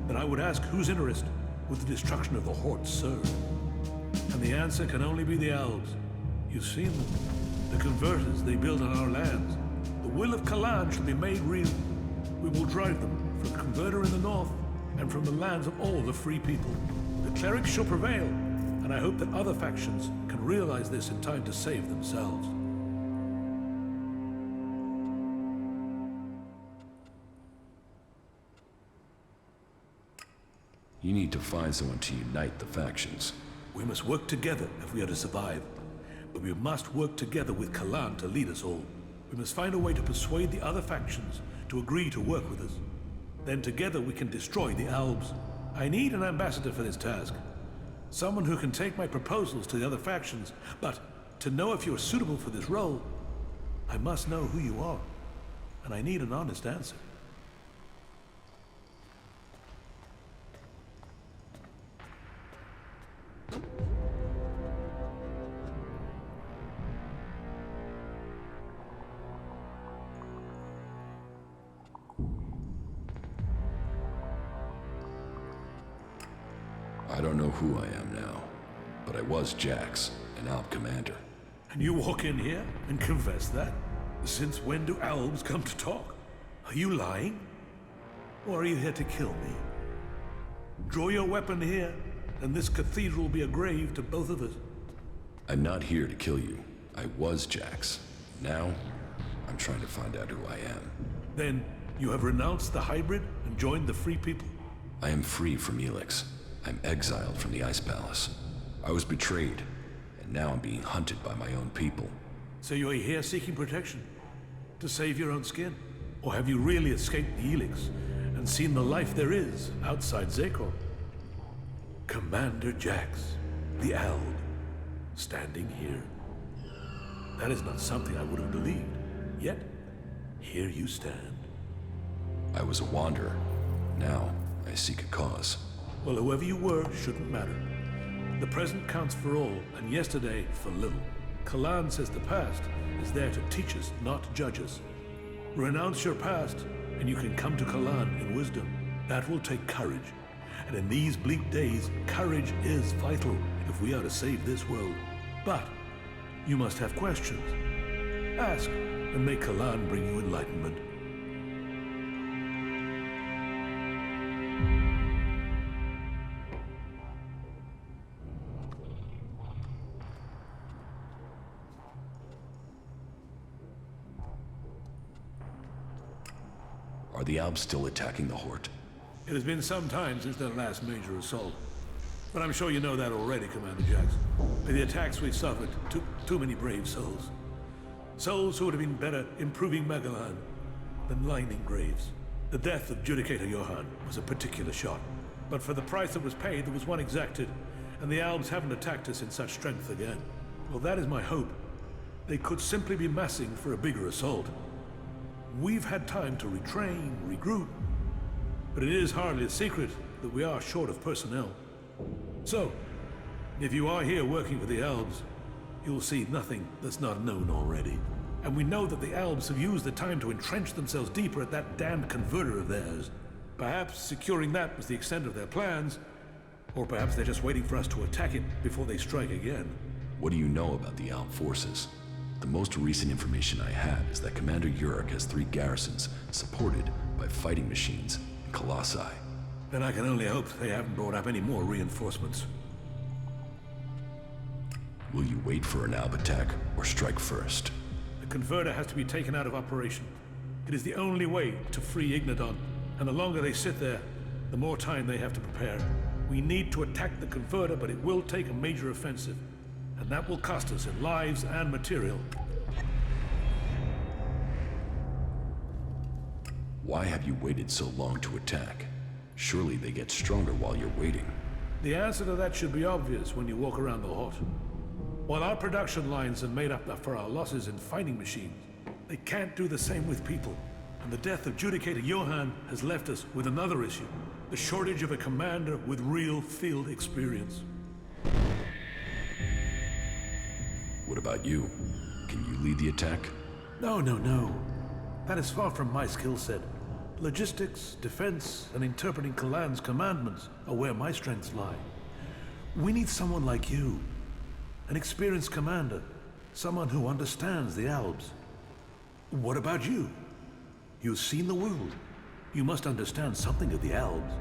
then I would ask whose interest would the destruction of the Hort serve? And the answer can only be the Albs. You've seen them. The converters they build on our lands. The will of Calaan shall be made real. We will drive them from the converter in the north and from the lands of all the free people. The Clerics shall prevail, and I hope that other factions can realize this in time to save themselves. You need to find someone to unite the factions. We must work together if we are to survive. But we must work together with Calaan to lead us all. We must find a way to persuade the other factions to agree to work with us. Then together we can destroy the Albs. I need an ambassador for this task. Someone who can take my proposals to the other factions, but to know if you're suitable for this role, I must know who you are. And I need an honest answer. I don't know who I am now, but I was Jax, an Alb commander. And you walk in here and confess that? Since when do Albs come to talk? Are you lying? Or are you here to kill me? Draw your weapon here, and this cathedral will be a grave to both of us. I'm not here to kill you. I was Jax. Now, I'm trying to find out who I am. Then, you have renounced the hybrid and joined the Free People? I am free from Elex. I'm exiled from the Ice Palace. I was betrayed, and now I'm being hunted by my own people. So you're here seeking protection? To save your own skin? Or have you really escaped the Elex and seen the life there is outside Zakor? Commander Jax, the Alb, standing here. That is not something I would have believed. Yet, here you stand. I was a wanderer. Now, I seek a cause. Well, whoever you were shouldn't matter. The present counts for all, and yesterday for little. Calaan says the past is there to teach us, not to judge us. Renounce your past, and you can come to Calaan in wisdom. That will take courage. And in these bleak days, courage is vital if we are to save this world. But you must have questions. Ask, and may Calaan bring you enlightenment. Are the Albs still attacking the Hort? It has been some time since their last major assault. But I'm sure you know that already, Commander Jax. The attacks we've suffered took too many brave souls. Souls who would have been better improving Magalan than lining graves. The death of Judicator Johann was a particular shot. But for the price that was paid, there was one exacted, and the Albs haven't attacked us in such strength again. Well, that is my hope. They could simply be massing for a bigger assault. We've had time to retrain, regroup, but it is hardly a secret that we are short of personnel. So, if you are here working for the Albs, you'll see nothing that's not known already. And we know that the Albs have used the time to entrench themselves deeper at that damned converter of theirs. Perhaps securing that was the extent of their plans, or perhaps they're just waiting for us to attack it before they strike again. What do you know about the Alb forces? The most recent information I have is that Commander Uruk has 3 garrisons supported by fighting machines and colossi. Then I can only hope they haven't brought up any more reinforcements. Will you wait for an Alb attack or strike first? The converter has to be taken out of operation. It is the only way to free Ignadon, and the longer they sit there, the more time they have to prepare. We need to attack the converter, but it will take a major offensive, and that will cost us in lives and material. Why have you waited so long to attack? Surely they get stronger while you're waiting. The answer to that should be obvious when you walk around the Hort. While our production lines have made up for our losses in fighting machines, they can't do the same with people. And the death of Judicator Johann has left us with another issue: the shortage of a commander with real field experience. What about you? Can you lead the attack? No. That is far from my skill set. Logistics, defense, and interpreting Calaan's commandments are where my strengths lie. We need someone like you. An experienced commander. Someone who understands the Albs. What about you? You've seen the world. You must understand something of the Albs.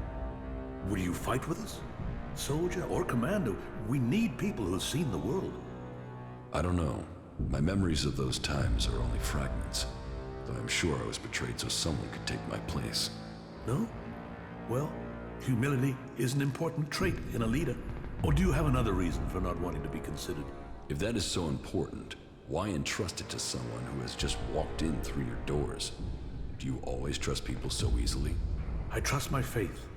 Will you fight with us? Soldier or commander, we need people who've seen the world. I don't know. My memories of those times are only fragments. Though I'm sure I was betrayed so someone could take my place. No? Well, humility is an important trait in a leader. Or do you have another reason for not wanting to be considered? If that is so important, why entrust it to someone who has just walked in through your doors? Do you always trust people so easily? I trust my faith.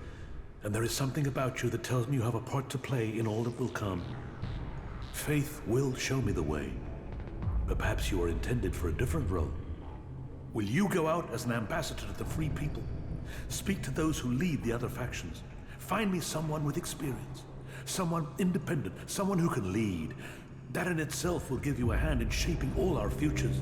And there is something about you that tells me you have a part to play in all that will come. Faith will show me the way. But perhaps you are intended for a different role. Will you go out as an ambassador to the free people? Speak to those who lead the other factions. Find me someone with experience. Someone independent. Someone who can lead. That in itself will give you a hand in shaping all our futures.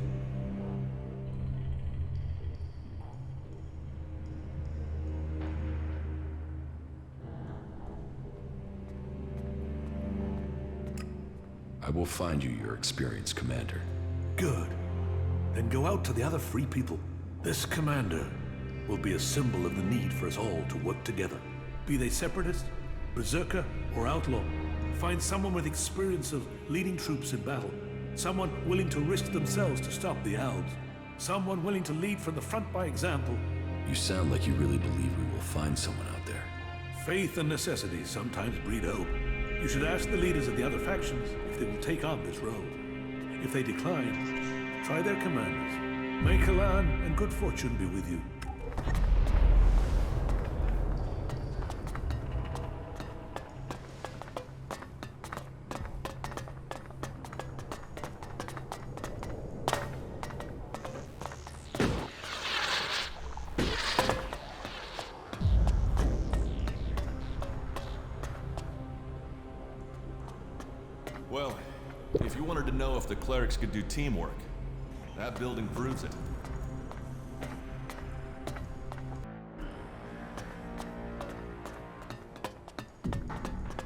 I will find you your experienced commander. Good. Then go out to the other free people. This commander will be a symbol of the need for us all to work together. Be they separatist, berserker, or outlaw. Find someone with experience of leading troops in battle. Someone willing to risk themselves to stop the Albs. Someone willing to lead from the front by example. You sound like you really believe we will find someone out there. Faith and necessity sometimes breed hope. You should ask the leaders of the other factions if they will take on this role. If they decline, try their commanders. May Calaan and good fortune be with you. Well, if you wanted to know if the Clerics could do teamwork, that building proves it.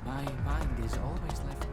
My mind is always left.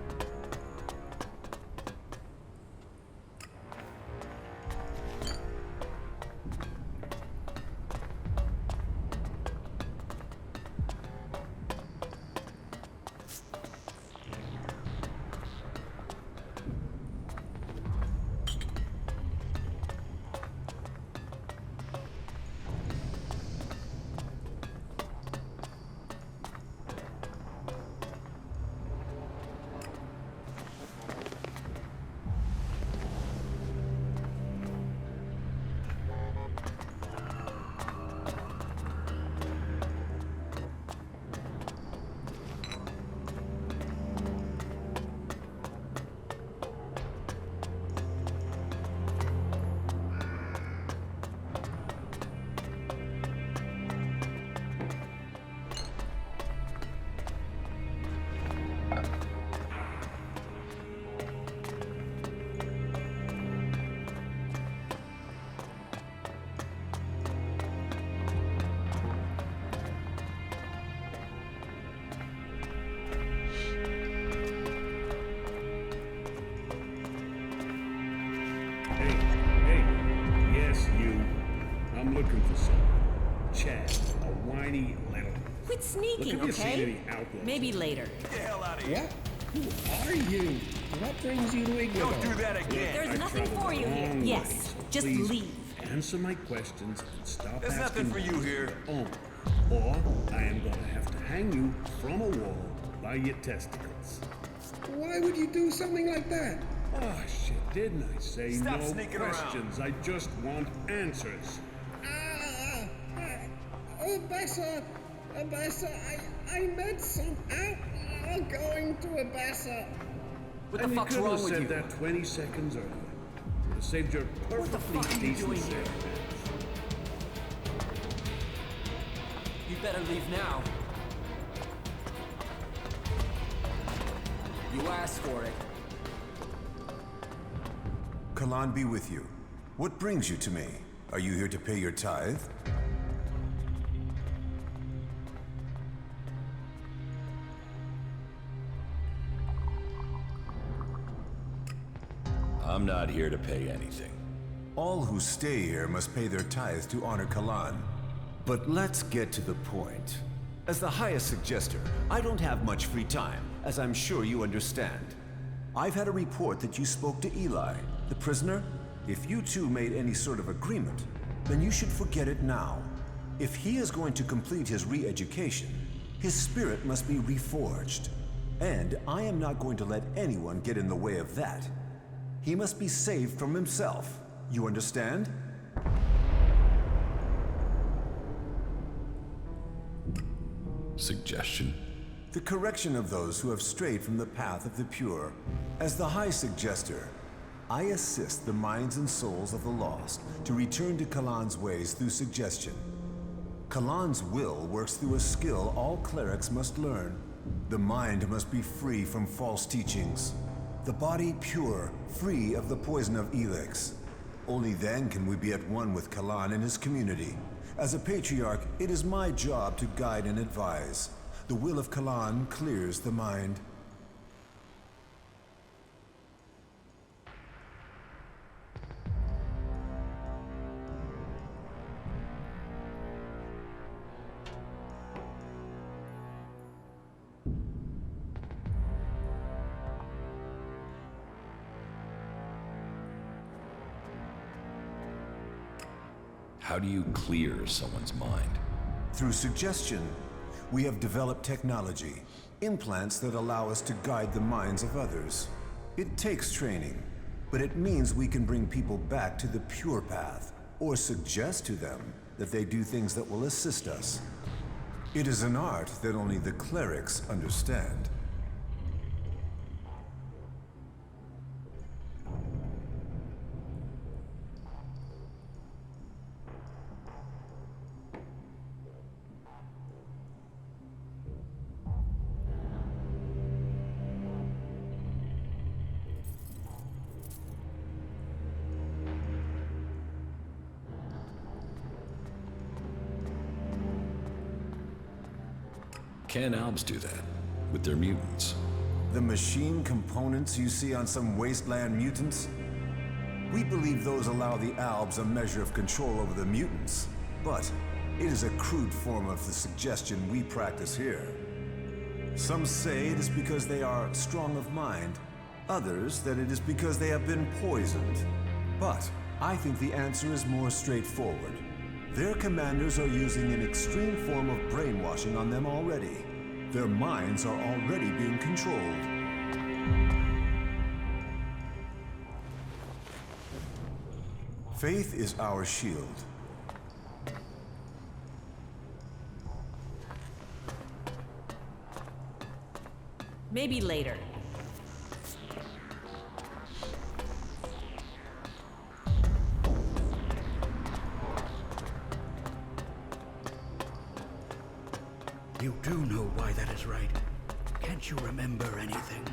looking for someone. Chad, a whiny little. Quit sneaking, Look, have you seen okay? any Outlaws? Maybe later. Get the hell out of here. What? Who are you? What brings you to Ignadon? Don't do that again. There's nothing for you here. Yes, just Please leave. Answer my questions and stop There's asking nothing for you here. your own. Or I am going to have to hang you from a wall by your testicles. Why would you do something like that? Oh shit, didn't I say Stop no sneaking around. questions? I just want answers. Abessa, I met some outlaw going to Abessa. What the fuck's wrong with you? You could have said that 20 seconds earlier. Would have saved your perfectly decent self. You better leave now. You asked for it. Calaan be with you. What brings you to me? Are you here to pay your tithe? I'm not here to pay anything. All who stay here must pay their tithe to honor Calaan. But let's get to the point. As the highest suggester, I don't have much free time, as I'm sure you understand. I've had a report that you spoke to Eli, the prisoner. If you two made any sort of agreement, then you should forget it now. If he is going to complete his re-education, his spirit must be reforged. And I am not going to let anyone get in the way of that. He must be saved from himself. You understand? Suggestion? The correction of those who have strayed from the path of the pure. As the High Suggester, I assist the minds and souls of the lost to return to Calaan's ways through suggestion. Calaan's will works through a skill all clerics must learn. The mind must be free from false teachings. The body pure, free of the poison of Elex. Only then can we be at one with Calaan and his community. As a patriarch, it is my job to guide and advise. The will of Calaan clears the mind. How do you clear someone's mind? Through suggestion, we have developed technology, implants that allow us to guide the minds of others. It takes training, but it means we can bring people back to the pure path, or suggest to them that they do things that will assist us. It is an art that only the clerics understand. Can Albs do that with their mutants? The machine components you see on some wasteland mutants? We believe those allow the Albs a measure of control over the mutants, but it is a crude form of the suggestion we practice here. Some say it is because they are strong of mind, others that it is because they have been poisoned. But I think the answer is more straightforward. Their commanders are using an extreme form of brainwashing on them already. Their minds are already being controlled. Faith is our shield. Maybe later. You do know why that is right. Can't you remember anything?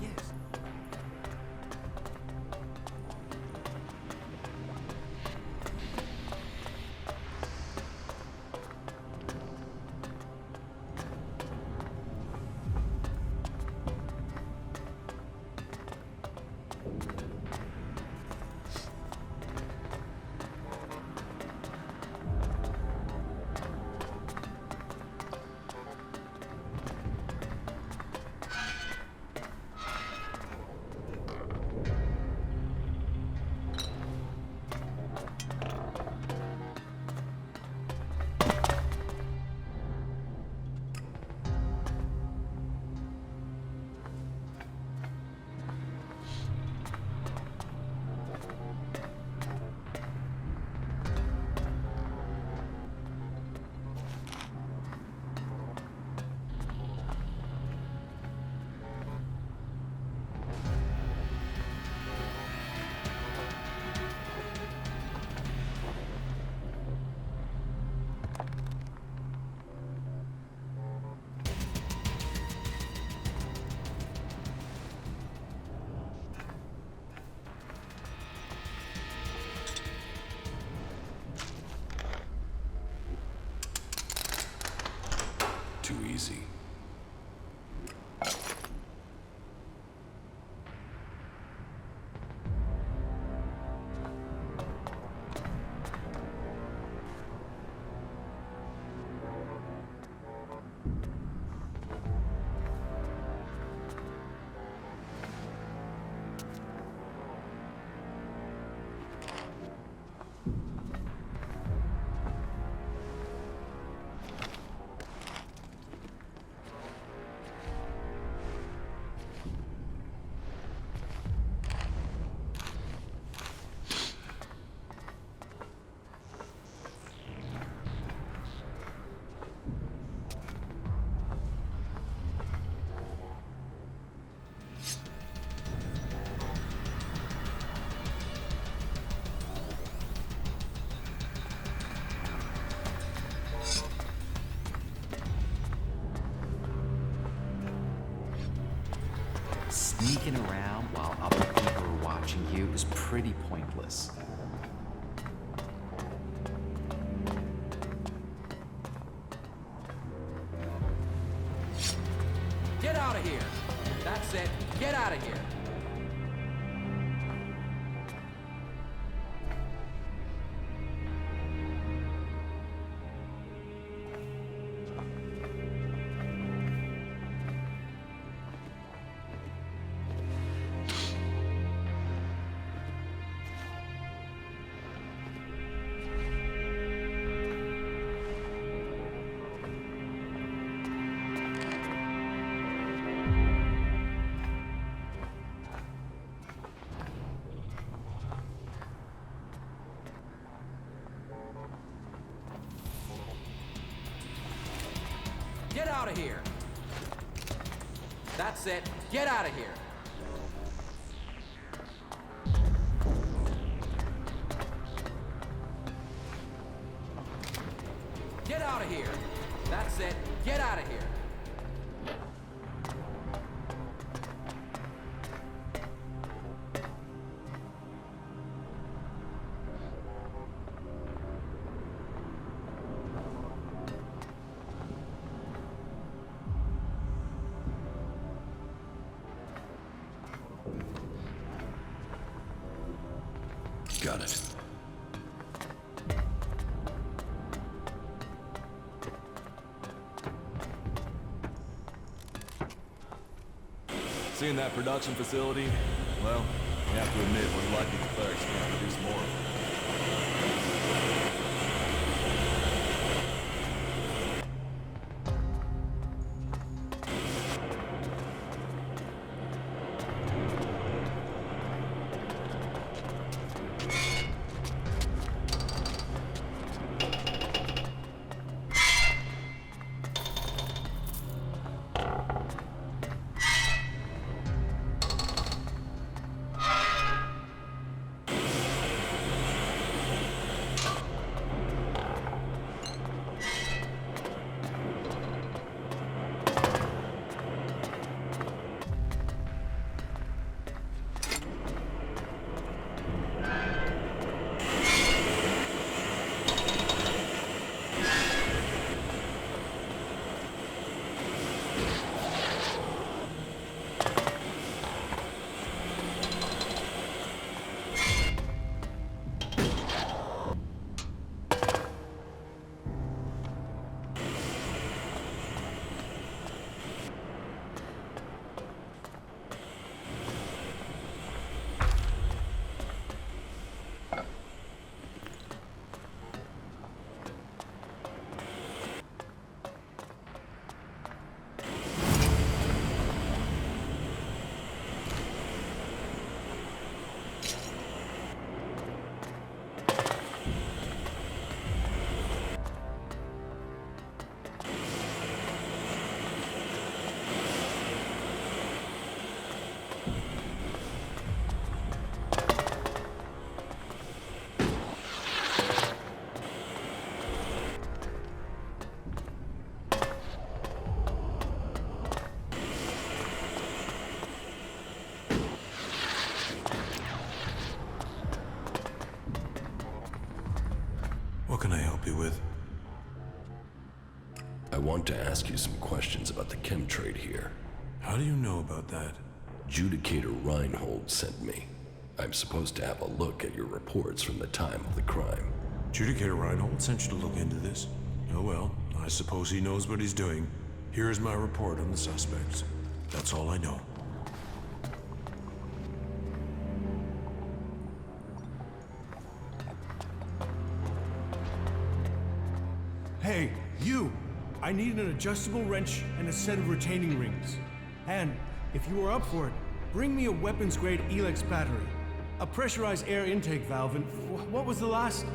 Yes. Sneaking around while other people are watching you is pretty pointless. Get out of here! That's it. Get out of here! Get out of here! That's it. Get out of here! Get out of here! That's it. Get out of here! Got it. Seeing that production facility, well, you have to admit we're lucky the Clerics can't produce more of it. What can I help you with? I want to ask you some questions about the chem trade here. How How do you know about that? Judicator Reinhold sent me. I'm supposed to have a look at your reports from the time of the crime. Judicator Reinhold sent you to look into this? Oh well, I suppose he knows what he's doing. Here's my report on the suspects. That's all I know. Hey, you! I need an adjustable wrench and a set of retaining rings. And, if you are up for it, bring me a weapons-grade Elex battery, a pressurized air intake valve, and what was the last?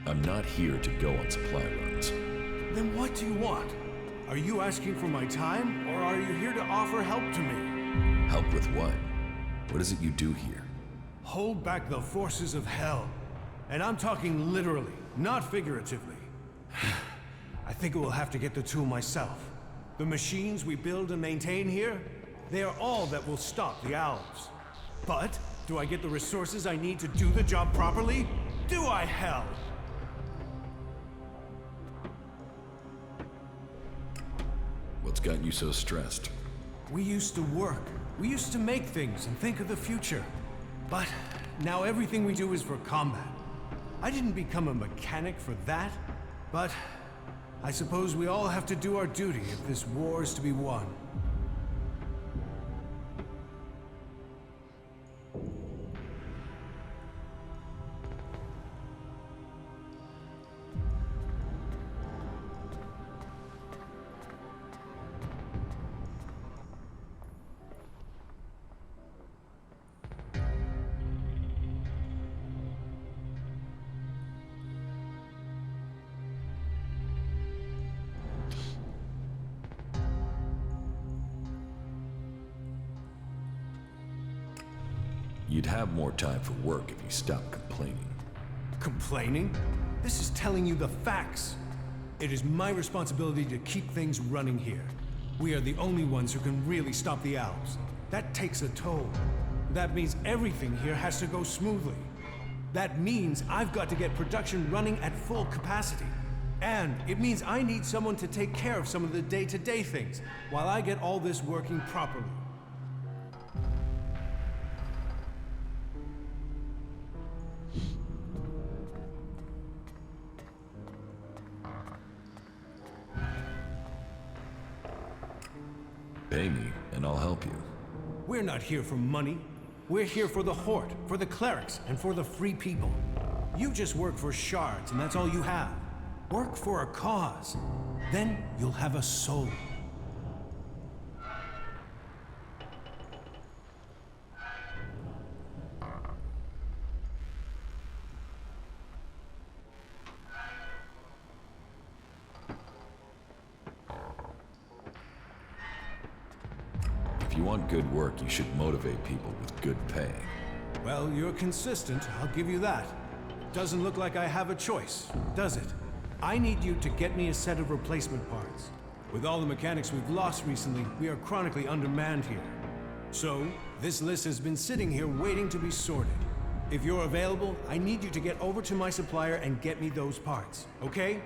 I'm not here to go on supply runs. Then what do you want? Are you asking for my time, or are you here to offer help to me? Help with what? What is it you do here? Hold back the forces of hell. And I'm talking literally, not figuratively. I think I will have to get the tool myself. The machines we build and maintain here, they are all that will stop the Albs. But, do I get the resources I need to do the job properly? Do I, hell? What's got you so stressed? We used to work. We used to make things and think of the future. But now everything we do is for combat. I didn't become a mechanic for that, but I suppose we all have to do our duty if this war is to be won. You'd have more time for work if you stopped complaining. Complaining? This is telling you the facts. It is my responsibility to keep things running here. We are the only ones who can really stop the Albs. That takes a toll. That means everything here has to go smoothly. That means I've got to get production running at full capacity. And it means I need someone to take care of some of the day-to-day things, while I get all this working properly. Pay me, and I'll help you. We're not here for money. We're here for the Hort, for the Clerics, and for the free people. You just work for shards, and that's all you have. Work for a cause. Then you'll have a soul. If you want good work, you should motivate people with good pay. Well, you're consistent, I'll give you that. Doesn't look like I have a choice, does it? I need you to get me a set of replacement parts. With all the mechanics we've lost recently, we are chronically undermanned here. So, this list has been sitting here waiting to be sorted. If you're available, I need you to get over to my supplier and get me those parts, okay?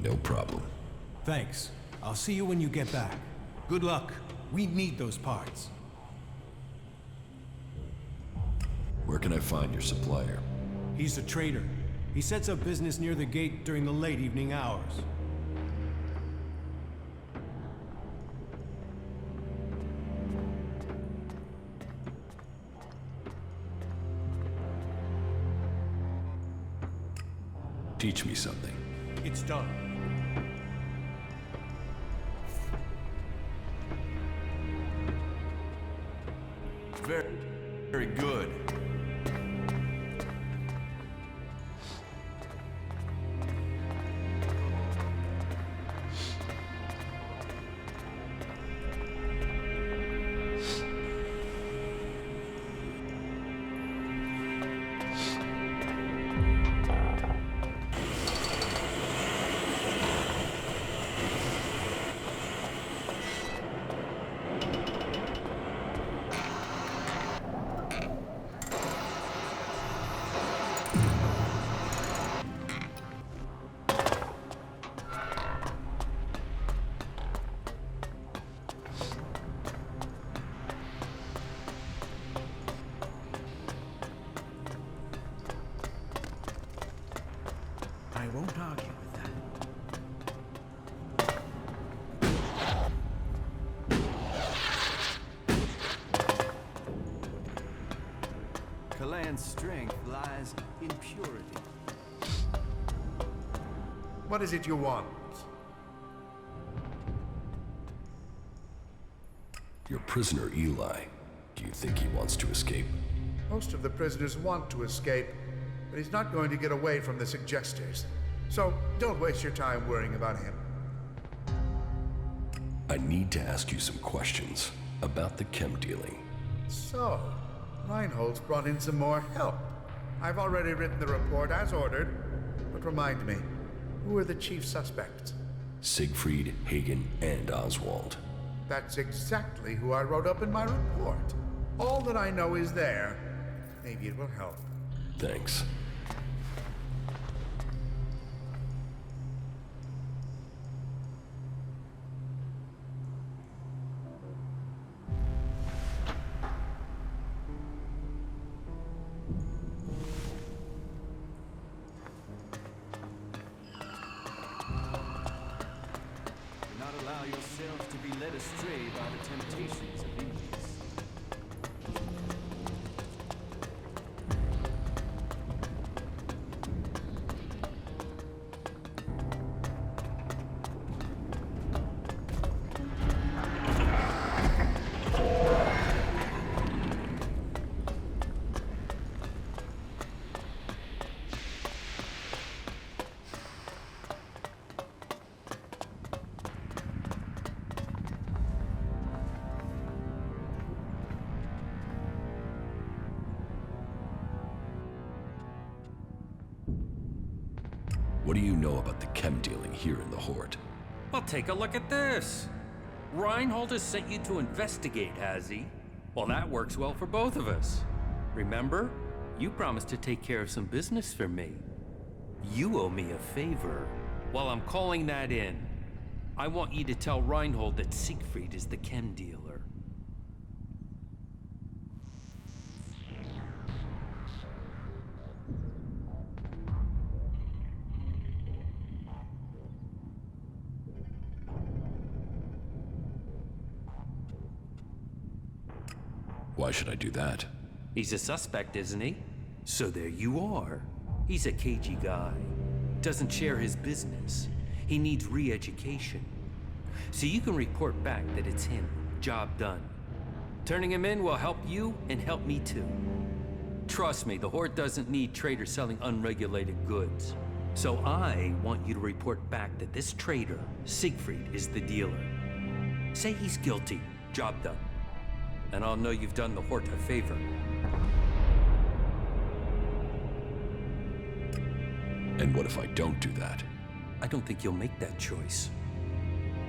No problem. Thanks. I'll see you when you get back. Good luck. We need those parts. Where can I find your supplier? He's a trader. He sets up business near the gate during the late evening hours. Teach me something. It's done. Very, very good. won't argue with that. Calaan's strength lies in purity. What is it you want? Your prisoner, Eli. Do you think he wants to escape? Most of the prisoners want to escape, but he's not going to get away from the suggesters. So don't waste your time worrying about him. I need to ask you some questions about the chem dealing. So, Reinhold's brought in some more help. I've already written the report as ordered, but remind me, who are the chief suspects? Siegfried, Hagen, and Oswald. That's exactly who I wrote up in my report. All that I know is there. Maybe it will help. Thanks. Yourself to be led astray by the temptations of enemies. What do you know about the chem dealing here in the Hort? Well, take a look at this. Reinhold has sent you to investigate, has he? Well, that works well for both of us. Remember? You promised to take care of some business for me. You owe me a favor. Well, I'm calling that in. I want you to tell Reinhold that Siegfried is the chem dealer. Why should I do that? He's a suspect, isn't he? So there you are. He's a cagey guy. Doesn't share his business. He needs re-education. So you can report back that it's him. Job done. Turning him in will help you and help me too. Trust me, the Hort doesn't need traders selling unregulated goods. So I want you to report back that this trader, Siegfried, is the dealer. Say he's guilty. Job done. And I'll know you've done the Hort a favor. And what if I don't do that? I don't think you'll make that choice.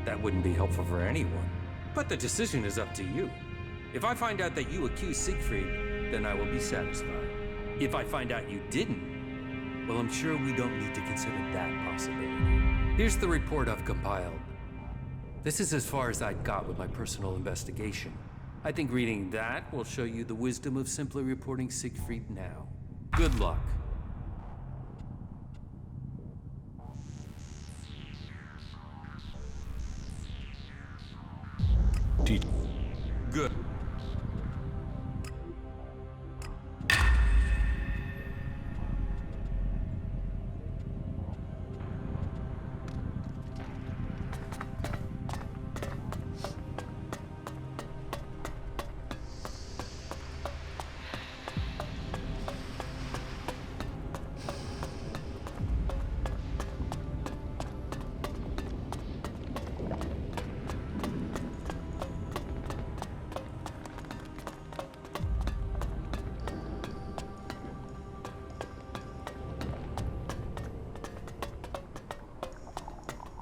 That wouldn't be helpful for anyone. But the decision is up to you. If I find out that you accused Siegfried, then I will be satisfied. If I find out you didn't, well, I'm sure we don't need to consider that possibility. Here's the report I've compiled. This is as far as I got with my personal investigation. I think reading that will show you the wisdom of simply reporting Siegfried now. Good luck. Good.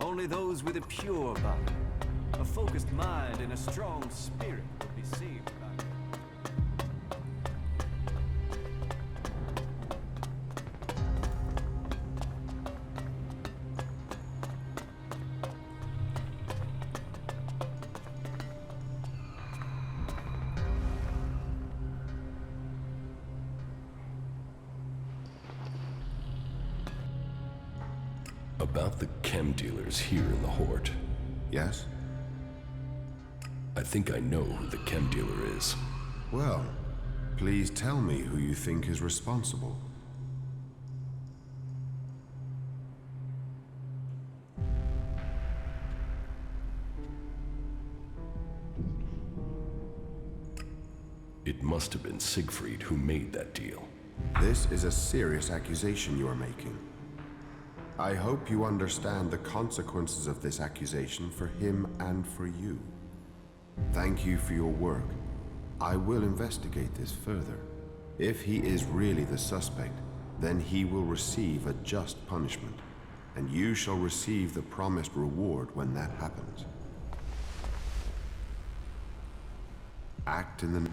Only those with a pure body, a focused mind, and a strong spirit will be saved by it. About the chem dealers here in the Hort. Yes? I think I know who the chem dealer is. Well, please tell me who you think is responsible. It must have been Siegfried who made that deal. This is a serious accusation you are making. I hope you understand the consequences of this accusation for him and for you. Thank you for your work. I will investigate this further. If he is really the suspect, then he will receive a just punishment, and you shall receive the promised reward when that happens. Act in the...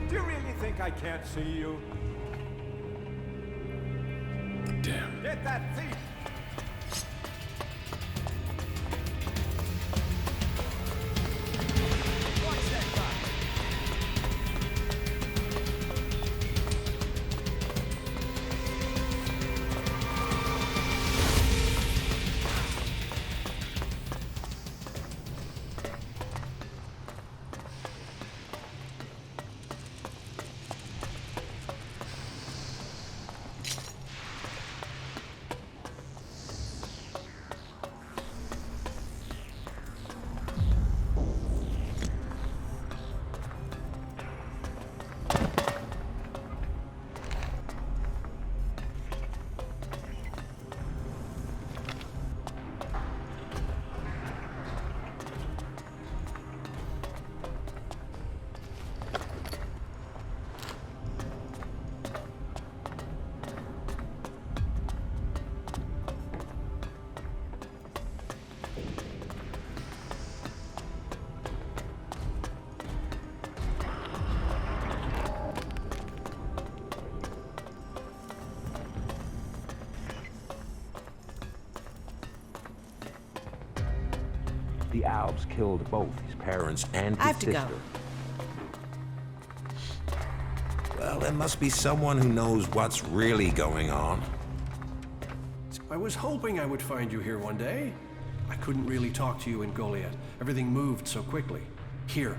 Do you really think I can't see you? Damn. Get that thief! Watch that guy! The Albs killed both his parents and I his have to sister. go. Well, there must be someone who knows what's really going on. I was hoping I would find you here one day. I couldn't really talk to you in Goliath. Everything moved so quickly. Here,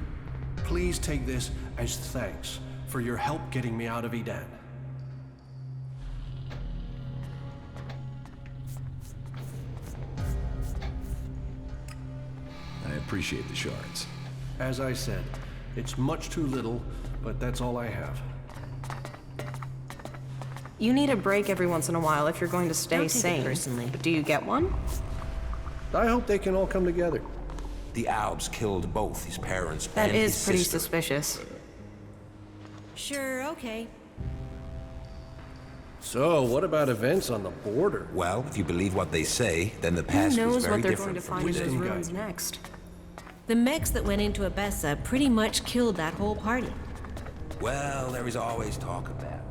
please take this as thanks for your help getting me out of Ignadon. I appreciate the shards. As I said, it's much too little, but that's all I have. You need a break every once in a while if you're going to stay Don't take it sane. personally. But do you get one? I hope they can all come together. The Albs killed both his parents That and his is pretty sister. suspicious. Sure, okay. So, what about events on the border? Well, if you believe what they say, then the Who past was knows very what they're different going to from find in today. those ruins next? The mechs that went into Abessa pretty much killed that whole party. Well, there is always talk of that.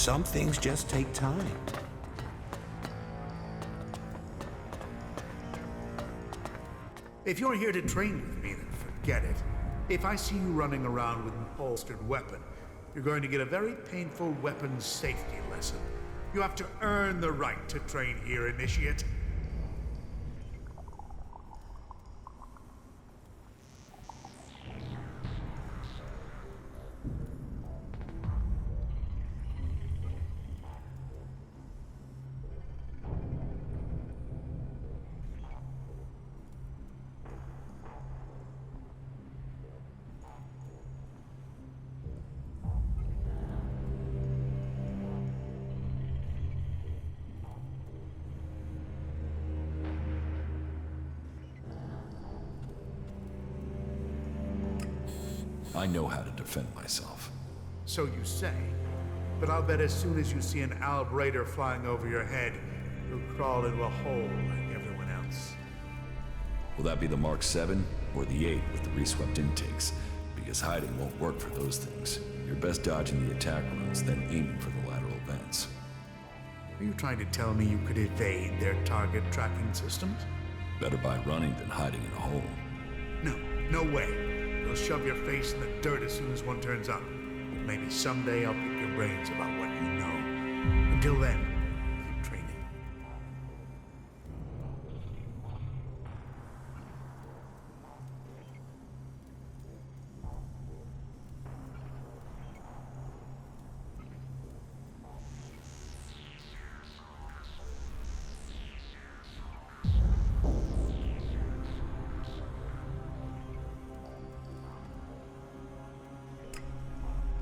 Some things just take time. If you're here to train with me, then forget it. If I see you running around with an holstered weapon, you're going to get a very painful weapons safety lesson. You have to earn the right to train here, Initiate. I know how to defend myself. So you say. But I'll bet as soon as you see an Alb raider flying over your head, you'll crawl into a hole like everyone else. Will that be the Mark 7 or the 8 with the reswept intakes? Because hiding won't work for those things. You're best dodging the attack runs, then aiming for the lateral vents. Are you trying to tell me you could evade their target tracking systems? Better by running than hiding in a hole. No, no way. They'll shove your face in the dirt as soon as one turns up. But maybe someday I'll pick your brains about what you know. Until then, keep training.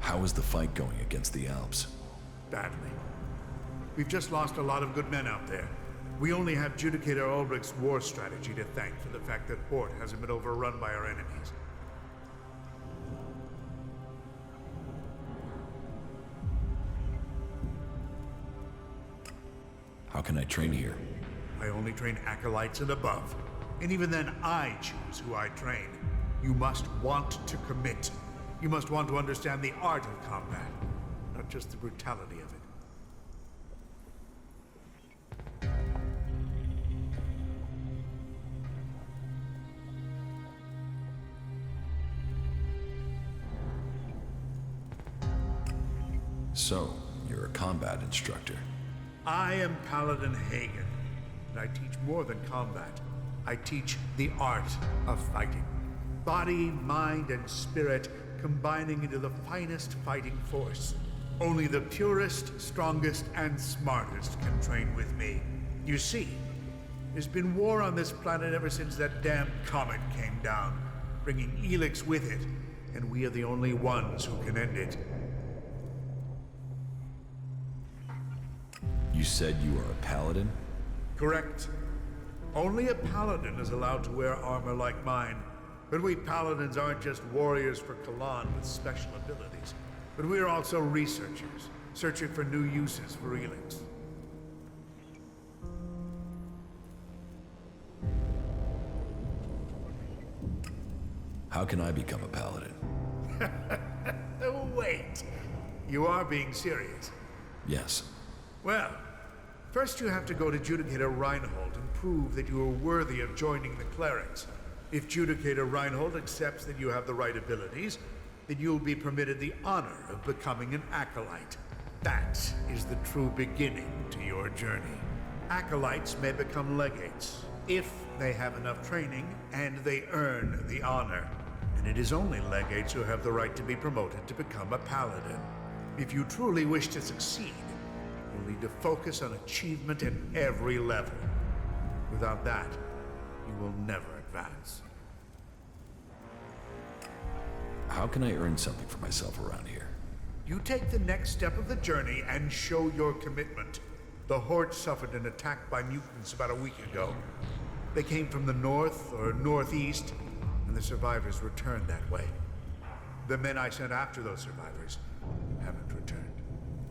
How is the fight going against the Albs? Badly. We've just lost a lot of good men out there. We only have Judicator Ulbrich's war strategy to thank for the fact that Hort hasn't been overrun by our enemies. How can I train here? I only train acolytes and above. And even then, I choose who I train. You must want to commit. You must want to understand the art of combat, not just the brutality of it. So, you're a combat instructor. I am Paladin Hagen, and I teach more than combat. I teach the art of fighting. Body, mind, and spirit combining into the finest fighting force. Only the purest, strongest, and smartest can train with me. You see, there's been war on this planet ever since that damn comet came down, bringing Elex with it, and we are the only ones who can end it. You said you are a paladin? Correct. Only a paladin is allowed to wear armor like mine. But we paladins aren't just warriors for Calaan with special abilities, but we are also researchers, searching for new uses for Elex. How can I become a paladin? Wait, you are being serious? Yes. Well, first you have to go to Judicator Reinhold and prove that you are worthy of joining the Clerics. If Judicator Reinhold accepts that you have the right abilities, then you'll be permitted the honor of becoming an acolyte. That is the true beginning to your journey. Acolytes may become legates, if they have enough training and they earn the honor. And it is only legates who have the right to be promoted to become a paladin. If you truly wish to succeed, you'll need to focus on achievement at every level. Without that, you will never advance. How can I earn something for myself around here? You take the next step of the journey and show your commitment. The Hort suffered an attack by mutants about a week ago. They came from the north or northeast, and the survivors returned that way. The men I sent after those survivors haven't returned.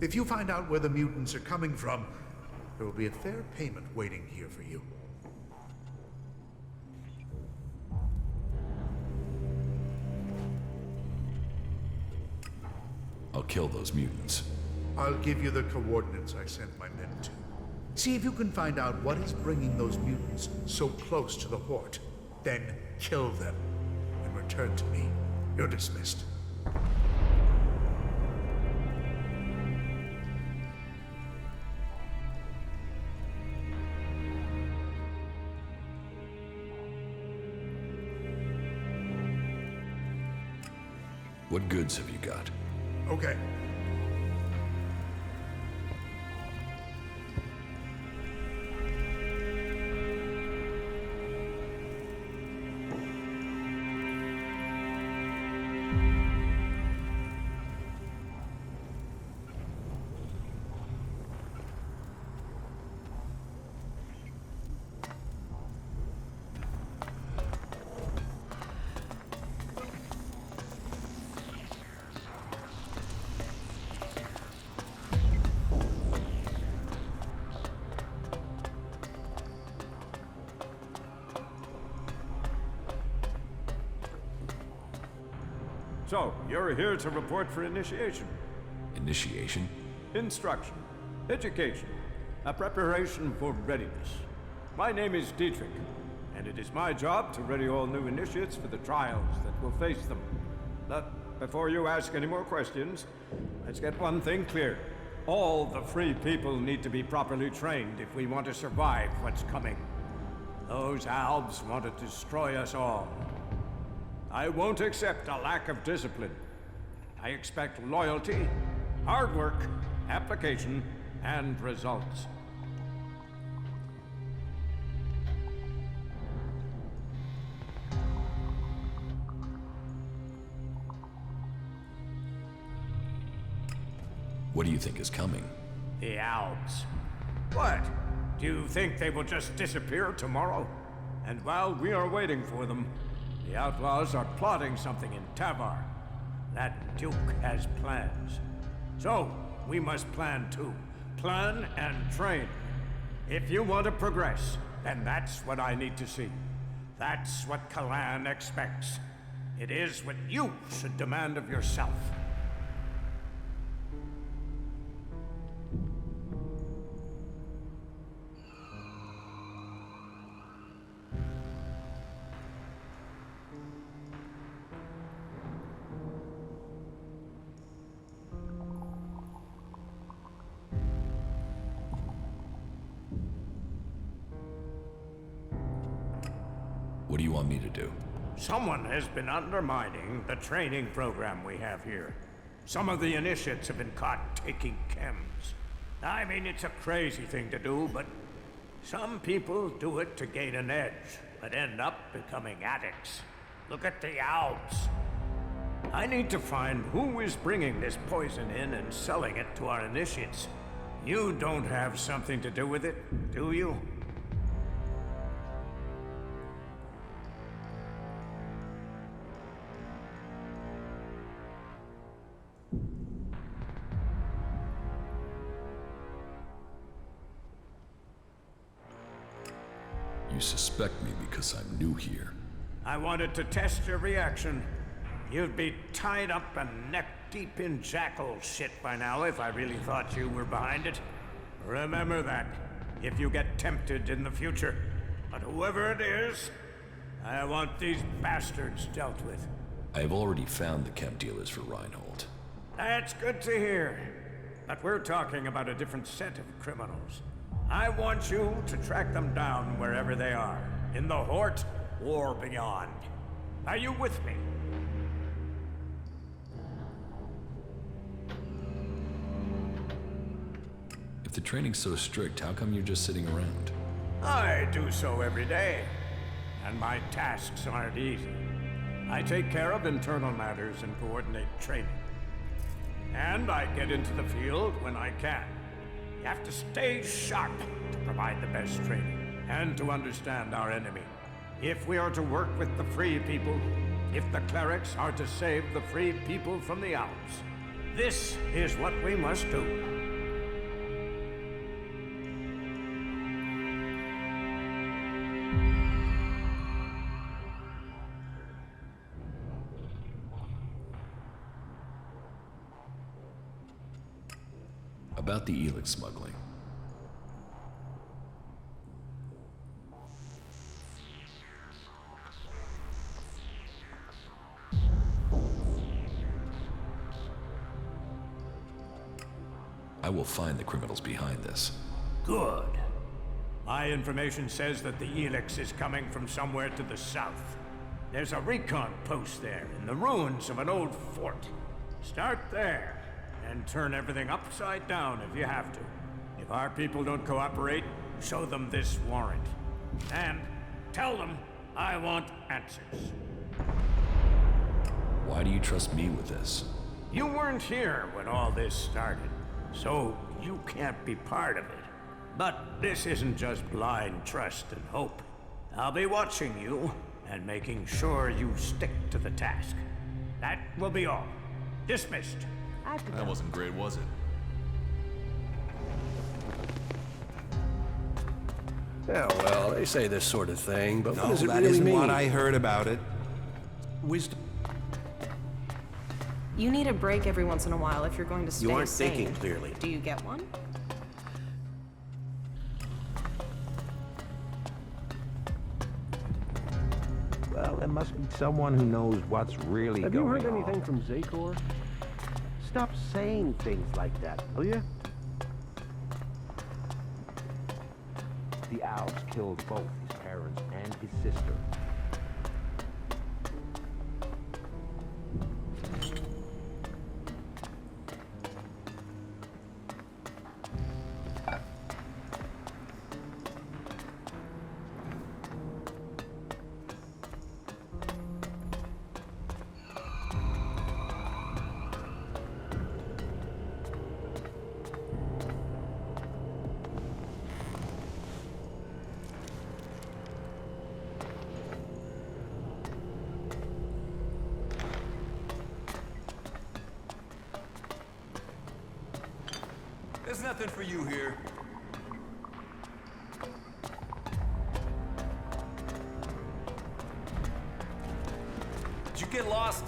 If you find out where the mutants are coming from, there will be a fair payment waiting here for you. I'll kill those mutants. I'll give you the coordinates I sent my men to. See if you can find out what is bringing those mutants so close to the Hort. Then kill them and return to me. You're dismissed. What goods have you got? Okay. So, you're here to report for initiation. Initiation? Instruction. Education. A preparation for readiness. My name is Dietrich, and it is my job to ready all new initiates for the trials that will face them. But before you ask any more questions, let's get one thing clear. All the free people need to be properly trained if we want to survive what's coming. Those Albs want to destroy us all. I won't accept a lack of discipline. I expect loyalty, hard work, application, and results. What do you think is coming? The Albs. What? Do you think they will just disappear tomorrow? And while we are waiting for them, the Outlaws are plotting something in Tavar. That Duke has plans. So, we must plan too. Plan and train. If you want to progress, then that's what I need to see. That's what Calaan expects. It is what you should demand of yourself. What do you want me to do? Someone has been undermining the training program we have here. Some of the initiates have been caught taking chems. I mean, it's a crazy thing to do, but some people do it to gain an edge, but end up becoming addicts. Look at the Albs. I need to find who is bringing this poison in and selling it to our initiates. You don't have something to do with it, do you? You suspect me because I'm new here. I wanted to test your reaction. You'd be tied up and neck-deep in jackal shit by now if I really thought you were behind it. Remember that, if you get tempted in the future. But whoever it is, I want these bastards dealt with. I have already found the chem dealers for Reinhold. That's good to hear. But we're talking about a different set of criminals. I want you to track them down wherever they are, in the Hort or beyond. Are you with me? If the training's so strict, how come you're just sitting around? I do so every day, and my tasks aren't easy. I take care of internal matters and coordinate training. And I get into the field when I can. You have to stay sharp to provide the best training, and to understand our enemy. If we are to work with the free people, if the Clerics are to save the free people from the Outlaws, this is what we must do. About the Elex smuggling. I will find the criminals behind this. Good. My information says that the Elex is coming from somewhere to the south. There's a recon post there in the ruins of an old fort. Start there, and turn everything upside down if you have to. If our people don't cooperate, show them this warrant. And tell them I want answers. Why do you trust me with this? You weren't here when all this started, so you can't be part of it. But this isn't just blind trust and hope. I'll be watching you and making sure you stick to the task. That will be all. Dismissed. That wasn't great, was it? Yeah, well, they say this sort of thing, but what No, does it that really isn't mean? what I heard about it. Wisdom. You need a break every once in a while if you're going to stay You aren't sane. thinking clearly. Do you get one? Well, there must be someone who knows what's really Have you going heard on. anything from Zakor? Stop saying things like that, will you? The Albs killed both his parents and his sister. There's nothing for you here. Did you get lost?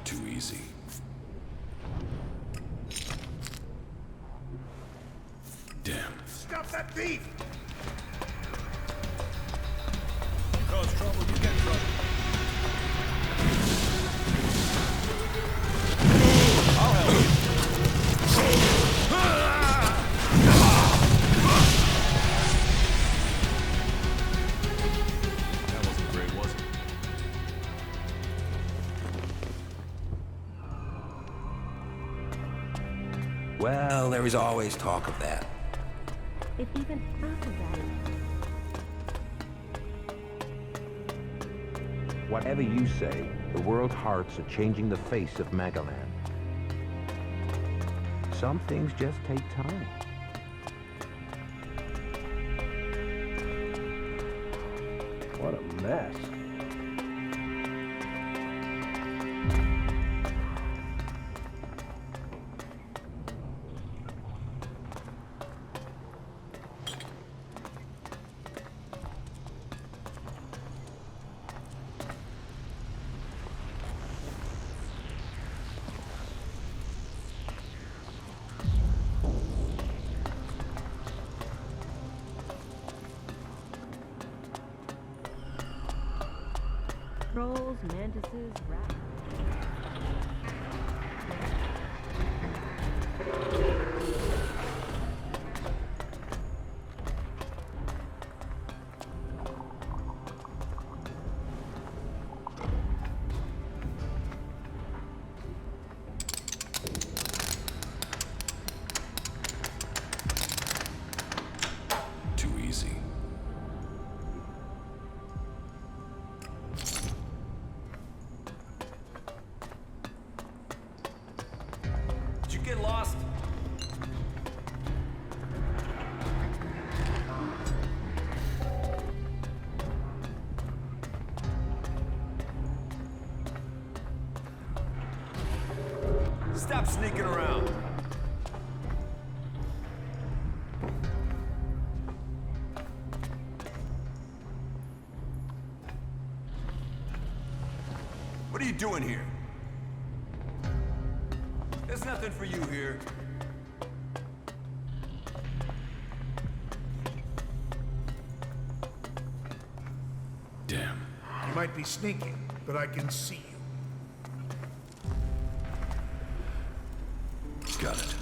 Too easy. Damn. Stop that thief! You cause trouble, you get trouble. I'll help you. That wasn't great, was it? Well, there is always talk of that. If even half of that is... Whatever you say, the world's hearts are changing the face of Magalan. Some things just take time. What a mess. Trolls, mantises, rats... Too easy. Stop sneaking around. What are you doing here? There's nothing for you here. Damn. You might be sneaking, but I can see you. Got it.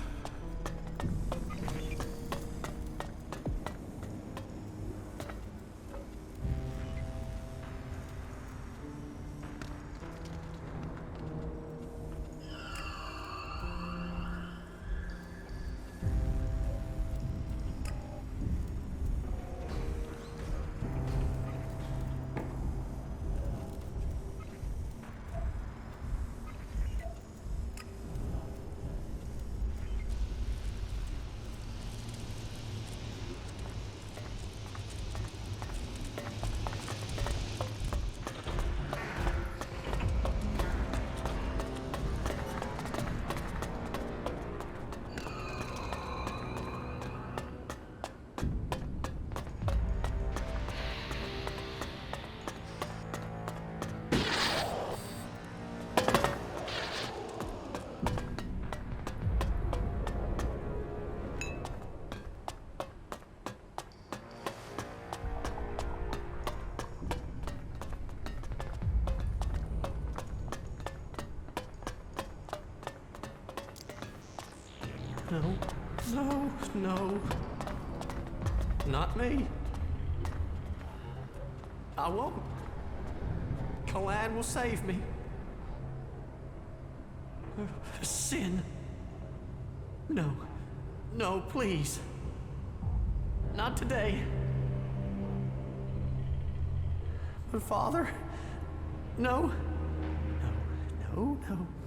No. Not me. I won't. Calaan will save me. Sin. No, please. Not today. But Father? No.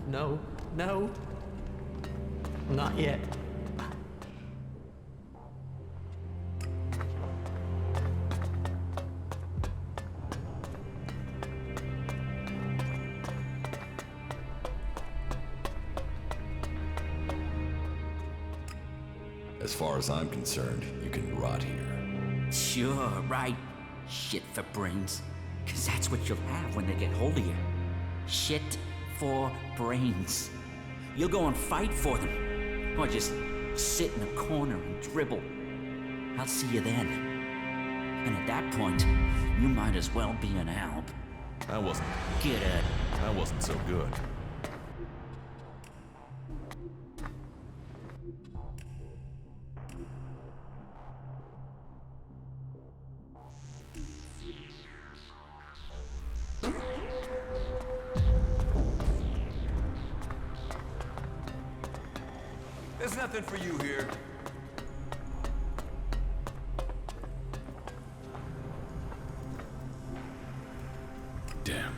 No. Not yet. As far as I'm concerned, you can rot here. Sure, right. Shit for brains. 'Cause that's what you'll have when they get hold of you. Shit for brains. You'll go and fight for them. Or just sit in a corner and dribble. I'll see you then. And at that point, you might as well be an Alb. I wasn't so good. There's nothing for you here. Damn.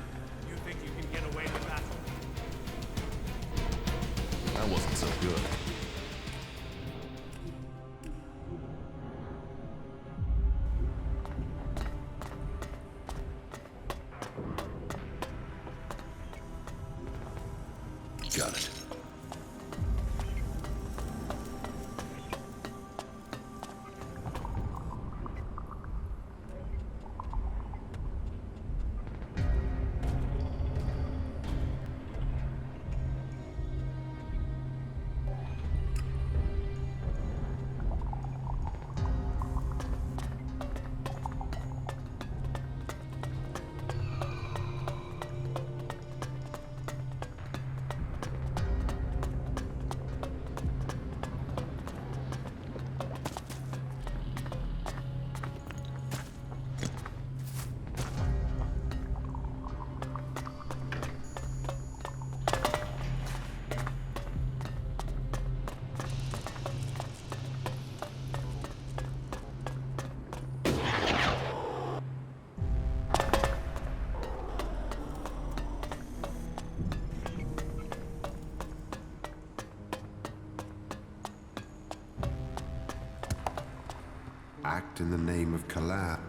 You think you can get away with that? I wasn't so good. Got it. Act in the name of Calaan.